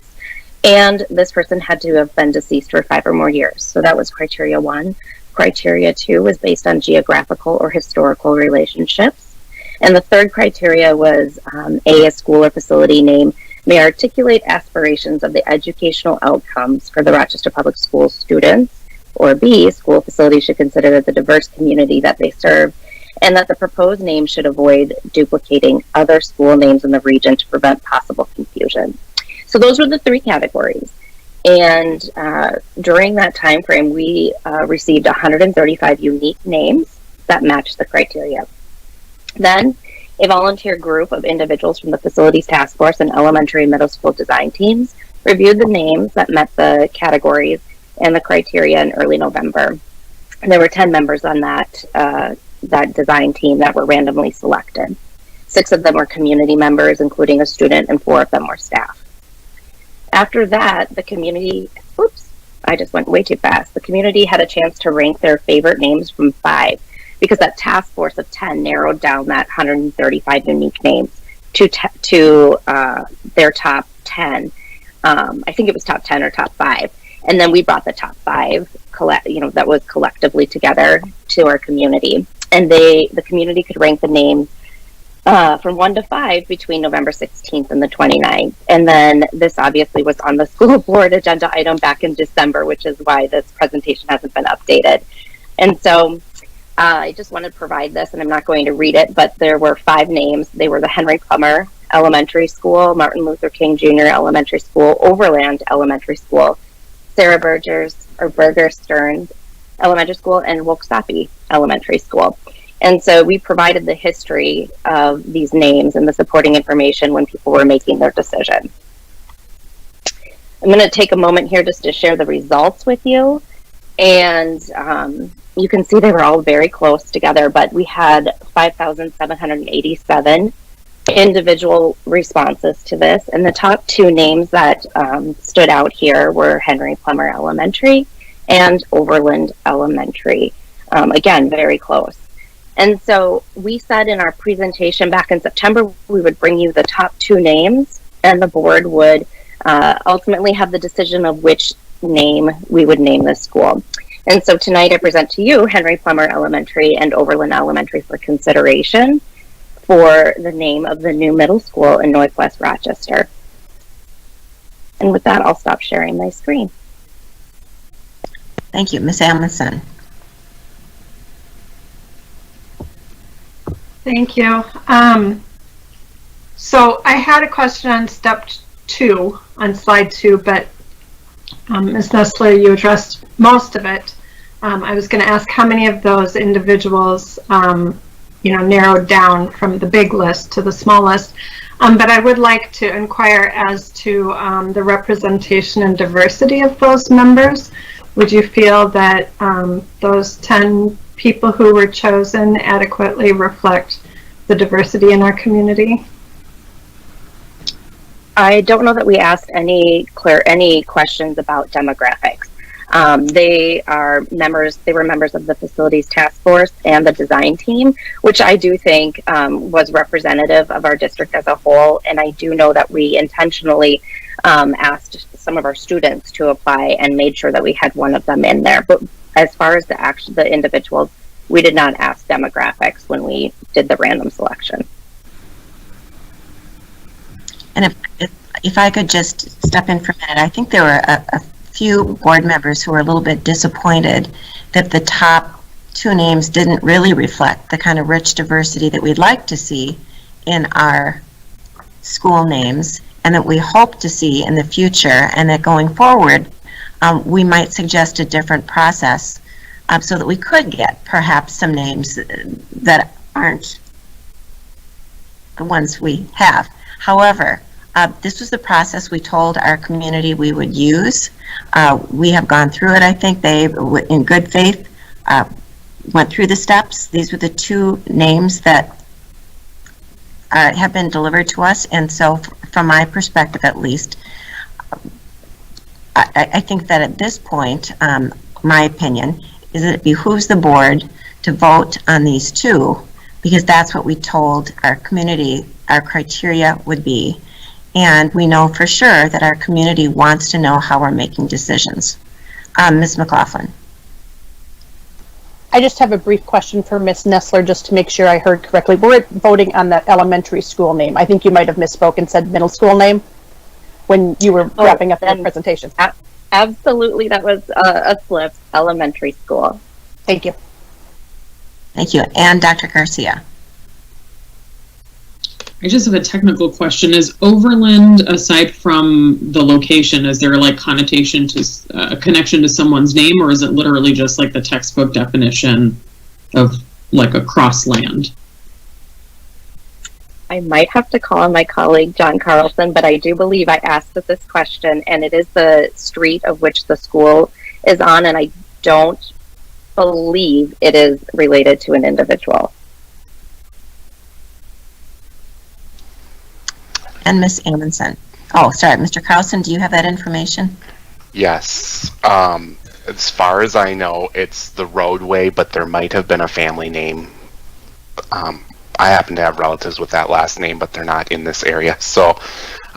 [SPEAKER 20] And this person had to have been deceased for 5 or more years. So that was criteria 1. Criteria 2 was based on geographical or historical relationships. And the third criteria was A, a school or facility name may articulate aspirations of the educational outcomes for the Rochester Public Schools students, or B, school facility should consider the diverse community that they serve, and that the proposed name should avoid duplicating other school names in the region to prevent possible confusion. So those were the 3 categories. And during that time frame, we received 135 unique names that matched the criteria. Then, a volunteer group of individuals from the Facilities Task Force and elementary and middle school design teams reviewed the names that met the categories and the criteria in early November. And there were 10 members on that design team that were randomly selected. 6 of them were community members, including a student, and 4 of them were staff. After that, the community, I just went way too fast. The community had a chance to rank their favorite names from 5, because that task force of 10 narrowed down that 135 unique names to their top 10. I think it was top 10 or top 5. And then we brought the top 5, that was collectively together to our community. And the community could rank the names from 1 to 5 between November 16th and the 29th. And then this obviously was on the school board agenda item back in December, which is why this presentation hasn't been updated. And so I just wanted to provide this, and I'm not going to read it, but there were 5 names. They were the Henry Plummer Elementary School, Martin Luther King Jr. Elementary School, Overland Elementary School, Sarah Berger Stearns Elementary School, and Wilkes-Barre Elementary School. And so we provided the history of these names and the supporting information when people were making their decision. I'm going to take a moment here just to share the results with you. And you can see they were all very close together, but we had 5,787 individual responses to this. And the top 2 names that stood out here were Henry Plummer Elementary and Overland Elementary. Again, very close. And so we said in our presentation back in September, we would bring you the top 2 names, and the board would ultimately have the decision of which name we would name this school. And so tonight I present to you Henry Plummer Elementary and Overland Elementary for consideration for the name of the new middle school in Northwest Rochester. And with that, I'll stop sharing my screen.
[SPEAKER 1] Thank you. Ms. Amundson.
[SPEAKER 5] Thank you. So I had a question on step 2, on slide 2, but Ms. Nestler, you addressed most of it. I was going to ask how many of those individuals, narrowed down from the big list to the small list. But I would like to inquire as to the representation and diversity of those members. Would you feel that those 10 people who were chosen adequately reflect the diversity in our community?
[SPEAKER 20] I don't know that we asked any questions about demographics. They were members of the Facilities Task Force and the design team, which I do think was representative of our district as a whole. And I do know that we intentionally asked some of our students to apply and made sure that we had one of them in there. But as far as the individuals, we did not ask demographics when we did the random selection.
[SPEAKER 1] And if I could just step in for a minute, I think there were a few board members who were a little bit disappointed that the top 2 names didn't really reflect the kind of rich diversity that we'd like to see in our school names, and that we hope to see in the future, and that going forward we might suggest a different process so that we could get perhaps some names that aren't the ones we have. However, this was the process we told our community we would use. We have gone through it. I think they, in good faith, went through the steps. These were the 2 names that have been delivered to us, and so from my perspective at least, I think that at this point, my opinion is that it behooves the board to vote on these two, because that's what we told our community our criteria would be. And we know for sure that our community wants to know how we're making decisions. Ms. McLaughlin.
[SPEAKER 17] I just have a brief question for Ms. Nestler, just to make sure I heard correctly. We're voting on the elementary school name. I think you might have misspoke and said middle school name when you were wrapping up your presentation.
[SPEAKER 20] Absolutely, that was a slip. Elementary school.
[SPEAKER 17] Thank you.
[SPEAKER 1] Thank you. And Dr. Garcia.
[SPEAKER 12] I just have a technical question. Is Overland, aside from the location, is there like connotation to a connection to someone's name, or is it literally just like the textbook definition of like across land?
[SPEAKER 20] I might have to call on my colleague John Carlson, but I do believe I asked this question, and it is the street of which the school is on, and I don't believe it is related to an individual.
[SPEAKER 1] And Ms. Amundsen. Oh, sorry, Mr. Carlson, do you have that information?
[SPEAKER 21] Yes. As far as I know, it's the roadway, but there might have been a family name. I happen to have relatives with that last name, but they're not in this area. So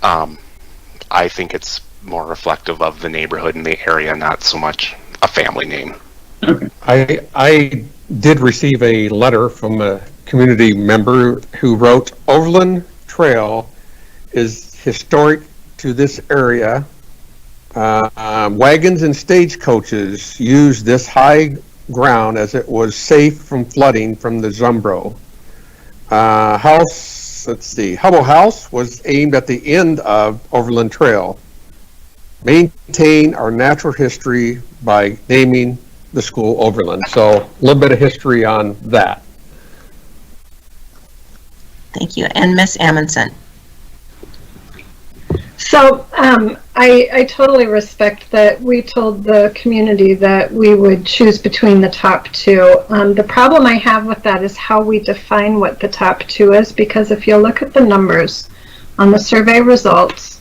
[SPEAKER 21] I think it's more reflective of the neighborhood and the area, not so much a family name.
[SPEAKER 12] Okay.
[SPEAKER 4] I did receive a letter from a community member who wrote, Overland Trail is historic to this area. Wagons and stagecoaches used this high ground as it was safe from flooding from the Zumbro. Hubble House was aimed at the end of Overland Trail. Maintain our natural history by naming the school Overland. So a little bit of history on that.
[SPEAKER 1] Thank you. And Ms. Amundsen.
[SPEAKER 5] So I totally respect that we told the community that we would choose between the top two. The problem I have with that is how we define what the top two is, because if you look at the numbers on the survey results,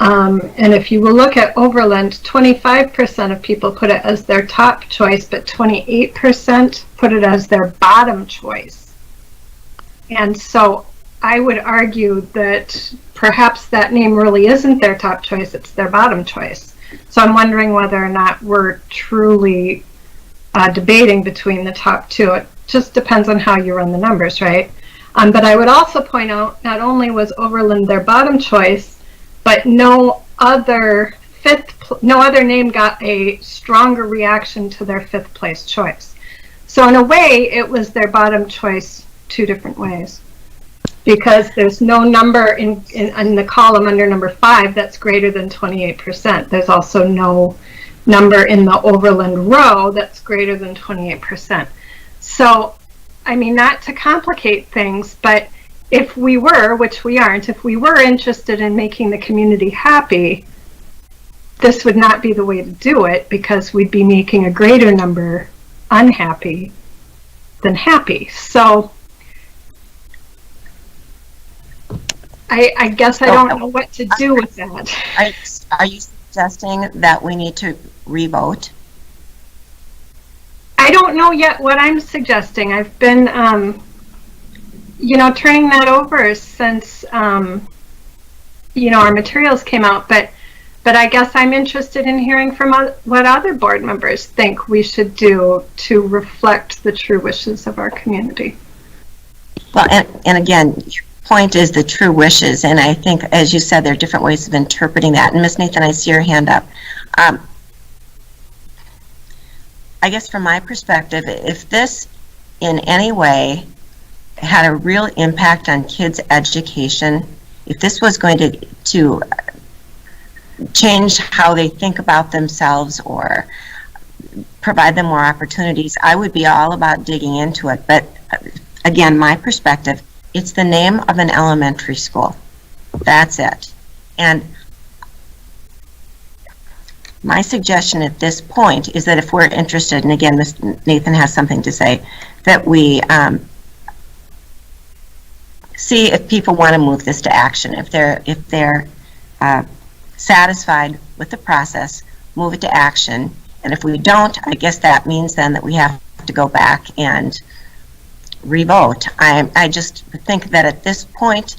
[SPEAKER 5] and if you will look at Overland, 25% of people put it as their top choice, but 28% put it as their bottom choice. And so I would argue that perhaps that name really isn't their top choice, it's their bottom choice. So I'm wondering whether or not we're truly debating between the top two. It just depends on how you run the numbers, right? But I would also point out, not only was Overland their bottom choice, but no other name got a stronger reaction to their fifth place choice. So in a way, it was their bottom choice two different ways, because there's no number in the column under number 5 that's greater than 28%. There's also no number in the Overland row that's greater than 28%. So, I mean, not to complicate things, but if we were, which we aren't, if we were interested in making the community happy, this would not be the way to do it, because we'd be making a greater number unhappy than happy. So I guess I don't know what to do with that.
[SPEAKER 1] Are you suggesting that we need to revote?
[SPEAKER 5] I don't know yet what I'm suggesting. I've been, turning that over since, our materials came out, but I guess I'm interested in hearing from what other board members think we should do to reflect the true wishes of our community.
[SPEAKER 1] Well, and again, your point is the true wishes, and I think, as you said, there are different ways of interpreting that. And Ms. Nathan, I see your hand up. I guess from my perspective, if this in any way had a real impact on kids' education, if this was going to change how they think about themselves or provide them more opportunities, I would be all about digging into it. But again, my perspective, it's the name of an elementary school. That's it. And my suggestion at this point is that if we're interested, and again, Nathan has something to say, that we see if people want to move this to action. If they're satisfied with the process, move it to action. And if we don't, I guess that means then that we have to go back and revote. I just think that at this point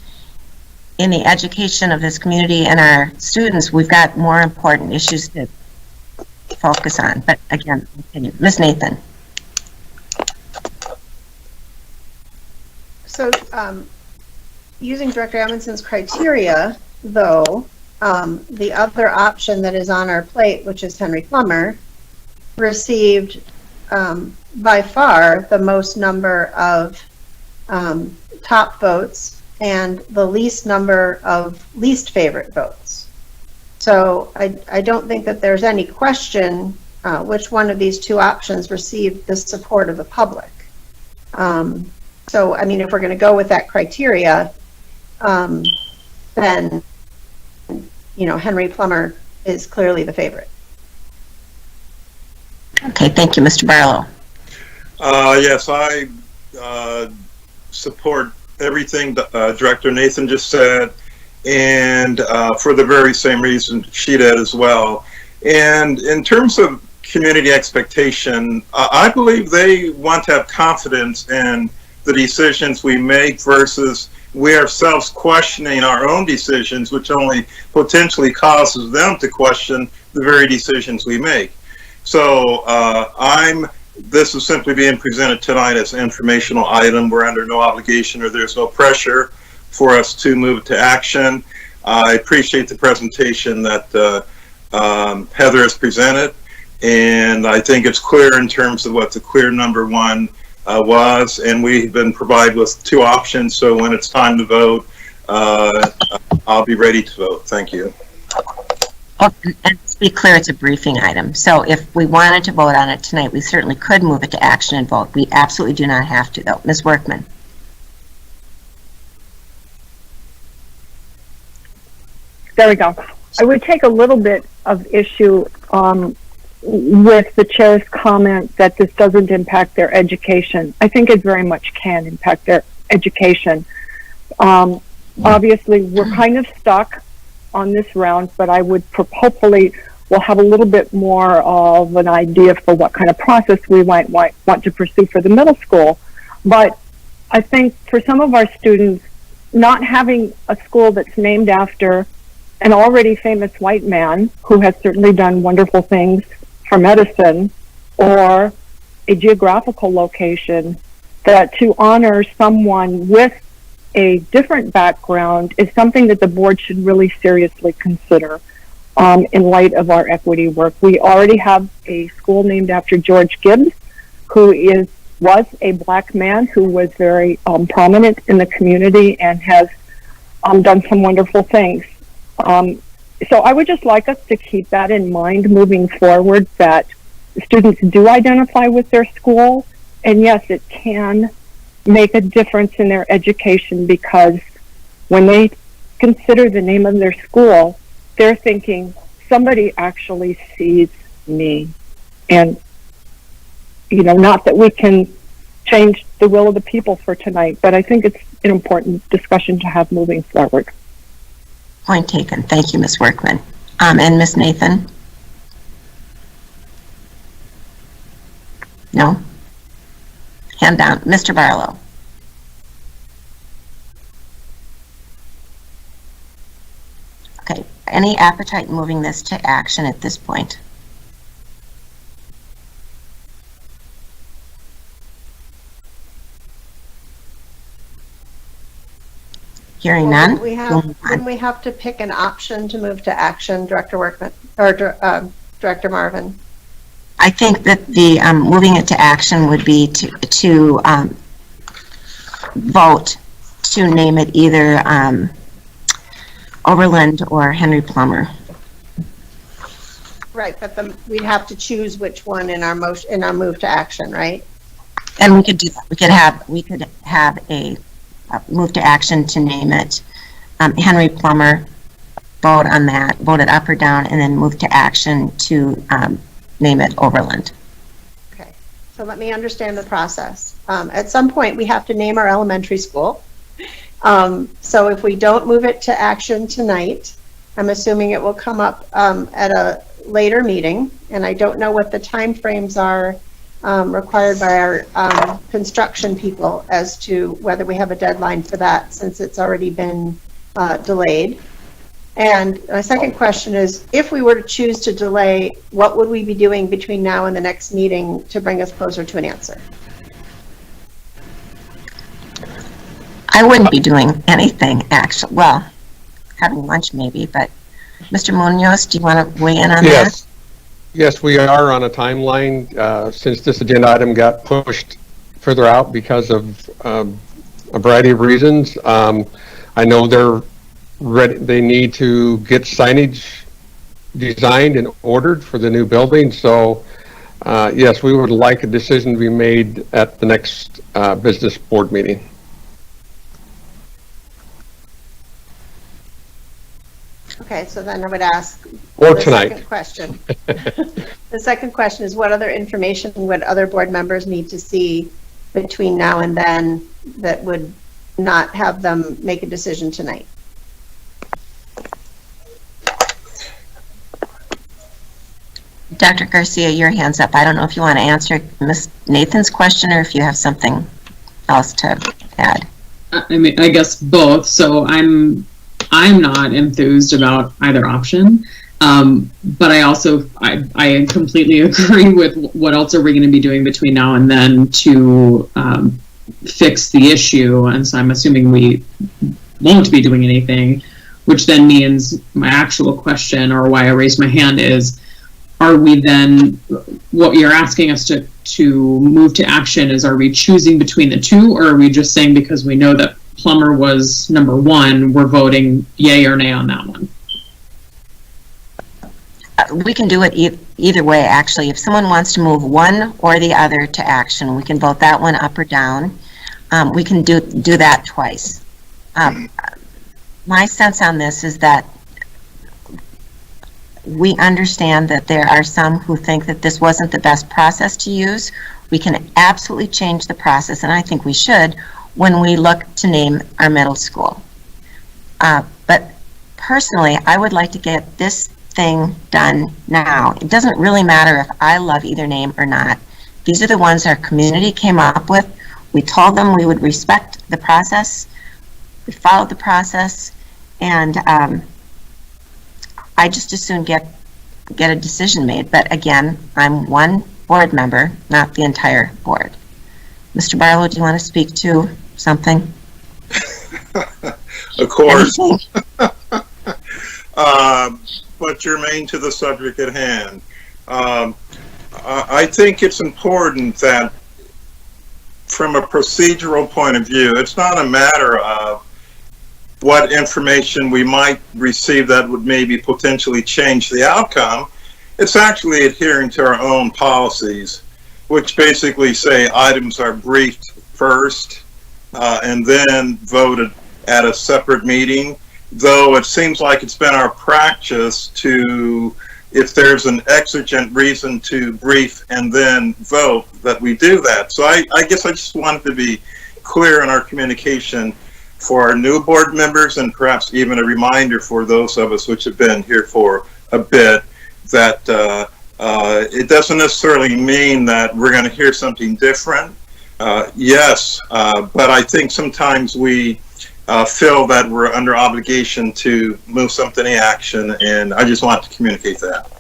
[SPEAKER 1] in the education of this community and our students, we've got more important issues to focus on. But again, Ms. Nathan.
[SPEAKER 6] So, using Director Amundsen's criteria, though, the other option that is on our plate, which is Henry Plummer, received by far the most number of top votes and the least number of least favorite votes. So I don't think that there's any question which one of these two options received the support of the public. So, I mean, if we're going to go with that criteria, then, you know, Henry Plummer is clearly the favorite.
[SPEAKER 1] Okay, thank you, Mr. Barlow.
[SPEAKER 7] Yes, I support everything Director Nathan just said, and for the very same reason she did as well. And in terms of community expectation, I believe they want to have confidence in the decisions we make versus we ourselves questioning our own decisions, which only potentially causes them to question the very decisions we make. So this is simply being presented tonight as an informational item. We're under no obligation or there's no pressure for us to move to action. I appreciate the presentation that Heather has presented, and I think it's clear in terms of what the clear number one was, and we've been provided with two options, so when it's time to vote, I'll be ready to vote. Thank you.
[SPEAKER 1] Oh, and to be clear, it's a briefing item. So if we wanted to vote on it tonight, we certainly could move it to action and vote. We absolutely do not have to, though. Ms. Workman.
[SPEAKER 3] There we go. I would take a little bit of issue with the chair's comment that this doesn't impact their education. I think it very much can impact their education. Obviously, we're kind of stuck on this round, but I would hopefully we'll have a little bit more of an idea for what kind of process we might want to pursue for the middle school. But I think for some of our students, not having a school that's named after an already famous white man who has certainly done wonderful things for medicine, or a geographical location, that to honor someone with a different background is something that the board should really seriously consider in light of our equity work. We already have a school named after George Gibbs, who was a black man who was very prominent in the community and has done some wonderful things. So I would just like us to keep that in mind moving forward, that students do identify with their school, and yes, it can make a difference in their education, because when they consider the name of their school, they're thinking, somebody actually sees me. And, you know, not that we can change the will of the people for tonight, but I think it's an important discussion to have moving forward.
[SPEAKER 1] Point taken. Thank you, Ms. Workman. And Ms. Nathan? No? Hand down. Mr. Barlow? Okay. Any appetite in moving this to action at this point? Hearing none.
[SPEAKER 6] Wouldn't we have to pick an option to move to action, Director Workman, or Director Marvin?
[SPEAKER 1] I think that the moving it to action would be to vote to name it either Overland or Henry Plummer.
[SPEAKER 6] Right, but we'd have to choose which one in our motion, in our move to action, right?
[SPEAKER 1] And we could do that. We could have a move to action to name it Henry Plummer, vote on that, vote it up or down, and then move to action to name it Overland.
[SPEAKER 6] Okay, so let me understand the process. At some point, we have to name our elementary school. So if we don't move it to action tonight, I'm assuming it will come up at a later meeting, and I don't know what the timeframes are required by our construction people as to whether we have a deadline for that, since it's already been delayed. And my second question is, if we were to choose to delay, what would we be doing between now and the next meeting to bring us closer to an answer?
[SPEAKER 1] I wouldn't be doing anything, actually. Well, having lunch maybe, but Mr. Munoz, do you want to weigh in on that?
[SPEAKER 4] Yes, we are on a timeline since this agenda item got pushed further out because of a variety of reasons. I know they're ready. They need to get signage designed and ordered for the new building. So, yes, we would like a decision to be made at the next business board meeting.
[SPEAKER 6] Okay, so then I would ask
[SPEAKER 4] Or
[SPEAKER 6] the
[SPEAKER 4] tonight.
[SPEAKER 6] second question. The second question is, what other information would other board members need to see between now and then that would not have them make a decision tonight?
[SPEAKER 1] Dr. Garcia, your hand's up. I don't know if you want to answer Ms. Nathan's question or if you have something else to add.
[SPEAKER 12] I mean, I guess both. So I'm not enthused about either option. But I also, I completely agree with what else are we going to be doing between now and then to fix the issue. And so I'm assuming we won't be doing anything, which then means my actual question, or why I raised my hand, is, are we then, what you're asking us to move to action is, are we choosing between the two, or are we just saying because we know that plumber was number one, we're voting yay or nay on that one?
[SPEAKER 1] We can do it either way, actually. If someone wants to move one or the other to action, we can vote that one up or down. We can do that twice. My sense on this is that we understand that there are some who think that this wasn't the best process to use. We can absolutely change the process, and I think we should, when we look to name our middle school. But personally, I would like to get this thing done now. It doesn't really matter if I love either name or not. These are the ones our community came up with. We told them we would respect the process. We followed the process, and I just as soon get a decision made. But again, I'm one board member, not the entire board. Mr. Barlow, do you want to speak to something?
[SPEAKER 7] Of course. But germane to the subject at hand. I think it's important that from a procedural point of view, it's not a matter of what information we might receive that would maybe potentially change the outcome. It's actually adhering to our own policies, which basically say items are briefed first and then voted at a separate meeting. Though it seems like it's been our practice to, if there's an exigent reason to brief and then vote, that we do that. So I guess I just wanted to be clear in our communication for our new board members, and perhaps even a reminder for those of us which have been here for a bit, that it doesn't necessarily mean that we're going to hear something different. Yes, but I think sometimes we feel that we're under obligation to move something in action, and I just want to communicate that.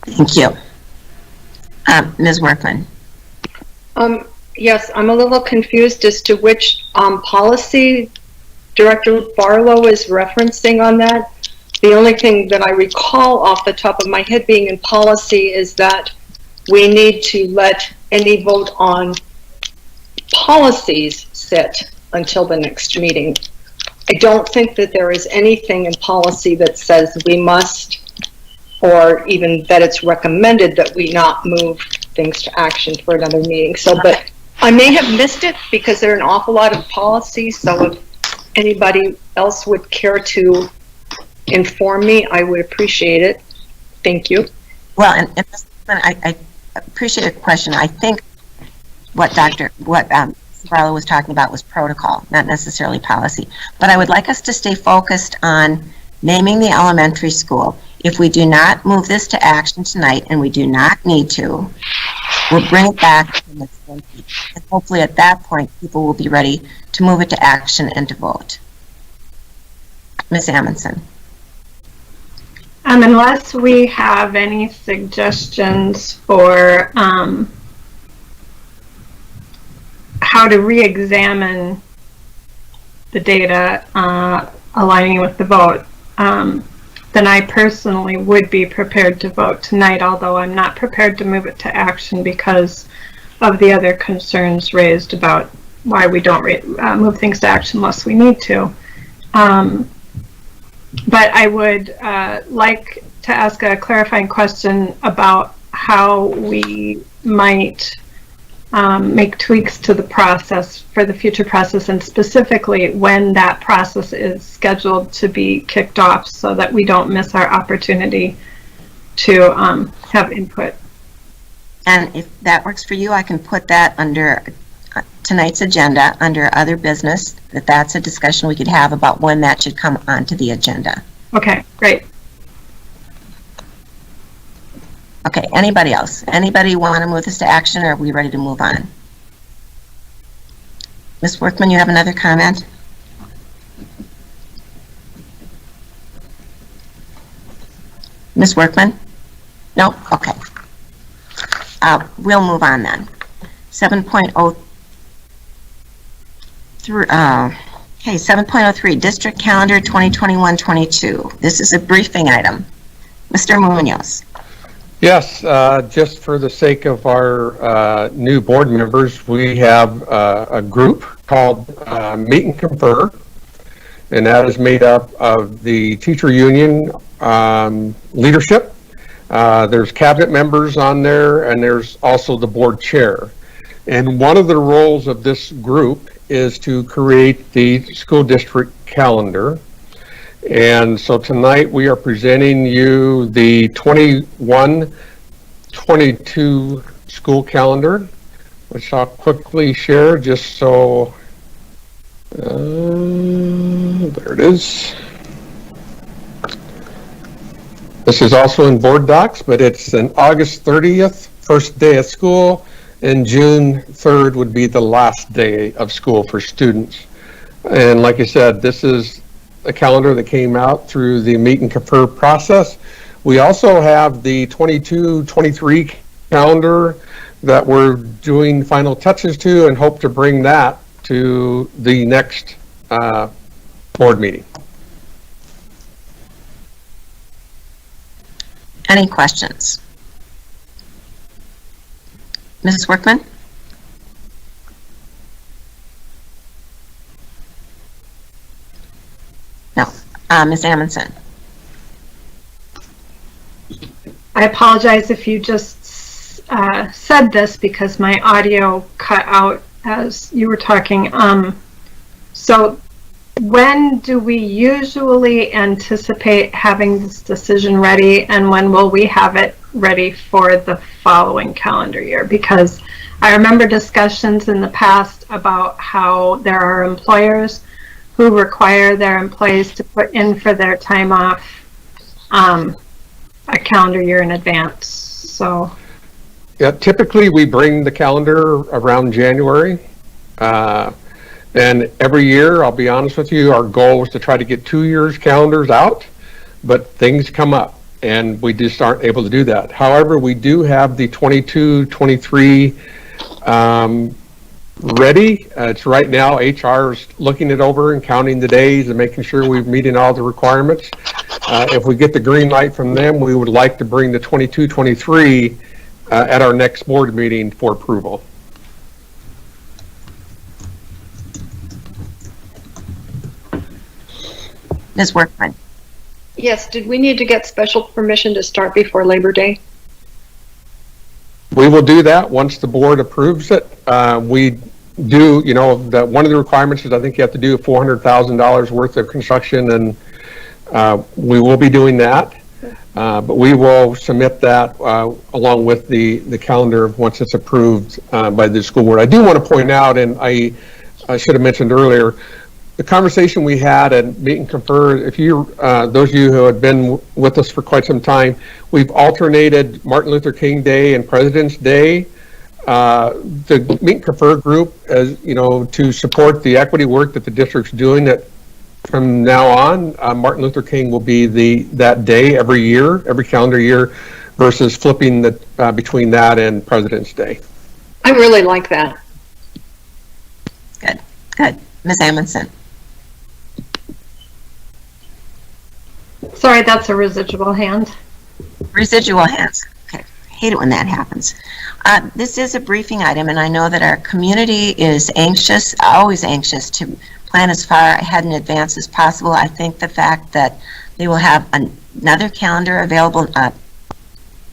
[SPEAKER 1] Thank you. Ms. Workman.
[SPEAKER 3] Yes, I'm a little confused as to which policy Director Barlow is referencing on that. The only thing that I recall off the top of my head being in policy is that we need to let any vote on policies sit until the next meeting. I don't think that there is anything in policy that says we must, or even that it's recommended that we not move things to action for another meeting. So, but I may have missed it because there are an awful lot of policies. So if anybody else would care to inform me, I would appreciate it. Thank you.
[SPEAKER 1] Well, and I appreciate your question. I think what Mr. Barlow was talking about was protocol, not necessarily policy. But I would like us to stay focused on naming the elementary school. If we do not move this to action tonight, and we do not need to, we'll bring it back to the next one. And hopefully at that point, people will be ready to move it to action and to vote. Ms. Amundson.
[SPEAKER 5] Unless we have any suggestions for how to re-examine the data aligning with the vote, then I personally would be prepared to vote tonight, although I'm not prepared to move it to action because of the other concerns raised about why we don't move things to action unless we need to. But I would like to ask a clarifying question about how we might make tweaks to the process for the future process, and specifically when that process is scheduled to be kicked off so that we don't miss our opportunity to have input.
[SPEAKER 1] And if that works for you, I can put that under tonight's agenda under other business, that's a discussion we could have about when that should come onto the agenda.
[SPEAKER 5] Okay, great.
[SPEAKER 1] Okay, anybody else? Anybody want to move this to action, or are we ready to move on? Ms. Workman, you have another comment? Ms. Workman? No? Okay. We'll move on then. 7.0 through, okay, 7.03, District Calendar 2021-22. This is a briefing item. Mr. Munoz.
[SPEAKER 4] Yes, just for the sake of our new board members, we have a group called Meet and Confer, and that is made up of the teacher union leadership. There's cabinet members on there, and there's also the board chair. And one of the roles of this group is to create the school district calendar. And so tonight we are presenting you the 21-22 school calendar, which I'll quickly share just so, there it is. This is also in board docs, but it's an August 30th, first day of school, and June 3rd would be the last day of school for students. And like I said, this is a calendar that came out through the Meet and Confer process. We also have the 22-23 calendar that we're doing final touches to and hope to bring that to the next board meeting.
[SPEAKER 1] Any questions? Mrs. Workman? No. Ms. Amundson?
[SPEAKER 5] I apologize if you just said this because my audio cut out as you were talking. So when do we usually anticipate having this decision ready, and when will we have it ready for the following calendar year? Because I remember discussions in the past about how there are employers who require their employees to put in for their time off a calendar year in advance. So
[SPEAKER 4] yeah, typically we bring the calendar around January. And every year, I'll be honest with you, our goal was to try to get 2 years calendars out, but things come up and we just aren't able to do that. However, we do have the 22-23 ready. It's right now, HR is looking it over and counting the days and making sure we're meeting all the requirements. If we get the green light from them, we would like to bring the 22-23 at our next board meeting for approval.
[SPEAKER 1] Ms. Workman?
[SPEAKER 9] Yes, did we need to get special permission to start before Labor Day?
[SPEAKER 4] We will do that once the board approves it. We do, you know, that one of the requirements is I think you have to do $400,000 worth of construction, and we will be doing that. But we will submit that along with the calendar once it's approved by the school board. I do want to point out, and I should have mentioned earlier, the conversation we had at Meet and Confer, if you, those of you who have been with us for quite some time, we've alternated Martin Luther King Day and President's Day. The Meet and Confer group, as you know, to support the equity work that the district's doing, that from now on, Martin Luther King will be that day every year, every calendar year, versus flipping between that and President's Day.
[SPEAKER 9] I really like that.
[SPEAKER 1] Good, good. Ms. Amundson.
[SPEAKER 5] Sorry, that's a residual hand.
[SPEAKER 1] Residual hands. Okay, hate it when that happens. This is a briefing item, and I know that our community is anxious, always anxious, to plan as far ahead in advance as possible. I think the fact that they will have another calendar available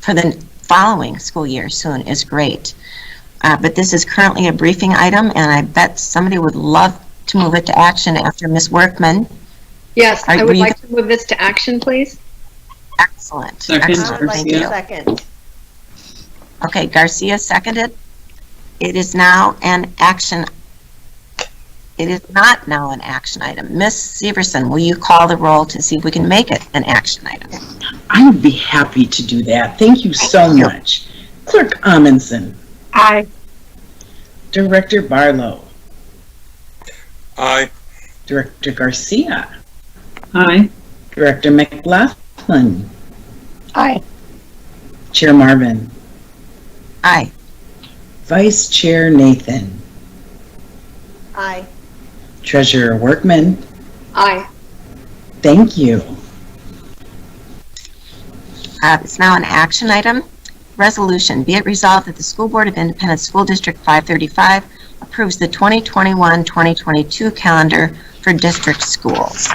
[SPEAKER 1] for the following school year soon is great. But this is currently a briefing item, and I bet somebody would love to move it to action after Ms. Workman.
[SPEAKER 9] Yes, I would like to move this to action, please.
[SPEAKER 1] Excellent.
[SPEAKER 12] Second,
[SPEAKER 1] Excellent.
[SPEAKER 6] I'd like
[SPEAKER 1] Thank
[SPEAKER 6] to
[SPEAKER 1] you.
[SPEAKER 6] second.
[SPEAKER 1] Okay, Garcia seconded. It is now an action. It is not now an action item. Ms. Severson, will you call the roll to see if we can make it an action item?
[SPEAKER 2] I would be happy to do that. Thank you so much. Clerk Amundson.
[SPEAKER 5] Aye.
[SPEAKER 2] Director Barlow.
[SPEAKER 7] Aye.
[SPEAKER 2] Director Garcia.
[SPEAKER 12] Aye.
[SPEAKER 2] Director McLaughlin.
[SPEAKER 17] Aye.
[SPEAKER 2] Chair Marvin.
[SPEAKER 1] Aye.
[SPEAKER 2] Vice Chair Nathan.
[SPEAKER 6] Aye.
[SPEAKER 2] Treasurer Workman.
[SPEAKER 9] Aye.
[SPEAKER 2] Thank you.
[SPEAKER 1] It's now an action item. Resolution, be it resolved that the School Board of Independent School District 535 approves the 2021-2022 calendar for district schools.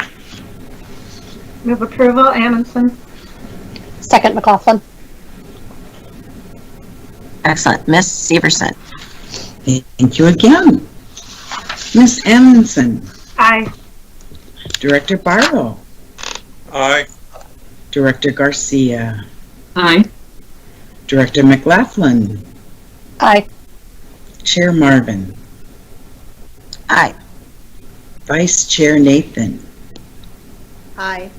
[SPEAKER 5] Move approval, Amundson.
[SPEAKER 17] Second, McLaughlin.
[SPEAKER 1] Excellent. Ms. Severson.
[SPEAKER 2] Thank you again. Ms. Amundson.
[SPEAKER 5] Aye.
[SPEAKER 2] Director Barlow.
[SPEAKER 7] Aye.
[SPEAKER 2] Director Garcia.
[SPEAKER 12] Aye.
[SPEAKER 2] Director McLaughlin.
[SPEAKER 17] Aye.
[SPEAKER 2] Chair Marvin.
[SPEAKER 1] Aye.
[SPEAKER 2] Vice Chair Nathan.
[SPEAKER 6] Aye.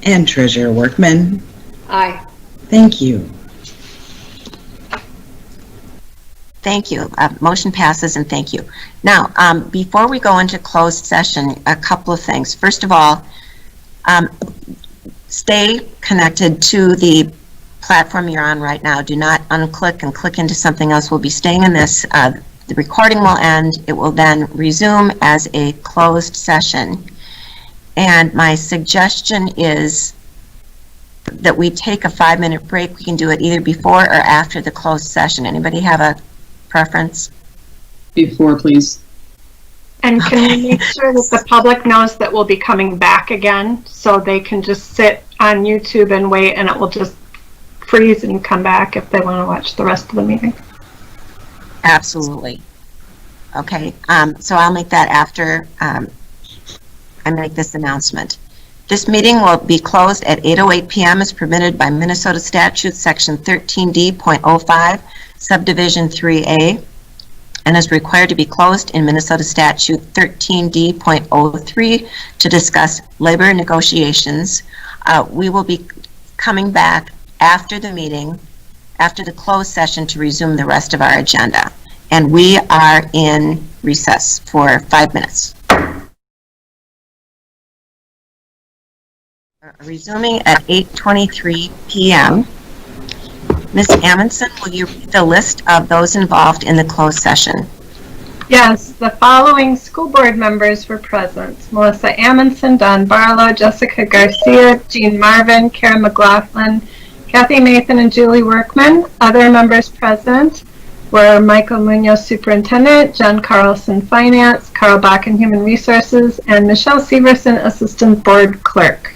[SPEAKER 2] And Treasurer Workman.
[SPEAKER 9] Aye.
[SPEAKER 2] Thank you.
[SPEAKER 1] Thank you. Motion passes, and thank you. Now, before we go into closed session, a couple of things. First of all, stay connected to the platform you're on right now. Do not unclick and click into something else. We'll be staying in this. The recording will end. It will then resume as a closed session. And my suggestion is that we take a 5-minute break. We can do it either before or after the closed session. Anybody have a preference?
[SPEAKER 12] Before, please.
[SPEAKER 5] And can we make sure that the public knows that we'll be coming back again, so they can just sit on YouTube and wait, and it will just freeze and come back if they want to watch the rest of the meeting?
[SPEAKER 1] Absolutely. Okay, so I'll make that after I make this announcement. This meeting will be closed at 8:08 p.m. as permitted by Minnesota Statute Section 13D.05, Subdivision 3A, and is required to be closed in Minnesota Statute 13D.03 to discuss labor negotiations. We will be coming back after the meeting, after the closed session, to resume the rest of our agenda. And we are in recess for 5 minutes. Resuming at 8:23 p.m. Ms. Amundson, will you read the list of those involved in the closed session?
[SPEAKER 5] Yes, the following school board members were present: Melissa Amundson, Don Barlow, Jessica Garcia, Jean Marvin, Karen McLaughlin, Kathy Nathan, and Julie Workman. Other members present were Michael Munoz, Superintendent, John Carlson, Finance, Carl Bakken, Human Resources, and Michelle Severson, Assistant Board Clerk.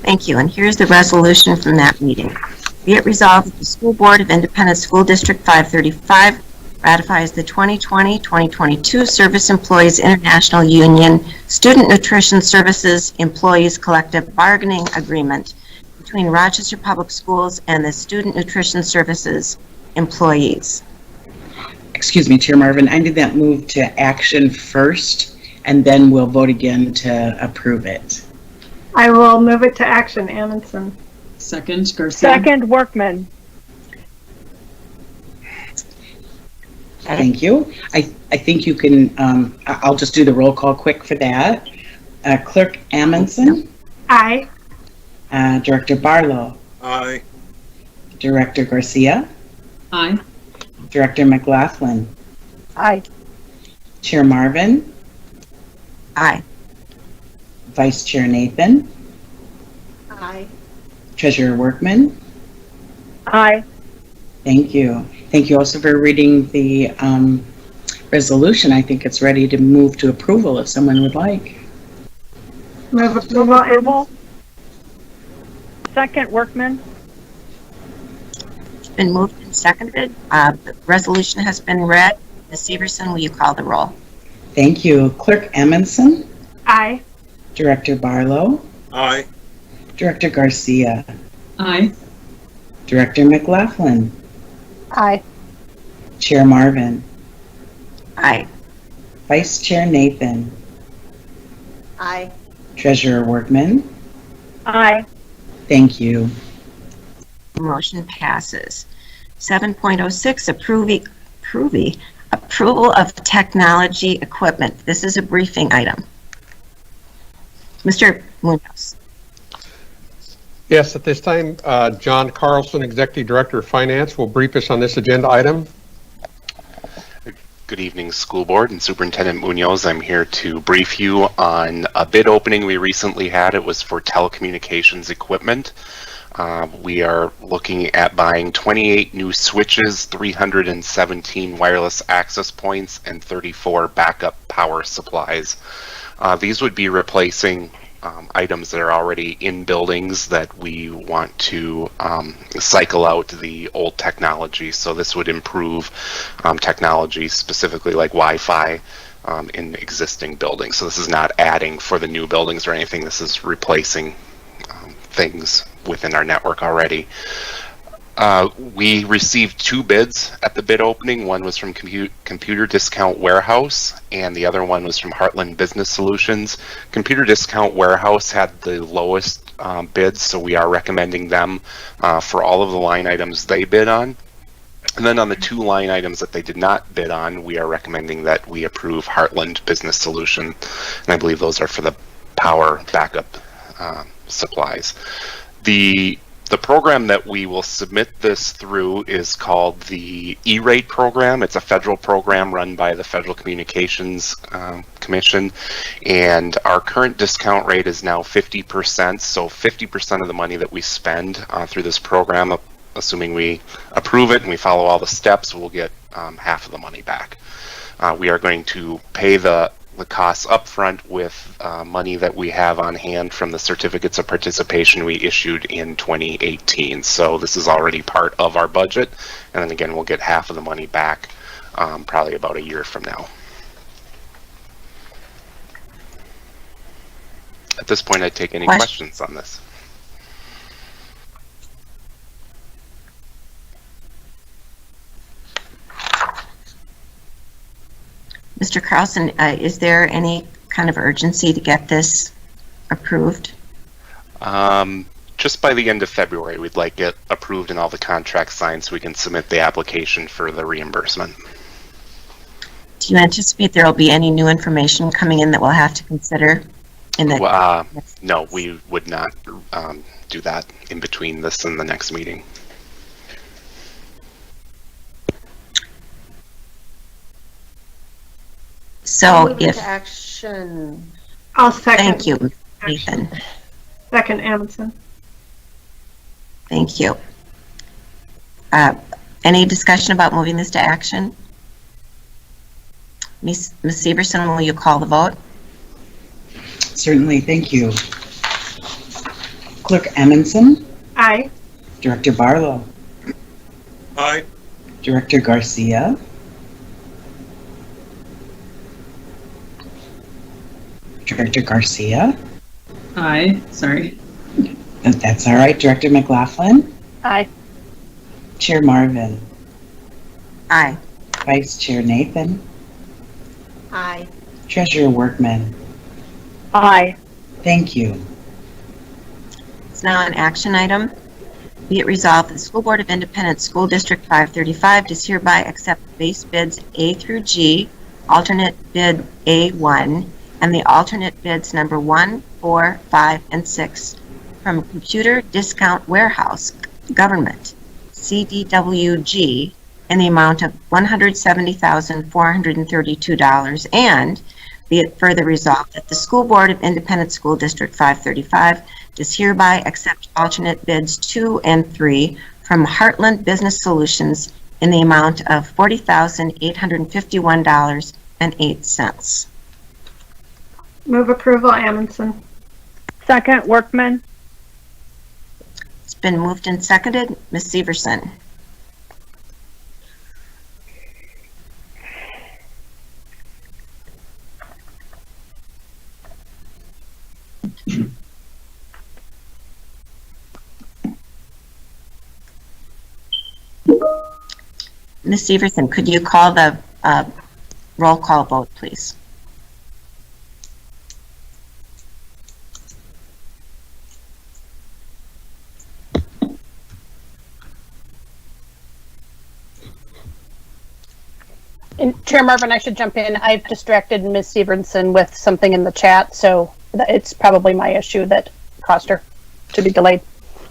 [SPEAKER 1] Thank you, and here's the resolution from that meeting. Be it resolved that the School Board of Independent School District 535 Ratifies the 2020-2022 Service Employees International Union Student Nutrition Services Employees Collective Bargaining Agreement between Rochester Public Schools and the Student Nutrition Services employees.
[SPEAKER 2] Excuse me, Chair Marvin, I did that move to action first, and then we'll vote again to approve it.
[SPEAKER 5] I will move it to action, Amundson.
[SPEAKER 12] Second, Garcia.
[SPEAKER 3] Second, Workman.
[SPEAKER 2] Thank you. I think you can, I'll just do the roll call quick for that. Clerk Amundson?
[SPEAKER 5] Aye.
[SPEAKER 2] Director Barlow?
[SPEAKER 7] Aye.
[SPEAKER 2] Director Garcia?
[SPEAKER 12] Aye.
[SPEAKER 2] Director McLaughlin?
[SPEAKER 3] Aye.
[SPEAKER 2] Chair Marvin?
[SPEAKER 1] Aye.
[SPEAKER 2] Vice Chair Nathan?
[SPEAKER 6] Aye.
[SPEAKER 2] Treasurer Workman?
[SPEAKER 3] Aye.
[SPEAKER 2] Thank you. Thank you also for reading the resolution. I think it's ready to move to approval if someone would like.
[SPEAKER 5] Move approval.
[SPEAKER 3] Second, Workman.
[SPEAKER 1] It's been moved and seconded. The resolution has been read. Ms. Severson, will you call the roll?
[SPEAKER 2] Thank you. Clerk Amundson?
[SPEAKER 5] Aye.
[SPEAKER 2] Director Barlow?
[SPEAKER 7] Aye.
[SPEAKER 2] Director Garcia?
[SPEAKER 12] Aye.
[SPEAKER 2] Director McLaughlin?
[SPEAKER 3] Aye.
[SPEAKER 2] Chair Marvin?
[SPEAKER 1] Aye.
[SPEAKER 2] Vice Chair Nathan?
[SPEAKER 6] Aye.
[SPEAKER 2] Treasurer Workman?
[SPEAKER 3] Aye.
[SPEAKER 2] Thank you.
[SPEAKER 1] Motion passes. 7.06, approval of technology equipment. This is a briefing item. Mr. Munoz.
[SPEAKER 4] Yes, at this time, John Carlson, Executive Director of Finance, will brief us on this agenda item.
[SPEAKER 21] Good evening, School Board and Superintendent Munoz. I'm here to brief you on a bid opening we recently had. It was for telecommunications equipment. We are looking at buying 28 new switches, 317 wireless access points, and 34 backup power supplies. These would be replacing items that are already in buildings that we want to cycle out the old technology. So this would improve technology, specifically like Wi-Fi in existing buildings. So this is not adding for the new buildings or anything. This is replacing things within our network already. We received 2 bids at the bid opening. One was from Computer Discount Warehouse, and the other one was from Heartland Business Solutions. Computer Discount Warehouse had the lowest bids, so we are recommending them for all of the line items they bid on. And then on the 2 line items that they did not bid on, we are recommending that we approve Heartland Business Solution, and I believe those are for the power backup supplies. The program that we will submit this through is called the E-rate program. It's a federal program run by the Federal Communications Commission, and our current discount rate is now 50%. So 50% of the money that we spend through this program, assuming we approve it and we follow all the steps, we'll get half of the money back. We are going to pay the costs upfront with money that we have on hand from the certificates of participation we issued in 2018. So this is already part of our budget, and then again we'll get half of the money back probably about a year from now. At this point, I'd take any questions on this.
[SPEAKER 1] Mr. Carlson, is there any kind of urgency to get this approved?
[SPEAKER 21] Just by the end of February, we'd like it approved and all the contracts signed so we can submit the application for the reimbursement.
[SPEAKER 1] Do you anticipate there will be any new information coming in that we'll have to consider?
[SPEAKER 21] No, we would not do that in between this and the next meeting.
[SPEAKER 1] So if
[SPEAKER 6] action.
[SPEAKER 5] I'll second.
[SPEAKER 1] Thank you, Nathan.
[SPEAKER 5] Second, Amundson.
[SPEAKER 1] Thank you. Any discussion about moving this to action? Ms. Severson, will you call the vote?
[SPEAKER 2] Certainly, thank you. Clerk Amundson?
[SPEAKER 5] Aye.
[SPEAKER 2] Director Barlow?
[SPEAKER 7] Aye.
[SPEAKER 2] Director Garcia? Director Garcia?
[SPEAKER 12] Aye, sorry.
[SPEAKER 2] That's all right. Director McLaughlin?
[SPEAKER 17] Aye.
[SPEAKER 2] Chair Marvin?
[SPEAKER 1] Aye.
[SPEAKER 2] Vice Chair Nathan?
[SPEAKER 6] Aye.
[SPEAKER 2] Treasurer Workman?
[SPEAKER 3] Aye.
[SPEAKER 2] Thank you.
[SPEAKER 1] It's now an action item. Be it resolved that the School Board of Independent School District 535 does hereby accept base bids A through G, alternate bid A1, and the alternate bids number 1, 4, 5, and 6 from Computer Discount Warehouse Government, CDWG, in the amount of $170,432, and be it further resolved that the School Board of Independent School District 535 does hereby accept alternate bids 2 and 3 from Heartland Business Solutions in the amount of $40,851.08.
[SPEAKER 5] Move approval, Amundson.
[SPEAKER 3] Second, Workman.
[SPEAKER 1] It's been moved and seconded. Ms. Severson. Ms. Severson, could you call the roll call vote, please?
[SPEAKER 17] And Chair Marvin, I should jump in. I've distracted Ms. Severson with something in the chat, so it's probably my issue that caused her to be delayed.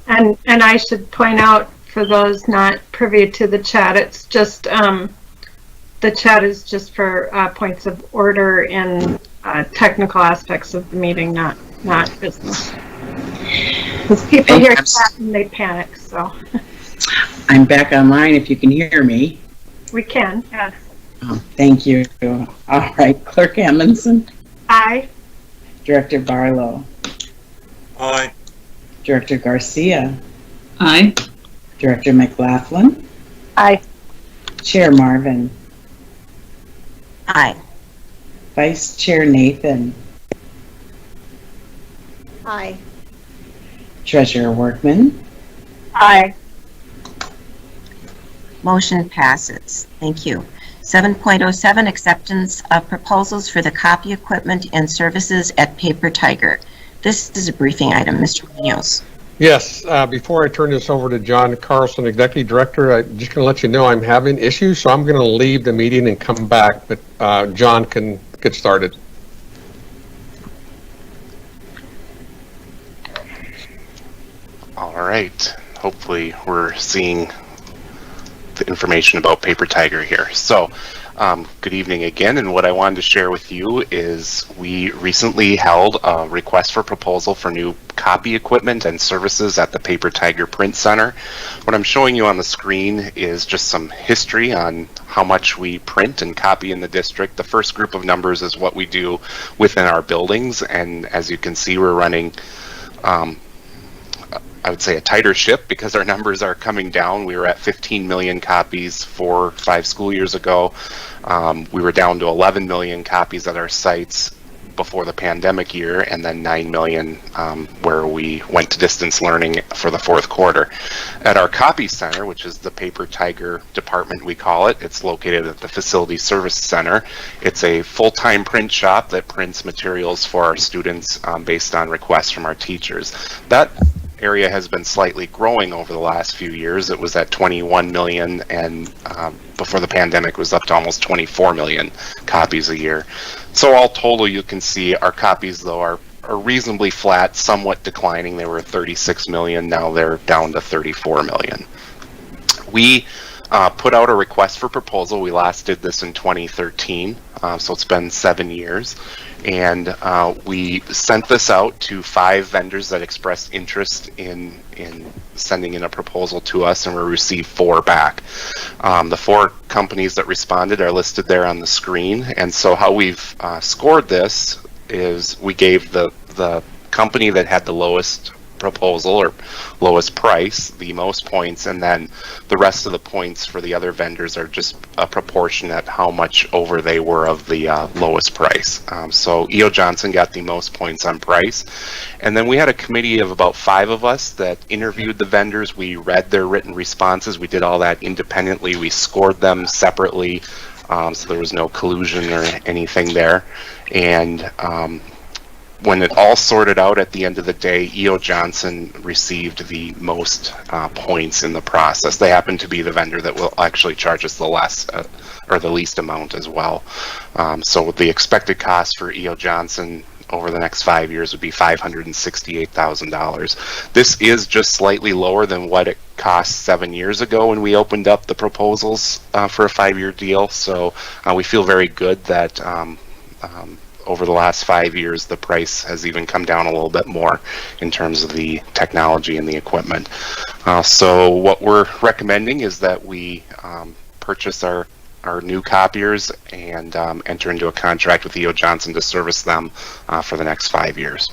[SPEAKER 5] And I should point out, for those not privy to the chat, it's just the chat is just for points of order and technical aspects of the meeting, not business. Because people hear chat and they panic. So
[SPEAKER 2] I'm back online if you can hear me.
[SPEAKER 5] we can. Yes.
[SPEAKER 2] Oh, thank you. All right, Clerk Amundson?
[SPEAKER 5] Aye.
[SPEAKER 2] Director Barlow?
[SPEAKER 7] Aye.
[SPEAKER 2] Director Garcia?
[SPEAKER 12] Aye.
[SPEAKER 2] Director McLaughlin?
[SPEAKER 17] Aye.
[SPEAKER 2] Chair Marvin?
[SPEAKER 1] Aye.
[SPEAKER 2] Vice Chair Nathan?
[SPEAKER 6] Aye.
[SPEAKER 2] Treasurer Workman?
[SPEAKER 3] Aye.
[SPEAKER 1] Motion passes. Thank you. 7.07, acceptance of proposals for the copy equipment and services at Paper Tiger. This is a briefing item. Mr. Munoz.
[SPEAKER 4] Yes, before I turn this over to John Carlson, Executive Director, I'm just going to let you know I'm having issues, so I'm going to leave the meeting and come back, but John can get started.
[SPEAKER 21] All right. Hopefully we're seeing the information about Paper Tiger here. So, good evening again, and what I wanted to share with you is we recently held a request for proposal for new copy equipment and services at the Paper Tiger Print Center. What I'm showing you on the screen is just some history on how much we print and copy in the district. The first group of numbers is what we do within our buildings, and as you can see, we're running I would say a tighter ship because our numbers are coming down. We were at 15 million copies 4 or 5 school years ago. We were down to 11 million copies at our sites before the pandemic year, and then 9 million where we went to distance learning for the fourth quarter. At our copy center, which is the Paper Tiger department we call it, it's located at the Facility Service Center. It's a full-time print shop that prints materials for our students based on requests from our teachers. That area has been slightly growing over the last few years. It was at 21 million, and before the pandemic was up to almost 24 million copies a year. So all total, you can see our copies though are reasonably flat, somewhat declining. They were 36 million, now they're down to 34 million. We put out a request for proposal. We last did this in 2013, so it's been 7 years. And we sent this out to 5 vendors that expressed interest in sending in a proposal to us, and we received 4 back. The 4 companies that responded are listed there on the screen, and so how we've scored this is we gave the company that had the lowest proposal or lowest price, the most points, and then the rest of the points for the other vendors are just a proportion at how much over they were of the lowest price. So E.O. Johnson got the most points on price. And then we had a committee of about 5 of us that interviewed the vendors. We read their written responses. We did all that independently. We scored them separately, so there was no collusion or anything there. And when it all sorted out at the end of the day, E.O. Johnson received the most points in the process. They happen to be the vendor that will actually charge us the less or the least amount as well. So the expected cost for E.O. Johnson over the next 5 years would be $568,000. This is just slightly lower than what it cost 7 years ago when we opened up the proposals for a 5-year deal. So we feel very good that over the last 5 years, the price has even come down a little bit more in terms of the technology and the equipment. So what we're recommending is that we purchase our new copiers and enter into a contract with E.O. Johnson to service them for the next 5 years.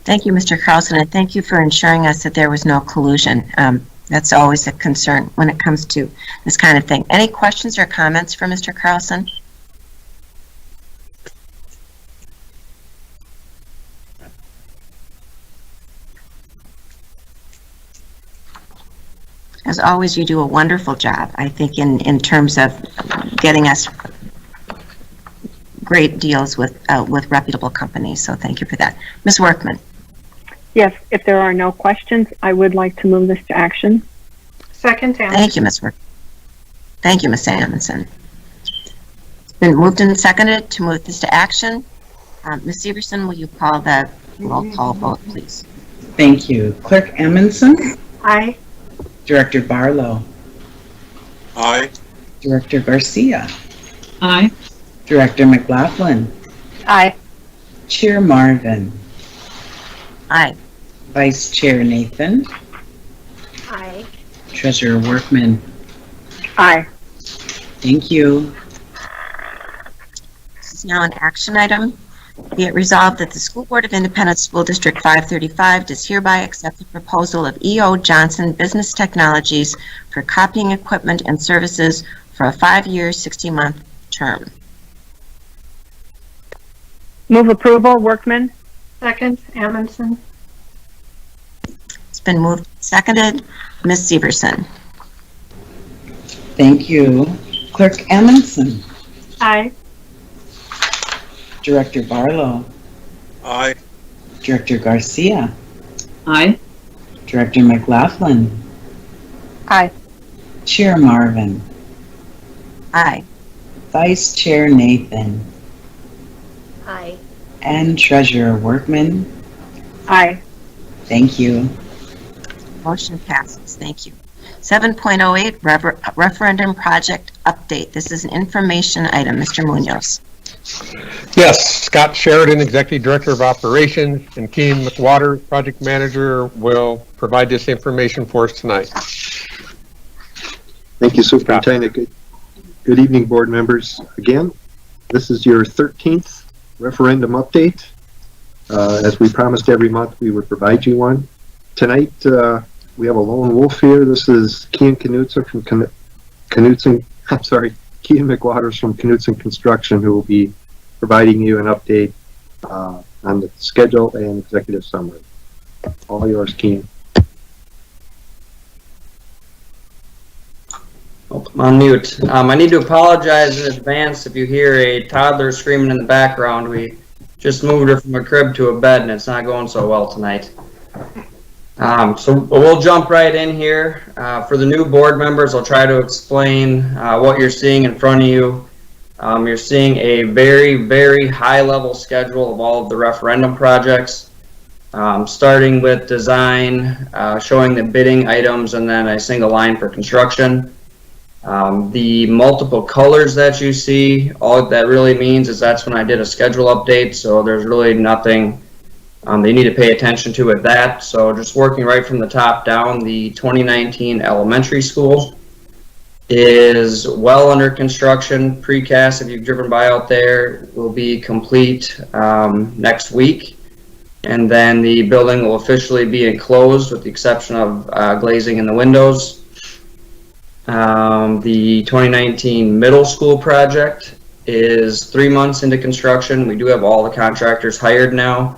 [SPEAKER 1] Thank you, Mr. Carlson, and thank you for ensuring us that there was no collusion. That's always a concern when it comes to this kind of thing. Any questions or comments for Mr. Carlson? As always, you do a wonderful job, I think, in terms of getting us great deals with reputable companies, so thank you for that. Ms. Workman.
[SPEAKER 3] Yes, if there are no questions, I would like to move this to action.
[SPEAKER 5] Second, Anderson.
[SPEAKER 1] Thank you, Ms. Workman. Thank you, Ms. Amundson. It's been moved and seconded to move this to action. Ms. Severson, will you call the roll call vote, please?
[SPEAKER 2] Thank you. Clerk Amundson?
[SPEAKER 5] Aye.
[SPEAKER 2] Director Barlow?
[SPEAKER 7] Aye.
[SPEAKER 2] Director Garcia?
[SPEAKER 12] Aye.
[SPEAKER 2] Director McLaughlin?
[SPEAKER 3] Aye.
[SPEAKER 2] Chair Marvin?
[SPEAKER 1] Aye.
[SPEAKER 2] Vice Chair Nathan?
[SPEAKER 6] Aye.
[SPEAKER 2] Treasurer Workman?
[SPEAKER 3] Aye.
[SPEAKER 2] Thank you.
[SPEAKER 1] This is now an action item. Be it resolved that the School Board of Independent School District 535 does hereby accept the proposal of E.O. Johnson Business Technologies for copying equipment and services for a 5-year, 60-month term.
[SPEAKER 3] Move approval, Workman.
[SPEAKER 5] Second, Amundson.
[SPEAKER 1] It's been moved and seconded. Ms. Severson.
[SPEAKER 2] Thank you. Clerk Amundson?
[SPEAKER 5] Aye.
[SPEAKER 2] Director Barlow?
[SPEAKER 7] Aye.
[SPEAKER 2] Director Garcia?
[SPEAKER 12] Aye.
[SPEAKER 2] Director McLaughlin?
[SPEAKER 3] Aye.
[SPEAKER 2] Chair Marvin?
[SPEAKER 1] Aye.
[SPEAKER 2] Vice Chair Nathan?
[SPEAKER 6] Aye.
[SPEAKER 2] And Treasurer Workman?
[SPEAKER 3] Aye.
[SPEAKER 2] Thank you.
[SPEAKER 1] Motion passes. Thank you. 7.08 referendum project update. This is an information item. Mr. Munoz.
[SPEAKER 4] Yes, Scott Sheridan, Executive Director of Operations, and Keenan McWater, Project Manager, will provide this information for us tonight.
[SPEAKER 19] Thank you, Superintendent. Good evening, board members. Again, this is your 13th referendum update. As we promised every month, we would provide you one. Tonight, we have a lone wolf here. This is Keenan Knutson from Knutson McWaters from Knutson Construction, who will be providing you an update on the schedule and executive summary. All yours, Keenan.
[SPEAKER 8] Oh, I'm on mute. I need to apologize in advance if you hear a toddler screaming in the background. We just moved her from a crib to a bed and it's not going so well tonight. So we'll jump right in here. For the new board members, I'll try to explain what you're seeing in front of you. You're seeing a very, very high level schedule of all of the referendum projects, starting with design, showing the bidding items, and then a single line for construction. The multiple colors that you see, all that really means is that's when I did a schedule update, so there's really nothing they need to pay attention to at that. So just working right from the top down, the 2019 elementary school, is well under construction. Precast, if you've driven by out there, will be complete next week. And then the building will officially be enclosed with the exception of glazing in the windows. The 2019 middle school project is 3 months into construction. We do have all the contractors hired now.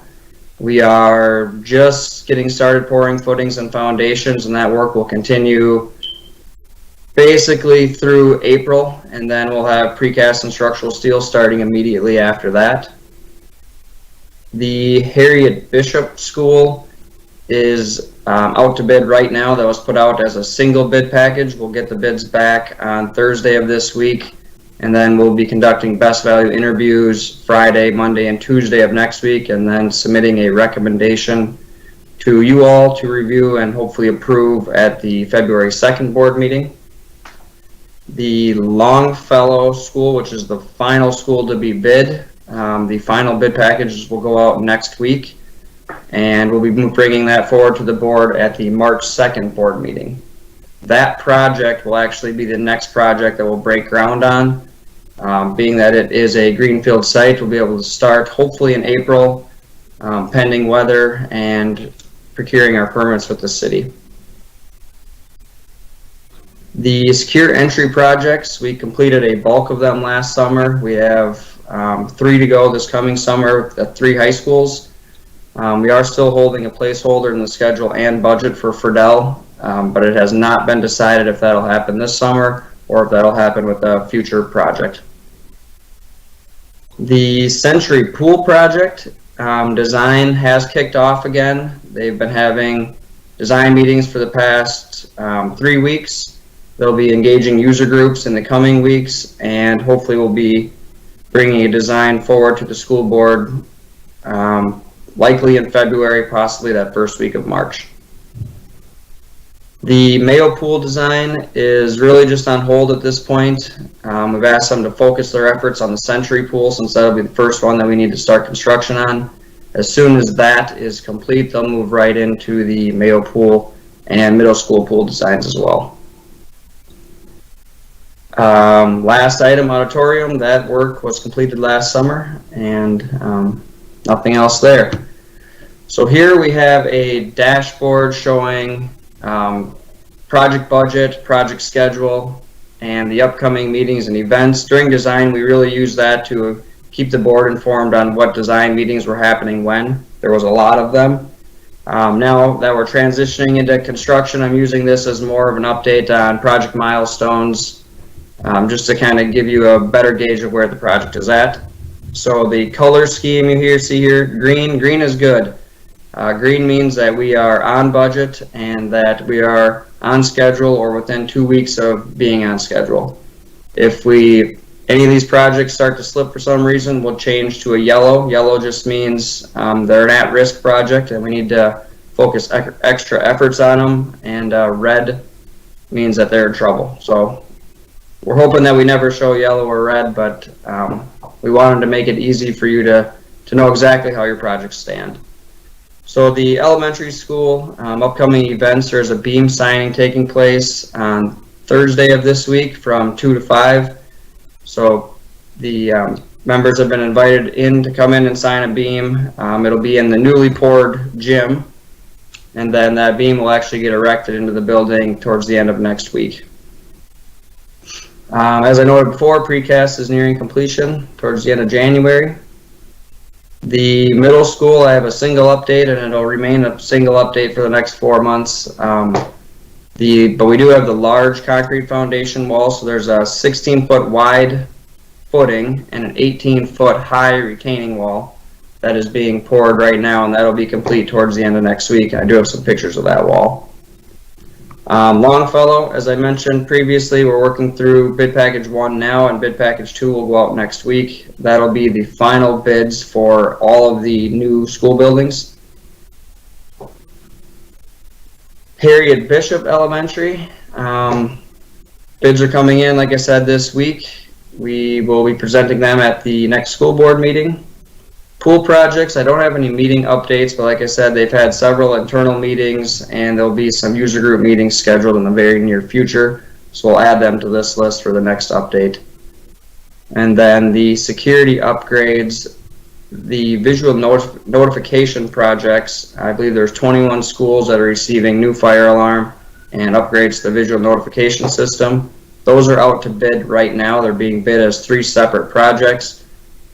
[SPEAKER 8] We are just getting started pouring footings and foundations, and that work will continue basically through April, and then we'll have precast and structural steel starting immediately after that. The Harriet Bishop School is out to bid right now. That was put out as a single bid package. We'll get the bids back on Thursday of this week, and then we'll be conducting best value interviews Friday, Monday, and Tuesday of next week, and then submitting a recommendation to you all to review and hopefully approve at the February 2nd board meeting. The Longfellow School, which is the final school to be bid, the final bid packages will go out next week, and we'll be bringing that forward to the board at the March 2nd board meeting. That project will actually be the next project that we'll break ground on. Being that it is a greenfield site, we'll be able to start hopefully in April, pending weather and procuring our permits with the city. The secure entry projects, we completed a bulk of them last summer. We have 3 to go this coming summer at 3 high schools. We are still holding a placeholder in the schedule and budget for Friedel, but it has not been decided if that'll happen this summer or if that'll happen with a future project. The Century Pool project design has kicked off again. They've been having design meetings for the past 3 weeks. They'll be engaging user groups in the coming weeks, and hopefully we'll be bringing a design forward to the school board likely in February, possibly that first week of March. The Mayo Pool design is really just on hold at this point. We've asked them to focus their efforts on the Century Pool since that'll be the first one that we need to start construction on. As soon as that is complete, they'll move right into the Mayo Pool and middle school pool designs as well. Last item, auditorium, that work was completed last summer, and nothing else there. So here we have a dashboard showing project budget, project schedule, and the upcoming meetings and events. During design, we really use that to keep the board informed on what design meetings were happening when. There was a lot of them. Now that we're transitioning into construction, I'm using this as more of an update on project milestones, just to kind of give you a better gauge of where the project is at. So the color scheme you see here, green is good. Green means that we are on budget and that we are on schedule or within 2 weeks of being on schedule. If any of these projects start to slip for some reason, we'll change to a yellow. Yellow just means they're an at-risk project and we need to focus extra efforts on them, and red means that they're in trouble. So we're hoping that we never show yellow or red, but we wanted to make it easy for you to know exactly how your projects stand. So the elementary school upcoming events, there's a beam signing taking place on Thursday of this week from 2 to 5. So the members have been invited in to come in and sign a beam. It'll be in the newly poured gym, and then that beam will actually get erected into the building towards the end of next week. As I noted before, precast is nearing completion towards the end of January. The middle school, I have a single update, and it'll remain a single update for the next 4 months. But we do have the large concrete foundation wall, so there's a 16-foot wide footing and an 18-foot high retaining wall that is being poured right now, and that'll be complete towards the end of next week. I do have some pictures of that wall. Longfellow, as I mentioned previously, we're working through bid package 1 now, and bid package 2 will go out next week. That'll be the final bids for all of the new school buildings. Harriet Bishop Elementary, bids are coming in, like I said, this week. We will be presenting them at the next school board meeting. Pool projects, I don't have any meeting updates, but like I said, they've had several internal meetings, and there'll be some user group meetings scheduled in the very near future. So we'll add them to this list for the next update. And then the security upgrades, the visual notification projects, I believe there's 21 schools that are receiving new fire alarm and upgrades to the visual notification system. Those are out to bid right now. They're being bid as 3 separate projects.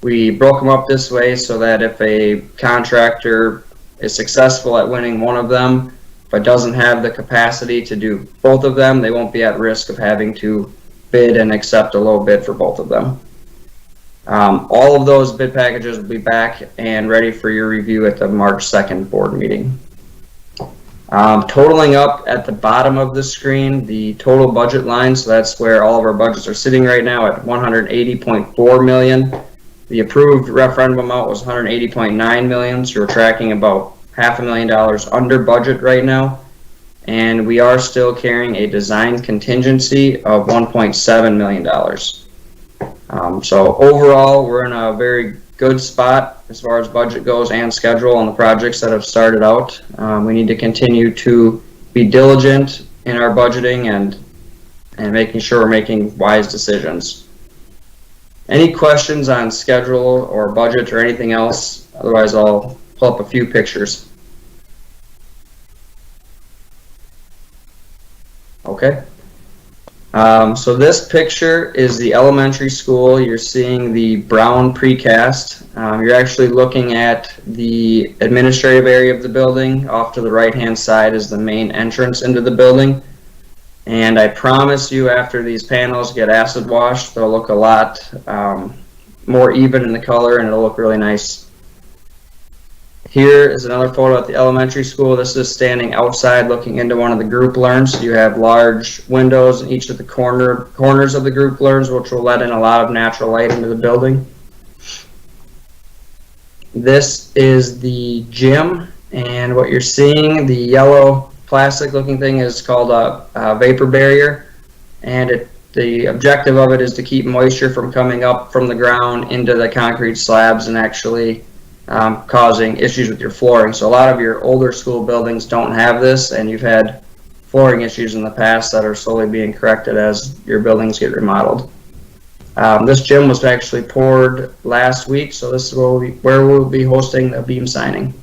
[SPEAKER 8] We broke them up this way so that if a contractor is successful at winning one of them, but doesn't have the capacity to do both of them, they won't be at risk of having to bid and accept a low bid for both of them. All of those bid packages will be back and ready for your review at the March 2nd board meeting. Totaling up at the bottom of the screen, the total budget line, so that's where all of our budgets are sitting right now at $180.4 million. The approved referendum amount was $180.9 million, so we're tracking about $500,000 under budget right now. And we are still carrying a design contingency of $1.7 million. So overall, we're in a very good spot as far as budget goes and schedule on the projects that have started out. We need to continue to be diligent in our budgeting and making sure we're making wise decisions. Any questions on schedule or budget or anything else? Otherwise, I'll pull up a few pictures. Okay. So this picture is the elementary school. You're seeing the brown precast. You're actually looking at the administrative area of the building. Off to the right-hand side is the main entrance into the building. And I promise you, after these panels get acid washed, they'll look a lot more even in the color, and it'll look really nice. Here is another photo at the elementary school. This is standing outside looking into one of the group learns. You have large windows in each of the corners of the group learns, which will let in a lot of natural light into the building. This is the gym, and what you're seeing, the yellow plastic looking thing, is called a vapor barrier, and the objective of it is to keep moisture from coming up from the ground into the concrete slabs and actually causing issues with your flooring. So a lot of your older school buildings don't have this, and you've had flooring issues in the past that are slowly being corrected as your buildings get remodeled. This gym was actually poured last week, so this is where we'll be hosting the beam signing.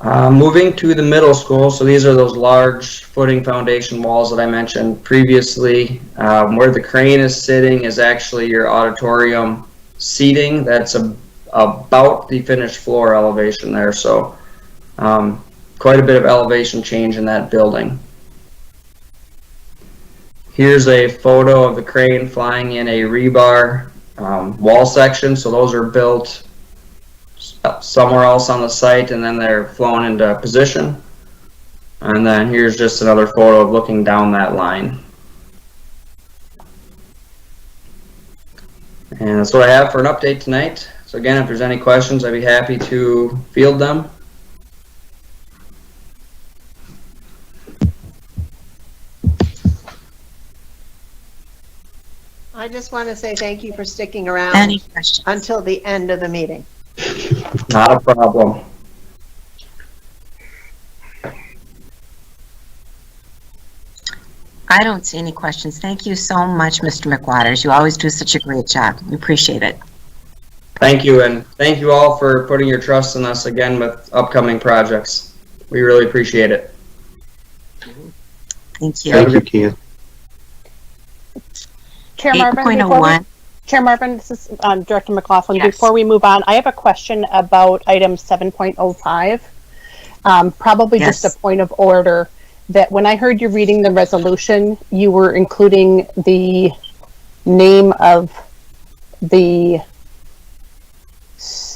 [SPEAKER 8] Moving to the middle school, so these are those large footing foundation walls that I mentioned previously. Where the crane is sitting is actually your auditorium seating. That's about the finished floor elevation there, so quite a bit of elevation change in that building. Here's a photo of the crane flying in a rebar wall section. So those are built somewhere else on the site, and then they're flown into position. And then here's just another photo of looking down that line. And that's what I have for an update tonight. So again, if there's any questions, I'd be happy to field them.
[SPEAKER 6] I just want to say thank you for sticking around
[SPEAKER 1] Any questions?
[SPEAKER 6] until the end of the meeting.
[SPEAKER 8] Not a problem.
[SPEAKER 1] I don't see any questions. Thank you so much, Mr. McWatters. You always do such a great job. We appreciate it.
[SPEAKER 8] Thank you, and thank you all for putting your trust in us again with upcoming projects. We really appreciate it.
[SPEAKER 1] Thank you.
[SPEAKER 19] Thank you, Ken.
[SPEAKER 17] Chair Marvin,
[SPEAKER 1] 8.01.
[SPEAKER 17] Chair Marvin, this is Director McLaughlin.
[SPEAKER 1] Yes.
[SPEAKER 17] Before we move on, I have a question about item 7.05. Probably
[SPEAKER 1] Yes.
[SPEAKER 17] just a point of order, that when I heard you reading the resolution, you were including the name of the,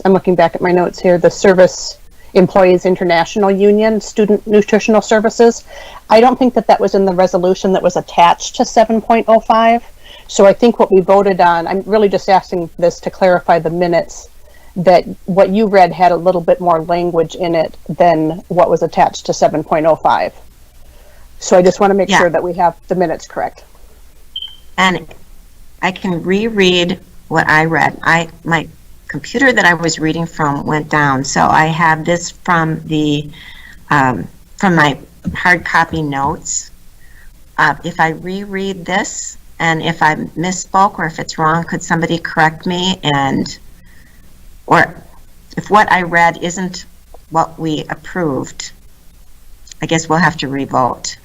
[SPEAKER 17] I'm looking back at my notes here, the Service Employees International Union, Student Nutritional Services. I don't think that that was in the resolution that was attached to 7.05. So I think what we voted on, I'm really just asking this to clarify the minutes, that what you read had a little bit more language in it than what was attached to 7.05. So I just want to make sure that we have the minutes correct.
[SPEAKER 1] And I can reread what I read. My computer that I was reading from went down, so I have this from the from my hard copy notes. if I reread this, and if I misspoke or if it's wrong, could somebody correct me? Or if what I read isn't what we approved, I guess we'll have to re-vote.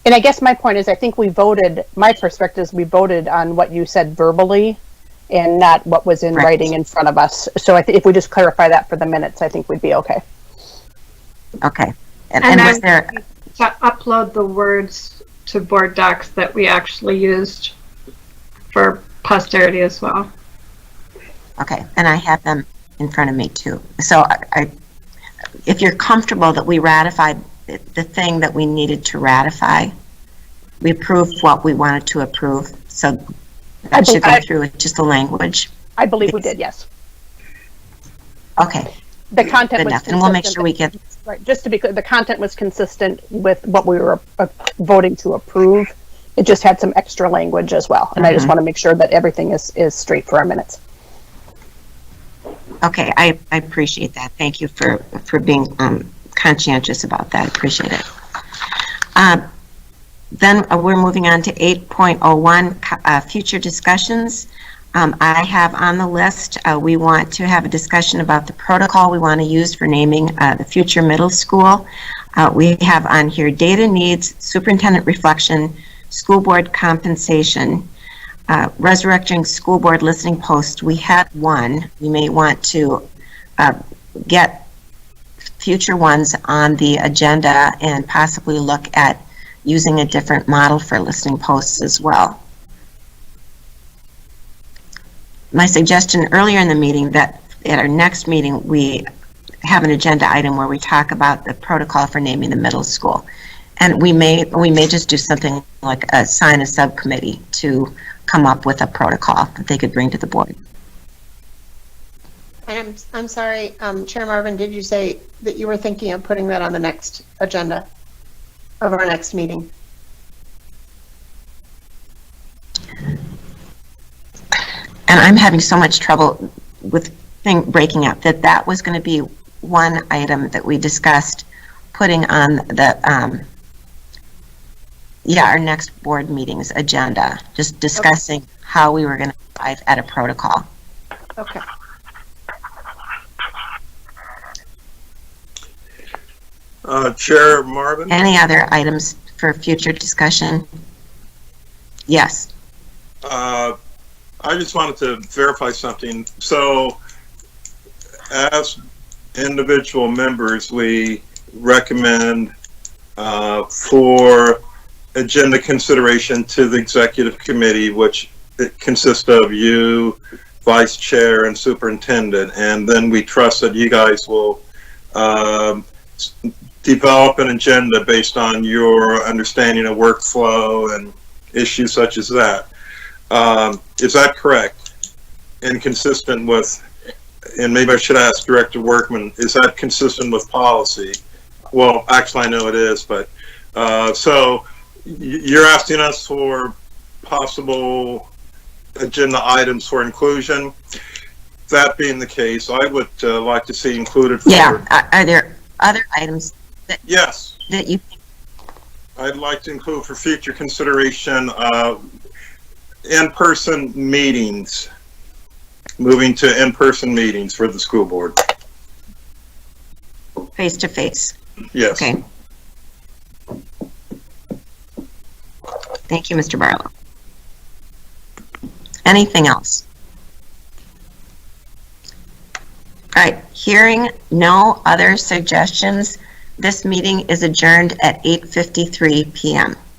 [SPEAKER 17] And I guess my point is, I think we voted, my perspective is we voted on what you said verbally and not what was in writing in front of us. So I think if we just clarify that for the minutes, I think we'd be okay.
[SPEAKER 1] Okay.
[SPEAKER 5] And was there to upload the words to board docs that we actually used for posterity as well?
[SPEAKER 1] Okay, and I have them in front of me too. So if you're comfortable that we ratified the thing that we needed to ratify, we approved what we wanted to approve, so that should go through with just the language.
[SPEAKER 17] I believe we did, yes.
[SPEAKER 1] Okay.
[SPEAKER 17] The content was
[SPEAKER 1] consistent. And we'll make sure we get...
[SPEAKER 17] Right, just to be clear, the content was consistent with what we were voting to approve. It just had some extra language as well. And I just want to make sure that everything is straight for our minutes.
[SPEAKER 1] Okay, I appreciate that. Thank you for being conscientious about that. I appreciate it. Then we're moving on to 8.01, future discussions. I have on the list, we want to have a discussion about the protocol we want to use for naming the future middle school. We have on here data needs, superintendent reflection, school board compensation, resurrecting school board listening post. We had one. We may want to get future ones on the agenda and possibly look at using a different model for listening posts as well. My suggestion earlier in the meeting that at our next meeting we have an agenda item where we talk about the protocol for naming the middle school. And we may just do something like assign a subcommittee to come up with a protocol that they could bring to the board.
[SPEAKER 6] And I'm sorry, Chair Marvin, did you say that you were thinking of putting that on the next agenda of our next meeting?
[SPEAKER 1] And I'm having so much trouble with breaking up that was going to be one item that we discussed putting on the our next board meeting's agenda, just discussing how we were going to arrive at a protocol.
[SPEAKER 6] Okay.
[SPEAKER 7] Chair Marvin?
[SPEAKER 1] Any other items for future discussion? Yes.
[SPEAKER 7] I just wanted to verify something. So, as individual members, we recommend for agenda consideration to the executive committee, which it consists of you, vice chair, and superintendent, and then we trust that you guys will develop an agenda based on your understanding of workflow and issues such as that. Is that correct? And consistent with, and maybe I should ask Director Workman, is that consistent with policy? Well, actually I know it is, but so you're asking us for possible agenda items for inclusion. That being the case, I would like to see included for...
[SPEAKER 1] Yeah, are there other items that,
[SPEAKER 7] yes,
[SPEAKER 1] that you...
[SPEAKER 7] I'd like to include for future consideration in-person meetings, moving to in-person meetings for the school board.
[SPEAKER 1] Face-to-face.
[SPEAKER 7] Yes.
[SPEAKER 1] Okay. Thank you, Mr. Barlow. Anything else? All right, hearing no other suggestions, this meeting is adjourned at 8:53 p.m.